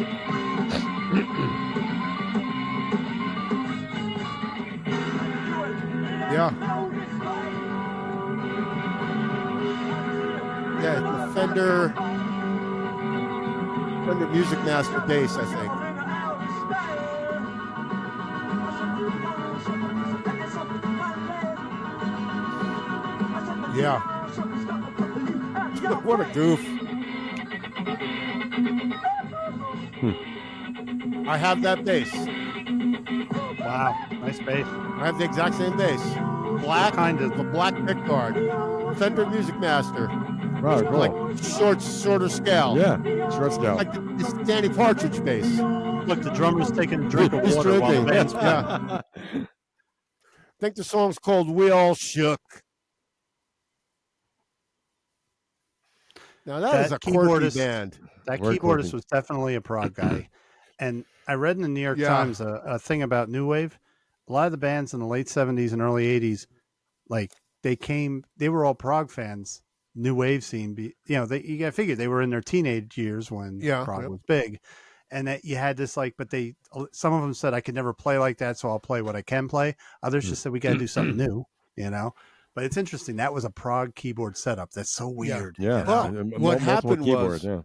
Yeah. Yeah, it's the Fender Music Master bass, I think. Yeah. What a goof. I have that bass. Wow, nice bass. I have the exact same bass. Black, kind of- the black pickguard. Fender Music Master. Wow, cool. Like shorter scale. Yeah, short scale. Like it's Danny Partridge bass. Look, the drummer's taking a drink of He's water while the drinking. band's playing. Yeah. I think the song's called We All Shook. Now that is a quirky keyboardist- band. That Very keyboardist quirky. was definitely a prog guy. And I read in the New York Yeah. Times a thing about New Wave. A lot of the bands in the late 70s and early 80s, like they were all prog fans. New Wave scene, you got to figure they were in their teenage years when prog was big. And that you had this but some of them said, I could never play like that, so I'll play what I can play. Others just said, we got to do something new, But it's interesting. That was a prog keyboard setup. That's so weird. Yeah. Well, And what multiple happened keyboards, was- yeah.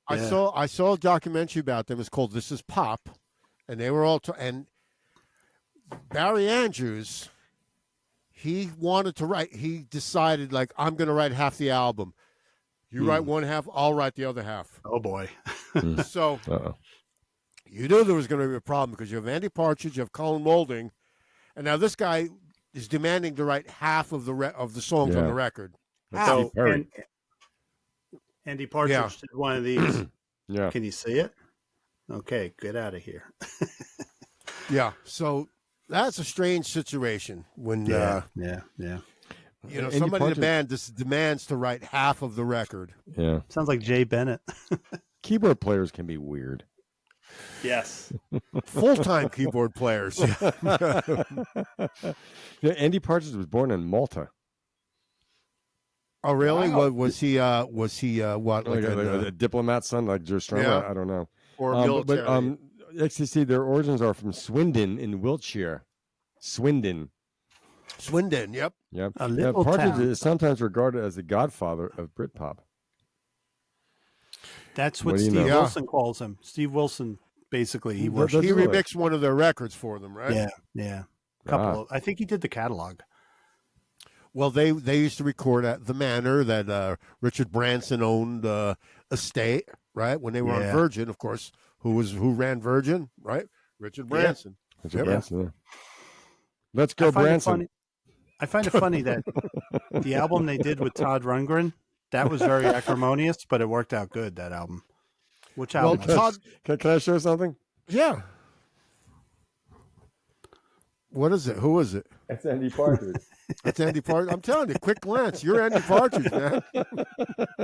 I saw a documentary about them. It's called This Is Pop, and they were all and Barry Andrews. He wanted to write. He decided I'm going to write half the album. You write one half, I'll write the other half. Oh boy. So Uh-oh. you knew there was going to be a problem because you have Andy Partridge, you have Colin Moulding, and now this guy is demanding to write half of the songs on Yeah. the record. That's So, Steve Perry. and Andy Partridge Yeah. did one of these. Yeah. Can you see it? Okay, get out of here. Yeah. So that's a strange situation when yeah. you know Andy somebody in Partridge- the band just demands to write half of the record. Yeah. Sounds like Jay Bennett. Keyboard players can be weird. Yes. Full-time keyboard players. Yeah, Andy Partridge was born in Malta. Oh, really? Wow. Was he? What? Like, Like a diplomat's son, like Joe Strummer? Yeah. I don't know. or But military? XTC, their origins are from Swindon in Wiltshire. Swindon. Swindon. Yep. Yep. A little Partridge town. is sometimes regarded as the godfather of Britpop. That's What what do you Steve know? Wilson calls him. Steve Wilson, basically, he Well, worships. He That's really- remixed one of their records for them, right? Yeah, yeah. I think he did the catalog. Well, they used to record at the Manor that Richard Branson owned estate, right? When they were Yeah. on Virgin, of course. Who ran Virgin, right? Richard Branson. Richard Yep. Branson, yeah. Let's go, I find it Branson. funny- I find it funny that the album they did with Todd Rundgren, that was very acrimonious, but it worked out good, that album. Which Well, album? Todd, Can I show something? yeah. What is it? Who is it? That's Andy Partridge. It's Andy Partridge. I'm telling you, quick glance. You're Andy Partridge, man.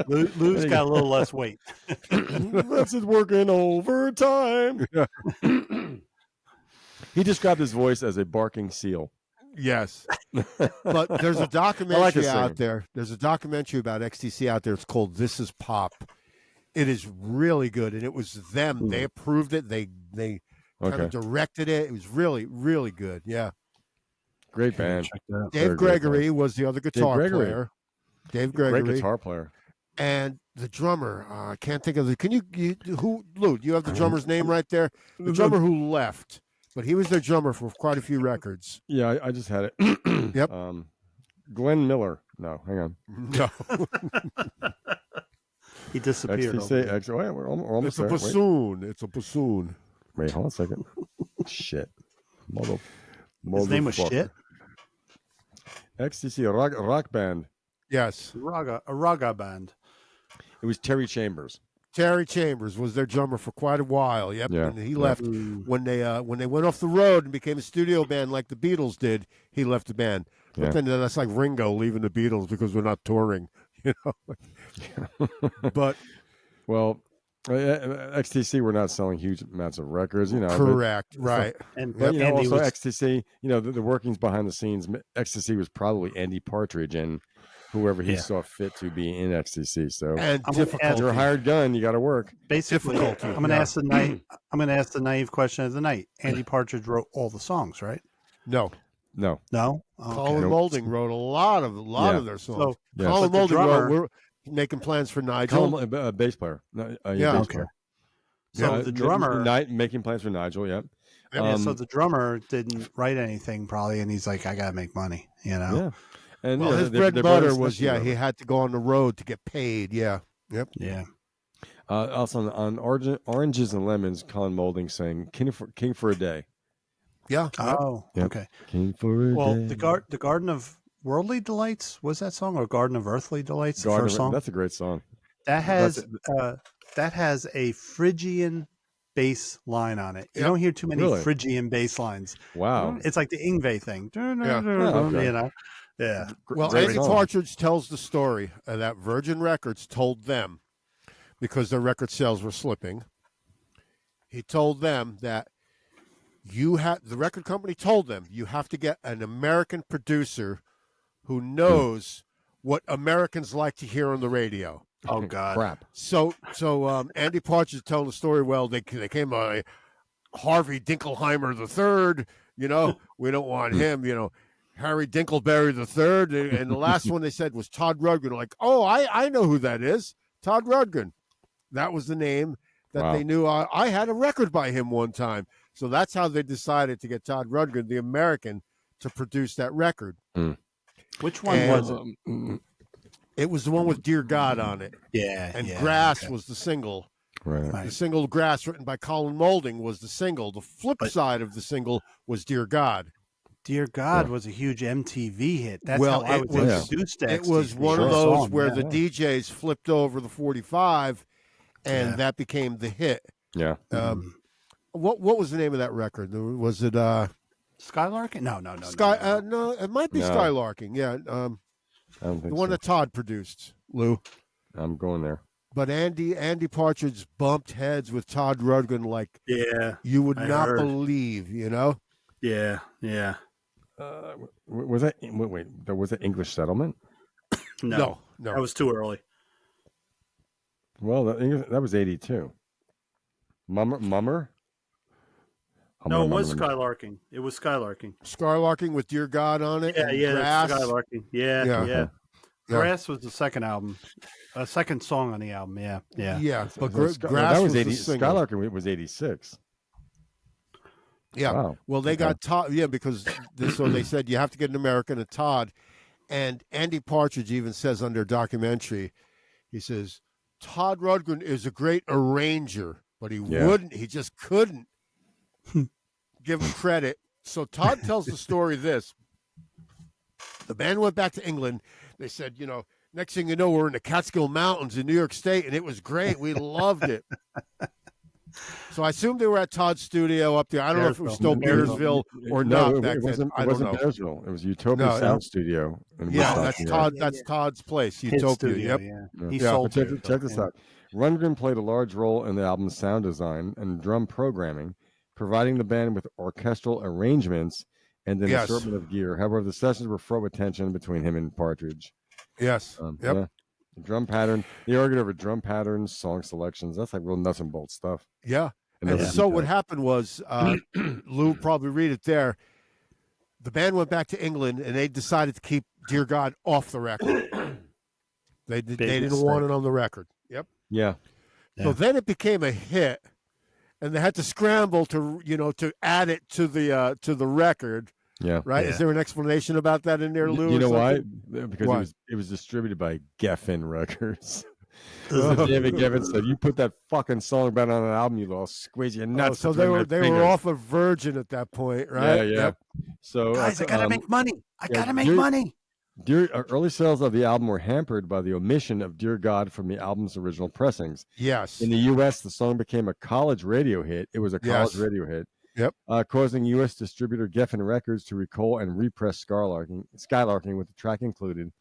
Lou's got a little less weight. This is working overtime. He described his voice as a barking seal. Yes. But there's a I like documentary his out singing. there. There's a documentary about XTC out there. It's called This Is Pop. It is really good. And it was them. They approved it. They kind Okay. of directed it. It was really, really good. Yeah. Great band. Check that out. Very Dave great Gregory was the other guitar Gregory. player. Dave Great Gregory. guitar player. And the drummer, I can't think of the. Can you who Lou? Do you have the drummer's name right there? The drummer who left, but he was their drummer for quite a few records. Yeah, I just had it. Yep. Glenn Miller. No, hang on. No, He disappeared. XTC. Wait, we're almost it's a there. Wait. bassoon. It's a bassoon. Wait, hold on a second. Shit. His name was Shit. XTC rock band. Yes. A raga band. It was Terry Chambers. Terry Chambers was their drummer for quite a while. Yep, Yeah. and he left when they went off the road and became a studio band like the Beatles did. He left the band, but Yeah. then that's like Ringo leaving the Beatles because we're not touring, you know. But Well, XTC were not selling huge amounts of records, you know. correct, right? And But, you know, Andy also was, XTC, you know, the workings behind the scenes, XTC was probably Andy Partridge and whoever he Yeah. saw fit to be in XTC. So And I'm gonna ask- difficult. you're a hired gun, you got to work. basically, difficulty, I'm going to yeah. ask the naive question of the night. Andy Partridge wrote all the songs, right? No, No. No. Oh, Colin Nope. Moulding wrote a lot Yeah. of their songs. So Yeah. Colin But the Moulding drummer- wrote, "We're making plans for Nigel." Colin, a bass player. No, Yeah. bass Okay. player. So the drummer, making plans for Nigel. Yeah. yeah, so Um, the drummer didn't write anything probably, and he's like, I gotta make money, you know. Yeah. And Well, you know, his they're- bread they're and butter brothers was Smith, he had to go on the road to get paid. Yeah, yep. Yeah. Also on Oranges and Lemons, Colin Moulding sang "King for a Day." Yeah. Oh, Yep. okay. King for a Well, day. the Garden of Worldly Delights was that song, or Garden of Earthly Delights? The Garden first of- song That's a great song. that has that's that has a Phrygian bass line on it. You Yep. don't hear too many Really? Phrygian bass lines. Wow. It's like the Ingve thing. okay. You know. Yeah. Well, Great Andy song. Partridge tells the story that Virgin Records told them, because their record sales were slipping, he told them that the record company told them you have to get an American producer who knows what Americans like to hear on the radio. Oh God. Crap. So Andy Partridge telling the story. Well, they came Harvey Dinkelheimer III. You know, we don't want him. You know, Harry Dinkelberry III. And the last one they said was Todd Rundgren. Like, oh, I know who that is. Todd Rundgren. That was the name that Wow. they knew. I had a record by him one time. So that's how they decided to get Todd Rundgren, the American, to produce that record. Which one And- was it? It was the one with Dear God on it. Yeah. And yeah, Grass okay. was the single. Right. Right. The single Grass, written by Colin Moulding, was the single. The flip But- side of the single was Dear God. Dear God Yeah. was a huge MTV hit. That's Well, how I it was was- introduced to It was XTC. one of Sure. those Song, where yeah. the DJs flipped over the 45, and Yeah. that became the hit. Yeah. What was the name of that record? Was it Skylarking? No. Sky? No, it might be No. Skylarking. Yeah, I don't think the one so. that Todd produced, Lou. I'm going there. But Andy Partridge bumped heads with Todd Rundgren like Yeah. you would I not heard. believe. You know. Yeah. Yeah. Was that wait? Was it English Settlement? No. That was too early. Well, that was 82. Mummer? No, it was Mummer. Skylarking. It was Skylarking. Skylarking with Dear God on it. and That's Grass. Skylarking. Yeah, Yeah. yeah. Yeah. Grass was the second album, second song on the album. Yeah, yeah. Yeah, but So Grass that was was 80. the single. Skylarking was 86. Yeah. Wow. Well, they Okay. got Todd. Yeah, because so they said you have to get an American, a Todd, and Andy Partridge even says on their documentary, he says Todd Rundgren is a great arranger, but he Yeah. wouldn't. He just couldn't give him credit. So Todd tells the story this: the band went back to England. They said, next thing you know, we're in the Catskill Mountains in New York State, and it was great. We loved it. So I assume they were at Todd's studio up there. I don't know if it was still Bearsville or No, not it back then. wasn't, I it don't wasn't know. Bearsville. It was Utopia No, Sound Studio. In Yeah, Woodstock, that's New York. Todd. That's Todd's place, Hit Utopia. Studio, Yep. yeah. Yeah. He Yeah, sold Check it. this out. Rundgren played a large role in the album's sound design and drum programming, providing the band with orchestral arrangements and an Yes. assortment of gear. However, the sessions were fraught with tension between him and Partridge. Yes. Yep. Yeah. The drum pattern. They argued over drum patterns, song selections. That's like real nuts and bolts stuff. Yeah. And And those so what details. happened was, Lou probably read it there. The band went back to England and they decided to keep Dear God off the record. They didn't want it on the record. Yep. Yeah. So Yeah. then it became a hit, and they had to scramble to add it to the record. Yeah. Right? Yeah. Is there an explanation about that in there, Lou? You or know why? something? Because Why? it was distributed by Geffen Records. So David Geffen said, "You put that fucking song back on an album, you little squeeze your Oh, nuts." so between they my were fingers." off of Virgin at that point, right? Yeah, yeah. Yep. So Guys, I gotta make money. I yeah, gotta make here- money. Early sales of the album were hampered by the omission of "Dear God" from the album's original pressings. Yes. In the U.S., the song became a college radio hit. It was a college radio hit. Yep. Causing U.S. distributor Geffen Records to recall and repress Skylarking with the track included,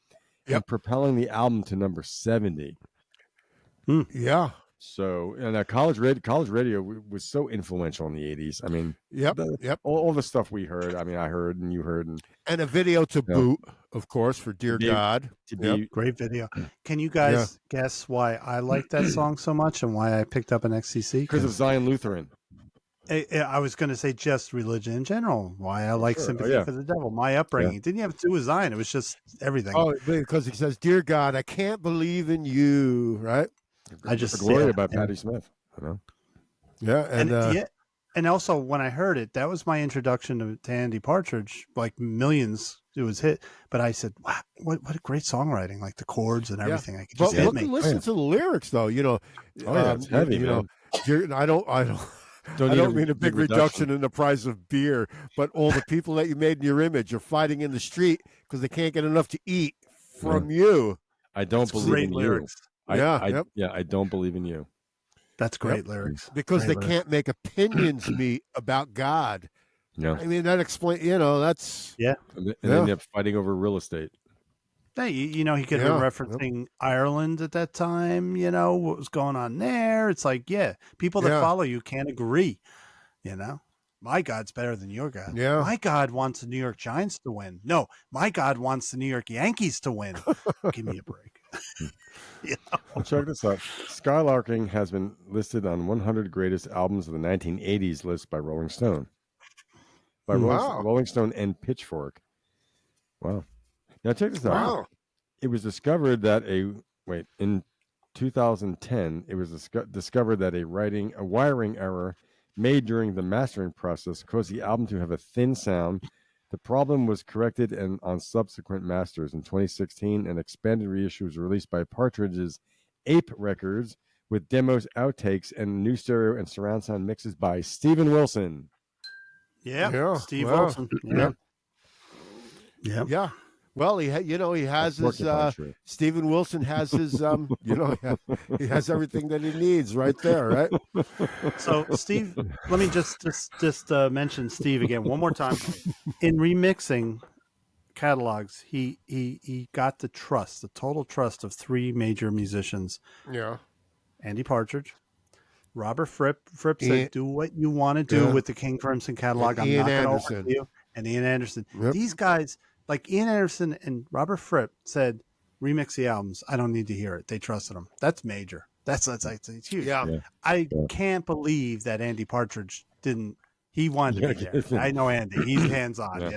and propelling the album to number 70. Yeah. So, and college radio was so influential in the 80s. I mean, all the stuff we heard. I mean, I heard and you heard, and a video to boot, of course, for "Dear God." Great video. Can you guys guess why I like that song so much and why I picked up an XCC? Because of Zion Lutheran. I was going to say just religion in general. Why I like "Sympathy for the Devil." My upbringing didn't have to do with Zion. It was just everything. Oh, because he says, "Dear God, I can't believe in you." Right. I just Gloria by Patti Smith. You know. Yeah, and also when I heard it, that was my introduction to Andy Partridge. Like millions, it was hit. But I said, "Wow, what a great songwriting! Like the chords and everything." I could just listen to the lyrics, though. You know, it's heavy. You know, I don't mean a big reduction in the price of beer, but all the people that you made in your image are fighting in the street because they can't get enough to eat from you. I don't believe in lyrics. You. I don't believe in you. That's great lyrics. Because they can't make opinions meet about God. Yeah. I mean, that explains, that's... Yeah. And then they're fighting over real estate. Hey, he could have been referencing Ireland at that time, what was going on there. It's like, people that follow you can't agree, My God's better than your God. Yeah. My God wants the New York Giants to win. No, my God wants the New York Yankees to win. Give me a break. Well, check this out. Skylarking has been listed on 100 greatest albums of the 1980s list by Rolling Stone. Rolling Stone and Pitchfork. Wow. Now check this out. Wow. It was discovered that in 2010, it was discovered that a wiring error made during the mastering process caused the album to have a thin sound. The problem was corrected on subsequent masters. In 2016, an expanded reissue was released by Partridge's Ape Records with demos, outtakes, and new stereo and surround sound mixes by Steven Wilson. Steve Wilson. Yeah. Well, he has his Steven Wilson has his he has everything that he needs right there, right? So Steve, let me just mention Steve again one more time. In remixing catalogs, he got the total trust of three major musicians. Yeah. Andy Partridge, Robert Fripp said, "Do what you want to do with the King Crimson catalog. I'm not going to offer you." And Ian Anderson. Yep. These guys. Like Ian Anderson and Robert Fripp said, remix the albums. I don't need to hear it. They trusted them. That's major. That's it's huge. Yeah. I can't believe that Andy Partridge didn't. He wanted to be there. I know Andy. He's hands on,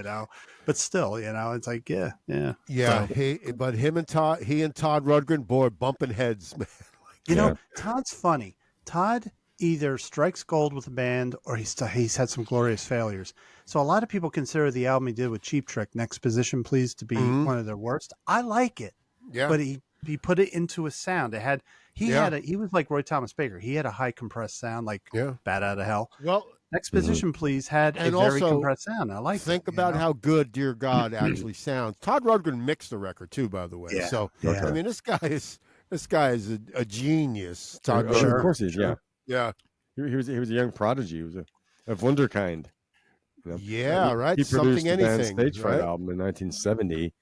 But still, it's like, yeah. So, him and Todd Rundgren, boy, bumping heads, man. Todd's funny. Todd either strikes gold with a band or he's had some glorious failures. So a lot of people consider the album he did with Cheap Trick, Next Position Please, to be one of their worst. I like it. Yeah. But he put it into a sound. He was like Roy Thomas Baker. He had a high compressed sound, like Bat Out of Hell. Well, Next Position Please had a very compressed sound. I like it. Think about how good Dear God actually sounds. Todd Rundgren mixed the record too, by the way. Yeah. So I mean, this guy is a genius. Todd Rundgren. Sure. Of course he is. Yeah. He was a young prodigy. He was a wunderkind. Yeah, right. He produced the band Stage Fright right? album in 1970.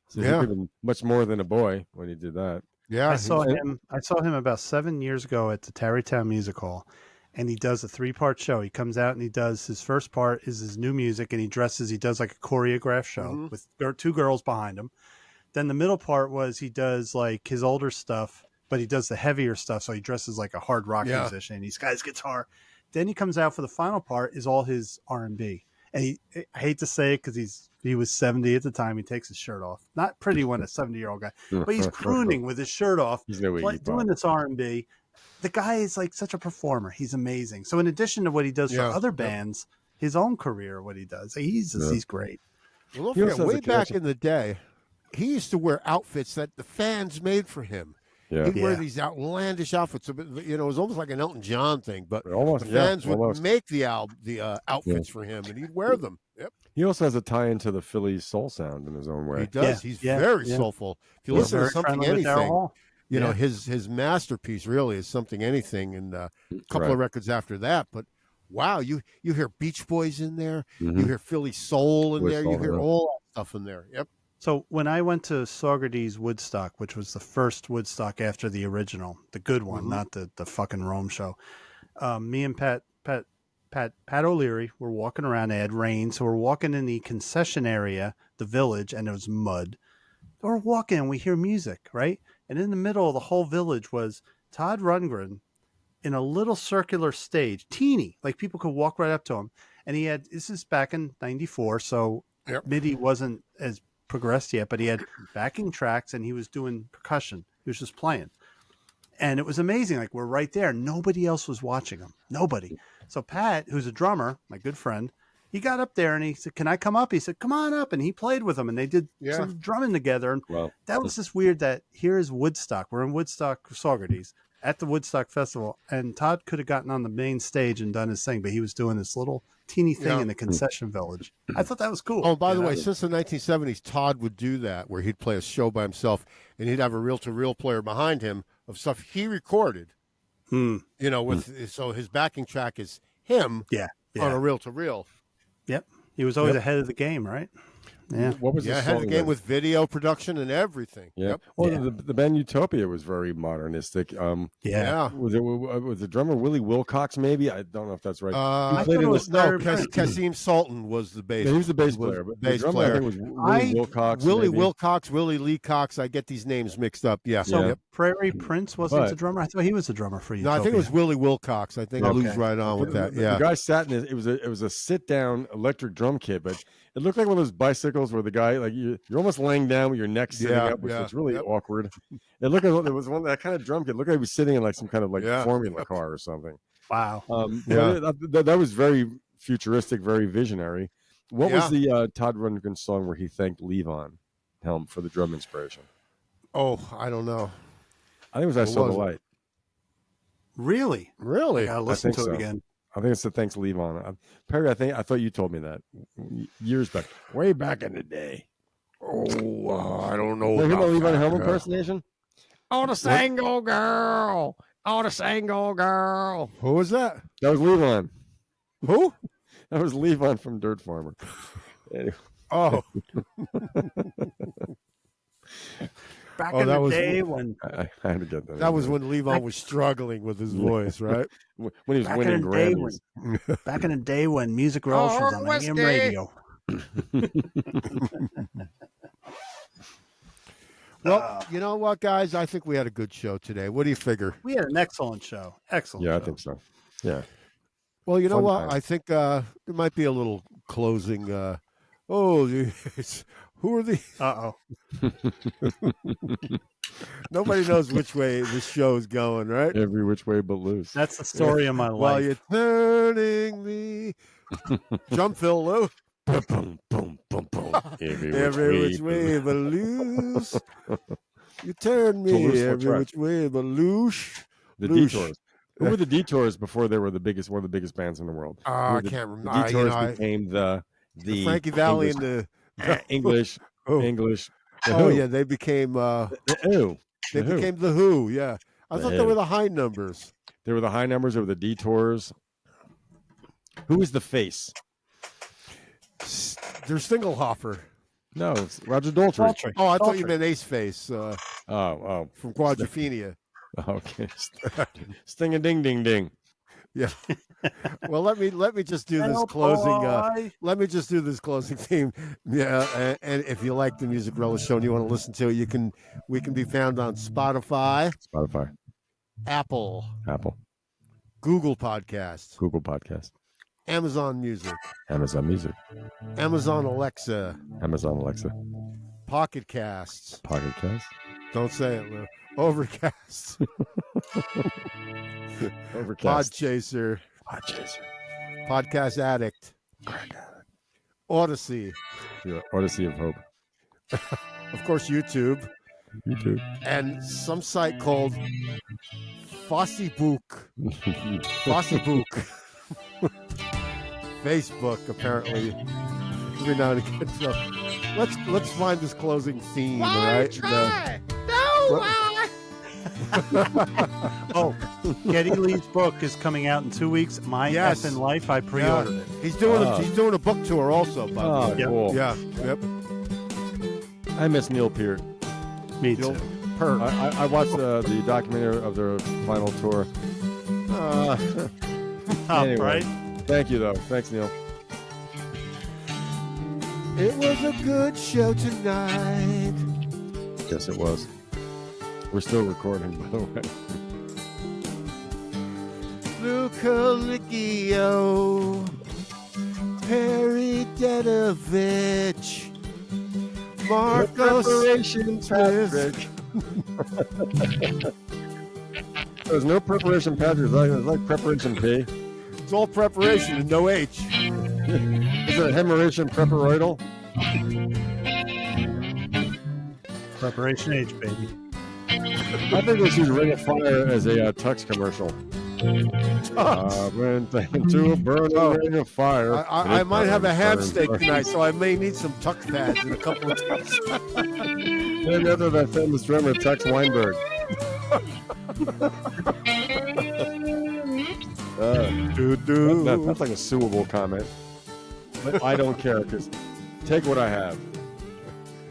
So he could have been much more than a boy when he did that. Yeah, I saw him about 7 years ago at the Tarrytown Music Hall, and he does a 3-part show. He comes out and he does his first part is his new music, and he does like a choreographed show with two girls behind him. Then the middle part was he does like his older stuff, but he does the heavier stuff. So he dresses like a hard rock musician. He's got his guitar. Then he comes out for the final part is all his R&B. And I hate to say it because he was 70 at the time. He takes his shirt off. Not pretty when a 70-year-old guy, but he's crooning with his shirt off, doing this R&B. The guy is like such a performer. He's amazing. So in addition to what he does for other bands, his own career, what he does, he's great. Well, don't forget, way back in the day, he used to wear outfits that the fans made for him. Yeah. He'd wear these outlandish outfits. It was almost like an Elton John thing, but the fans would make the outfits for him, and he'd wear them. He also has a tie into the Philly soul sound in his own way. He does. Yeah, He's yeah, very yeah. soulful. If you He's listen to very Something friendly with Daryl Anything, Hall. you know Yeah. his masterpiece really is Something Anything, and a couple Right. of records after that. But wow, you hear Beach Boys in there, you Mhm. hear Philly soul in Philly there, soul, you hear yeah. all that stuff in there. Yep. So when I went to Saugerties Woodstock, which was the first Woodstock after the original, the good one, Mhm. not the fucking Rome show, me and Pat O'Leary were walking around. It had rain, so we're walking in the concession area, the village, and it was mud. So we're walking and we hear music, right? And in the middle of the whole village was Todd Rundgren in a little circular stage, teeny, like people could walk right up to him. And he had, this is back in '94, so Yep. MIDI wasn't as progressed yet, but he had backing tracks and he was doing percussion. He was just playing. And it was amazing. Like, we're right there. Nobody else was watching him. Nobody. So Pat, who's a drummer, my good friend, he got up there and he said, "Can I come up?" He said, "Come on up." And he played with him and they did Yeah. some drumming together. And Well, that was just weird that here is Woodstock. We're in Woodstock, Saugerties, at the Woodstock Festival. And Todd could have gotten on the main stage and done his thing, but he was doing this little teeny thing Yeah. in the concession village. I thought that was cool. Oh, by the You know? way, since the 1970s, Todd would do that, where he'd play a show by himself, and he'd have a reel-to-reel player behind him of stuff he recorded. Hmm. You know, with so his backing track is him Yeah. on a Yeah. reel-to-reel. Yep. He was always Yep. ahead of the game, right? Yeah. what was Yeah, the had song the game that- with video production and everything. Yeah. Yep. Well, Yeah. the band Utopia was very modernistic. Yeah. Yeah. Was the drummer Willie Wilcox? Maybe I don't know if that's right. I played thought in it was the- no, Larry Kasim Sultan was the bass. Yeah, he was the bass was player, but bass the drummer player. I think was Willie Wilcox. Willie maybe. Wilcox, Willie Lee Cox. I get these names mixed up. Yeah. So Yeah. Prairie Prince wasn't But- the drummer. I thought he was the drummer for you. No, I think it was Willie Wilcox. I think Okay. Lou's right on with that. The Yeah. guy sat in it. It was a sit down electric drum kit, but it looked like one of those bicycles where the guy like you're almost laying down with your neck sitting Yeah, up, which yeah, was really yep. awkward. It looked like it was one that kind of drum kit. It looked like he was sitting in like some kind of like Yeah. Formula car or something. Wow. Yeah. But that was very futuristic, very visionary. What was the Todd Rundgren song where he thanked Levon Helm for the drum inspiration? Oh, I don't know. I think it was I What Saw the was it? Light. Really? Really? I gotta listen to think it so. again. I think it's the thanks Levon. Perry, I thought you told me that years back, way back in the day. Oh, I don't know. Remember about the Levon that. Helm impersonation? Oh, the single girl. Oh, the single girl. Who was that? That was Levon. Who? That was Levon from Dirt Farmer. Anyway, Oh, Back Oh, in that the was- day when I had to get that. that in was there. when Levon was struggling with his voice, right? When he was back winning in the day Grammys. back in the day when Music Relish was on AM radio. Well, you know what, guys? I think we had a good show today. What do you figure? We had an excellent show. Excellent. Yeah, I show. think so. Yeah. Well, you know Fun what? time. I think there might be a little closing. Who are the? Uh-oh. Nobody knows which way this show is going, right? Every which way but loose. That's the story of my While life. you're turning me, jump, Phil Lou. Boom, boom, boom, boom. Every which way but loose. You turn me Toulouse every Lautrec. which way but loose. The Loosh. Detours. Who were the Detours before they were the biggest, one of the biggest bands in the world? Oh, Who I were the- can't The remember. Detours became the Frankie Valley English, and the English, Oh. English. The Oh Who. yeah, they became The Who. they The Who. became the Who. Yeah, I The thought they Who. were the high numbers. They were the high numbers. They were the Detours. Who was the face? They're Stinglehopper. No, it's Roger Daltrey. Daltrey. Oh, I thought you Daltrey. meant Ace Face Oh, from Quadrophenia. okay. Sting a ding ding ding. Yeah. Well, let me just do this Help, closing. boy. Let me just do this closing theme. Yeah, and if you like the Music Relish Show and you want to listen to it, we can be found on Spotify, Spotify, Apple, Apple, Google Podcasts, Google Podcast, Amazon Music, Amazon Music, Amazon Alexa, Amazon Alexa, Pocket Casts. Pocket Cast, Don't say it, Lou. Overcast, Overcast, Podchaser, Podchaser, Podcast Addict, Odyssey, yeah, Odyssey of Hope, of course, YouTube, YouTube. and some site called Fossebook. Fossebook. Facebook, apparently. every now and again. So let's find this closing theme, all right? Oh, Geddy Lee's book is coming out in 2 weeks. My Yes. Effin' Life. I pre-ordered it. He's doing a book tour also. By the Oh, way. cool. Yeah. Yep. I miss Neil Peart. Me You'll- too. Perk. I watched the documentary of their final tour. Anyway. Right? Thank you, though. Thanks, Neil. It was a good show tonight. Yes, it was. We're still recording, by the way. Luca Liggio, Perry Dedovich, Marcos Preparation, Smith. Patrick. There's no preparation, Patrick. It's like preparation P. It's all preparation and no H. Is it hemorrhaging preparoidal? Preparation H, baby. I think they should Ring of Fire as a Tux commercial. Went into a burning ring of fire. I might have a ham Burn, steak burn. tonight, so I may need some tuck pads in a couple of days. Maybe after that famous drummer, Tex Weinberg. That's like a suable comment. But I don't care, because take what I have.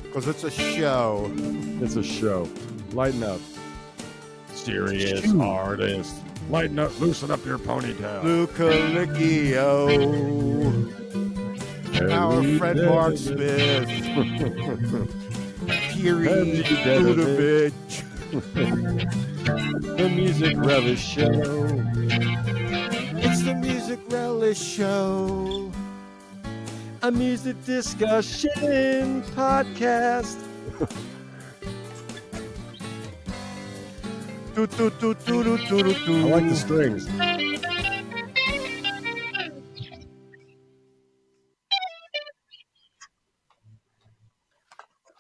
Because it's a show. It's a show. Lighten up. Serious artist. Lighten up, loosen up your ponytail. Luca Liggio, our friend Mark Smith, Kiri Budovich. The Music Relish Show. It's the Music Relish Show. A music discussion podcast. I like the strings.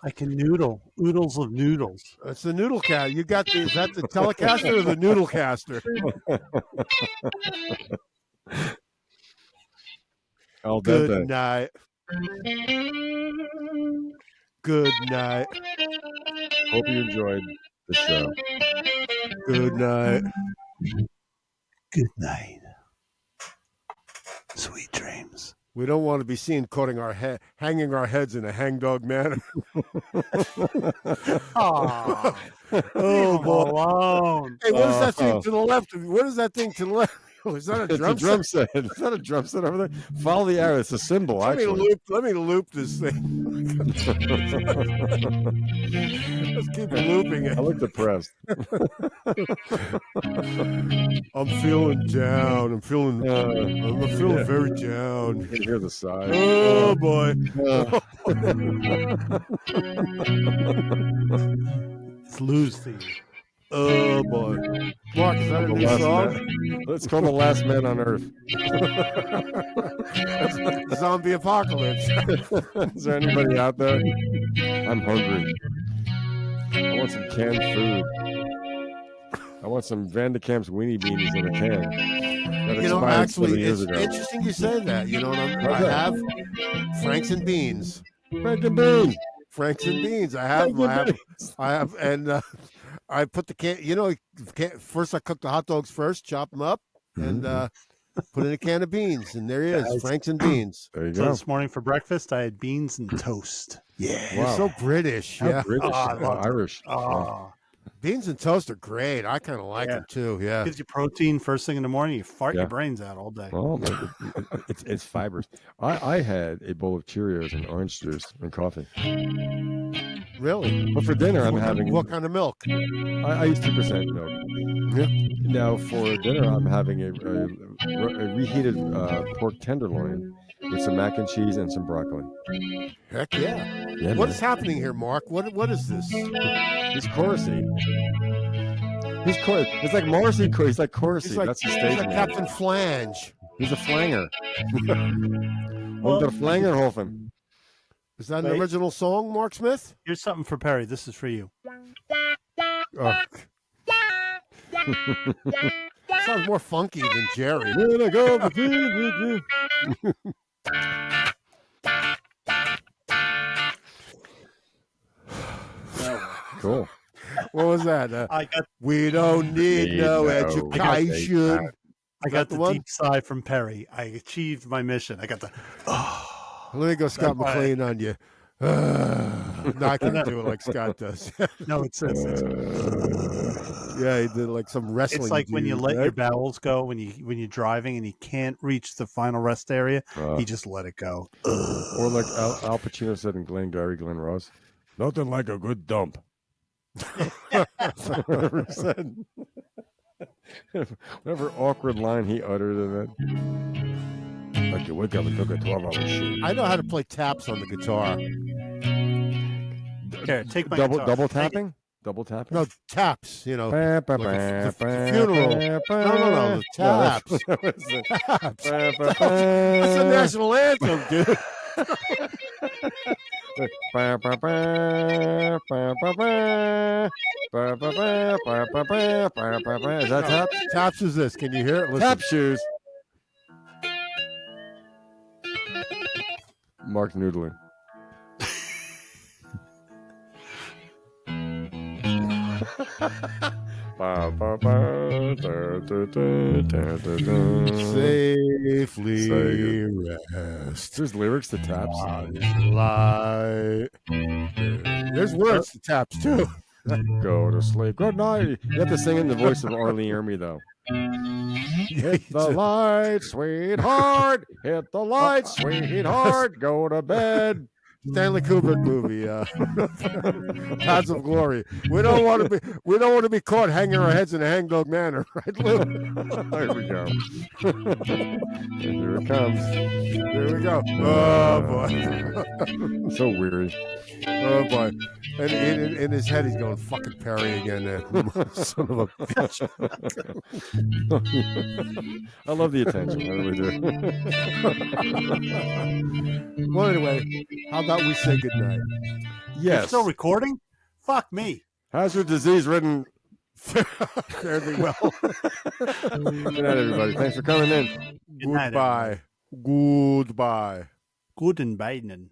I can noodle. Oodles of noodles. It's the Noodle Cat. You got the, is that the Telecaster or the Noodle Caster? All Good dente. night. Good night. Hope you enjoyed the show. Good night. Good night. Sweet dreams. We don't want to be seen hanging our heads in a hangdog manner. Aw. Oh, boy. Alone. Hey, what is that thing to the left of you? What is that thing to the left? Is that a It's a drum drum set. Is that a drum set over there? Follow the arrow. It's a symbol, Let actually. me loop this thing. Let's keep looping I it. look depressed. I'm feeling down. I'm feeling Yeah. very down. You can hear the sigh. Oh boy. It's Lou's theme. Oh boy. Mark, is that a The new last song? man. Let's call The Last Man on Earth. Zombie apocalypse. Is there anybody out there? I'm hungry. I want some canned food. I want some Van de Kamp's weenie beanies in a can. That You know, expired actually, 7 years it's ago. interesting you say that. You know what I What's that? have? Franks and beans. Frank and Bean. Franks and beans. I have, and I put the can. You know, first I cook the hot dogs first, chop them up, and put in a can of beans, and there he is, Guys. Franks and beans. There you So go. this morning for breakfast, I had beans and toast. Yeah, Wow. you're so British. How Yeah, British. Oh, I love it. Irish. Oh, beans and toast are great. I kind of like Yeah. them too. Yeah. gives you protein first thing in the morning. You fart Yeah. your brains out all day. Well, it's fibers. I had a bowl of Cheerios and orange juice and coffee. Really? But for dinner, I'm having. What kind of milk? I use 2% milk. Yeah. Now for dinner, I'm having a reheated pork tenderloin with some mac and cheese and some broccoli. Heck yeah. Yeah, What man. is happening here, Mark? What is this? He's chorusy. He's chorus. It's like Morrissey. He's like chorusy. That's his he's stage like name. Captain Flange. He's a flanger. Well, Unter Flangerhofen. Is that an Wait. original song, Mark Smith? Here's something for Perry. This is for you. Oh. Sounds more funky than Jerry. When I go between the two. cool. What was that? We don't need no education. I got the one? deep sigh from Perry. I achieved my mission. I got the. Let me go Scott McLean on you. No, I can't do it like Scott does. No, it's Yeah, he did like some wrestling. It's like when you dude, let right? your bowels go when you're driving and you can't reach the final rest area. You just let it go. Or like Al Pacino said in Glenn Ross, nothing like a good dump. Whatever he said. Whatever awkward line he uttered in that. Like you wake up and took a 12-hour shit. I know how to play taps on the guitar. Here, take my double guitar. tapping? Double tapping? No, taps, you know. Like the funeral. No, the taps. Taps. That's a national anthem, dude. Is that taps? Taps is this. Can you hear it? Listen. Tap shoes. Mark noodling. Safely rest. There's lyrics to taps. Lie. There's words to taps too. Go to sleep. Good night. You have to sing in the voice of Arlie Ermy, though. Hit the light, sweetheart. Hit the light, sweetheart. Go to bed. Stanley Kubrick movie, Paths of Glory. We don't want to be caught hanging our heads in a hangdog manner, right, Lou? There we go. Here it comes. There we go. Oh boy, So weary. oh boy. And in his head, he's going fucking Perry again. Son of a bitch. I love the attention. I really do. Well, anyway, how about we say goodnight? You're Yes. still recording? Fuck me. How's your disease-ridden? Fairly well. Good night, everybody. Thanks for coming in. Good night, Goodbye. Goodbye. Guten Beinen.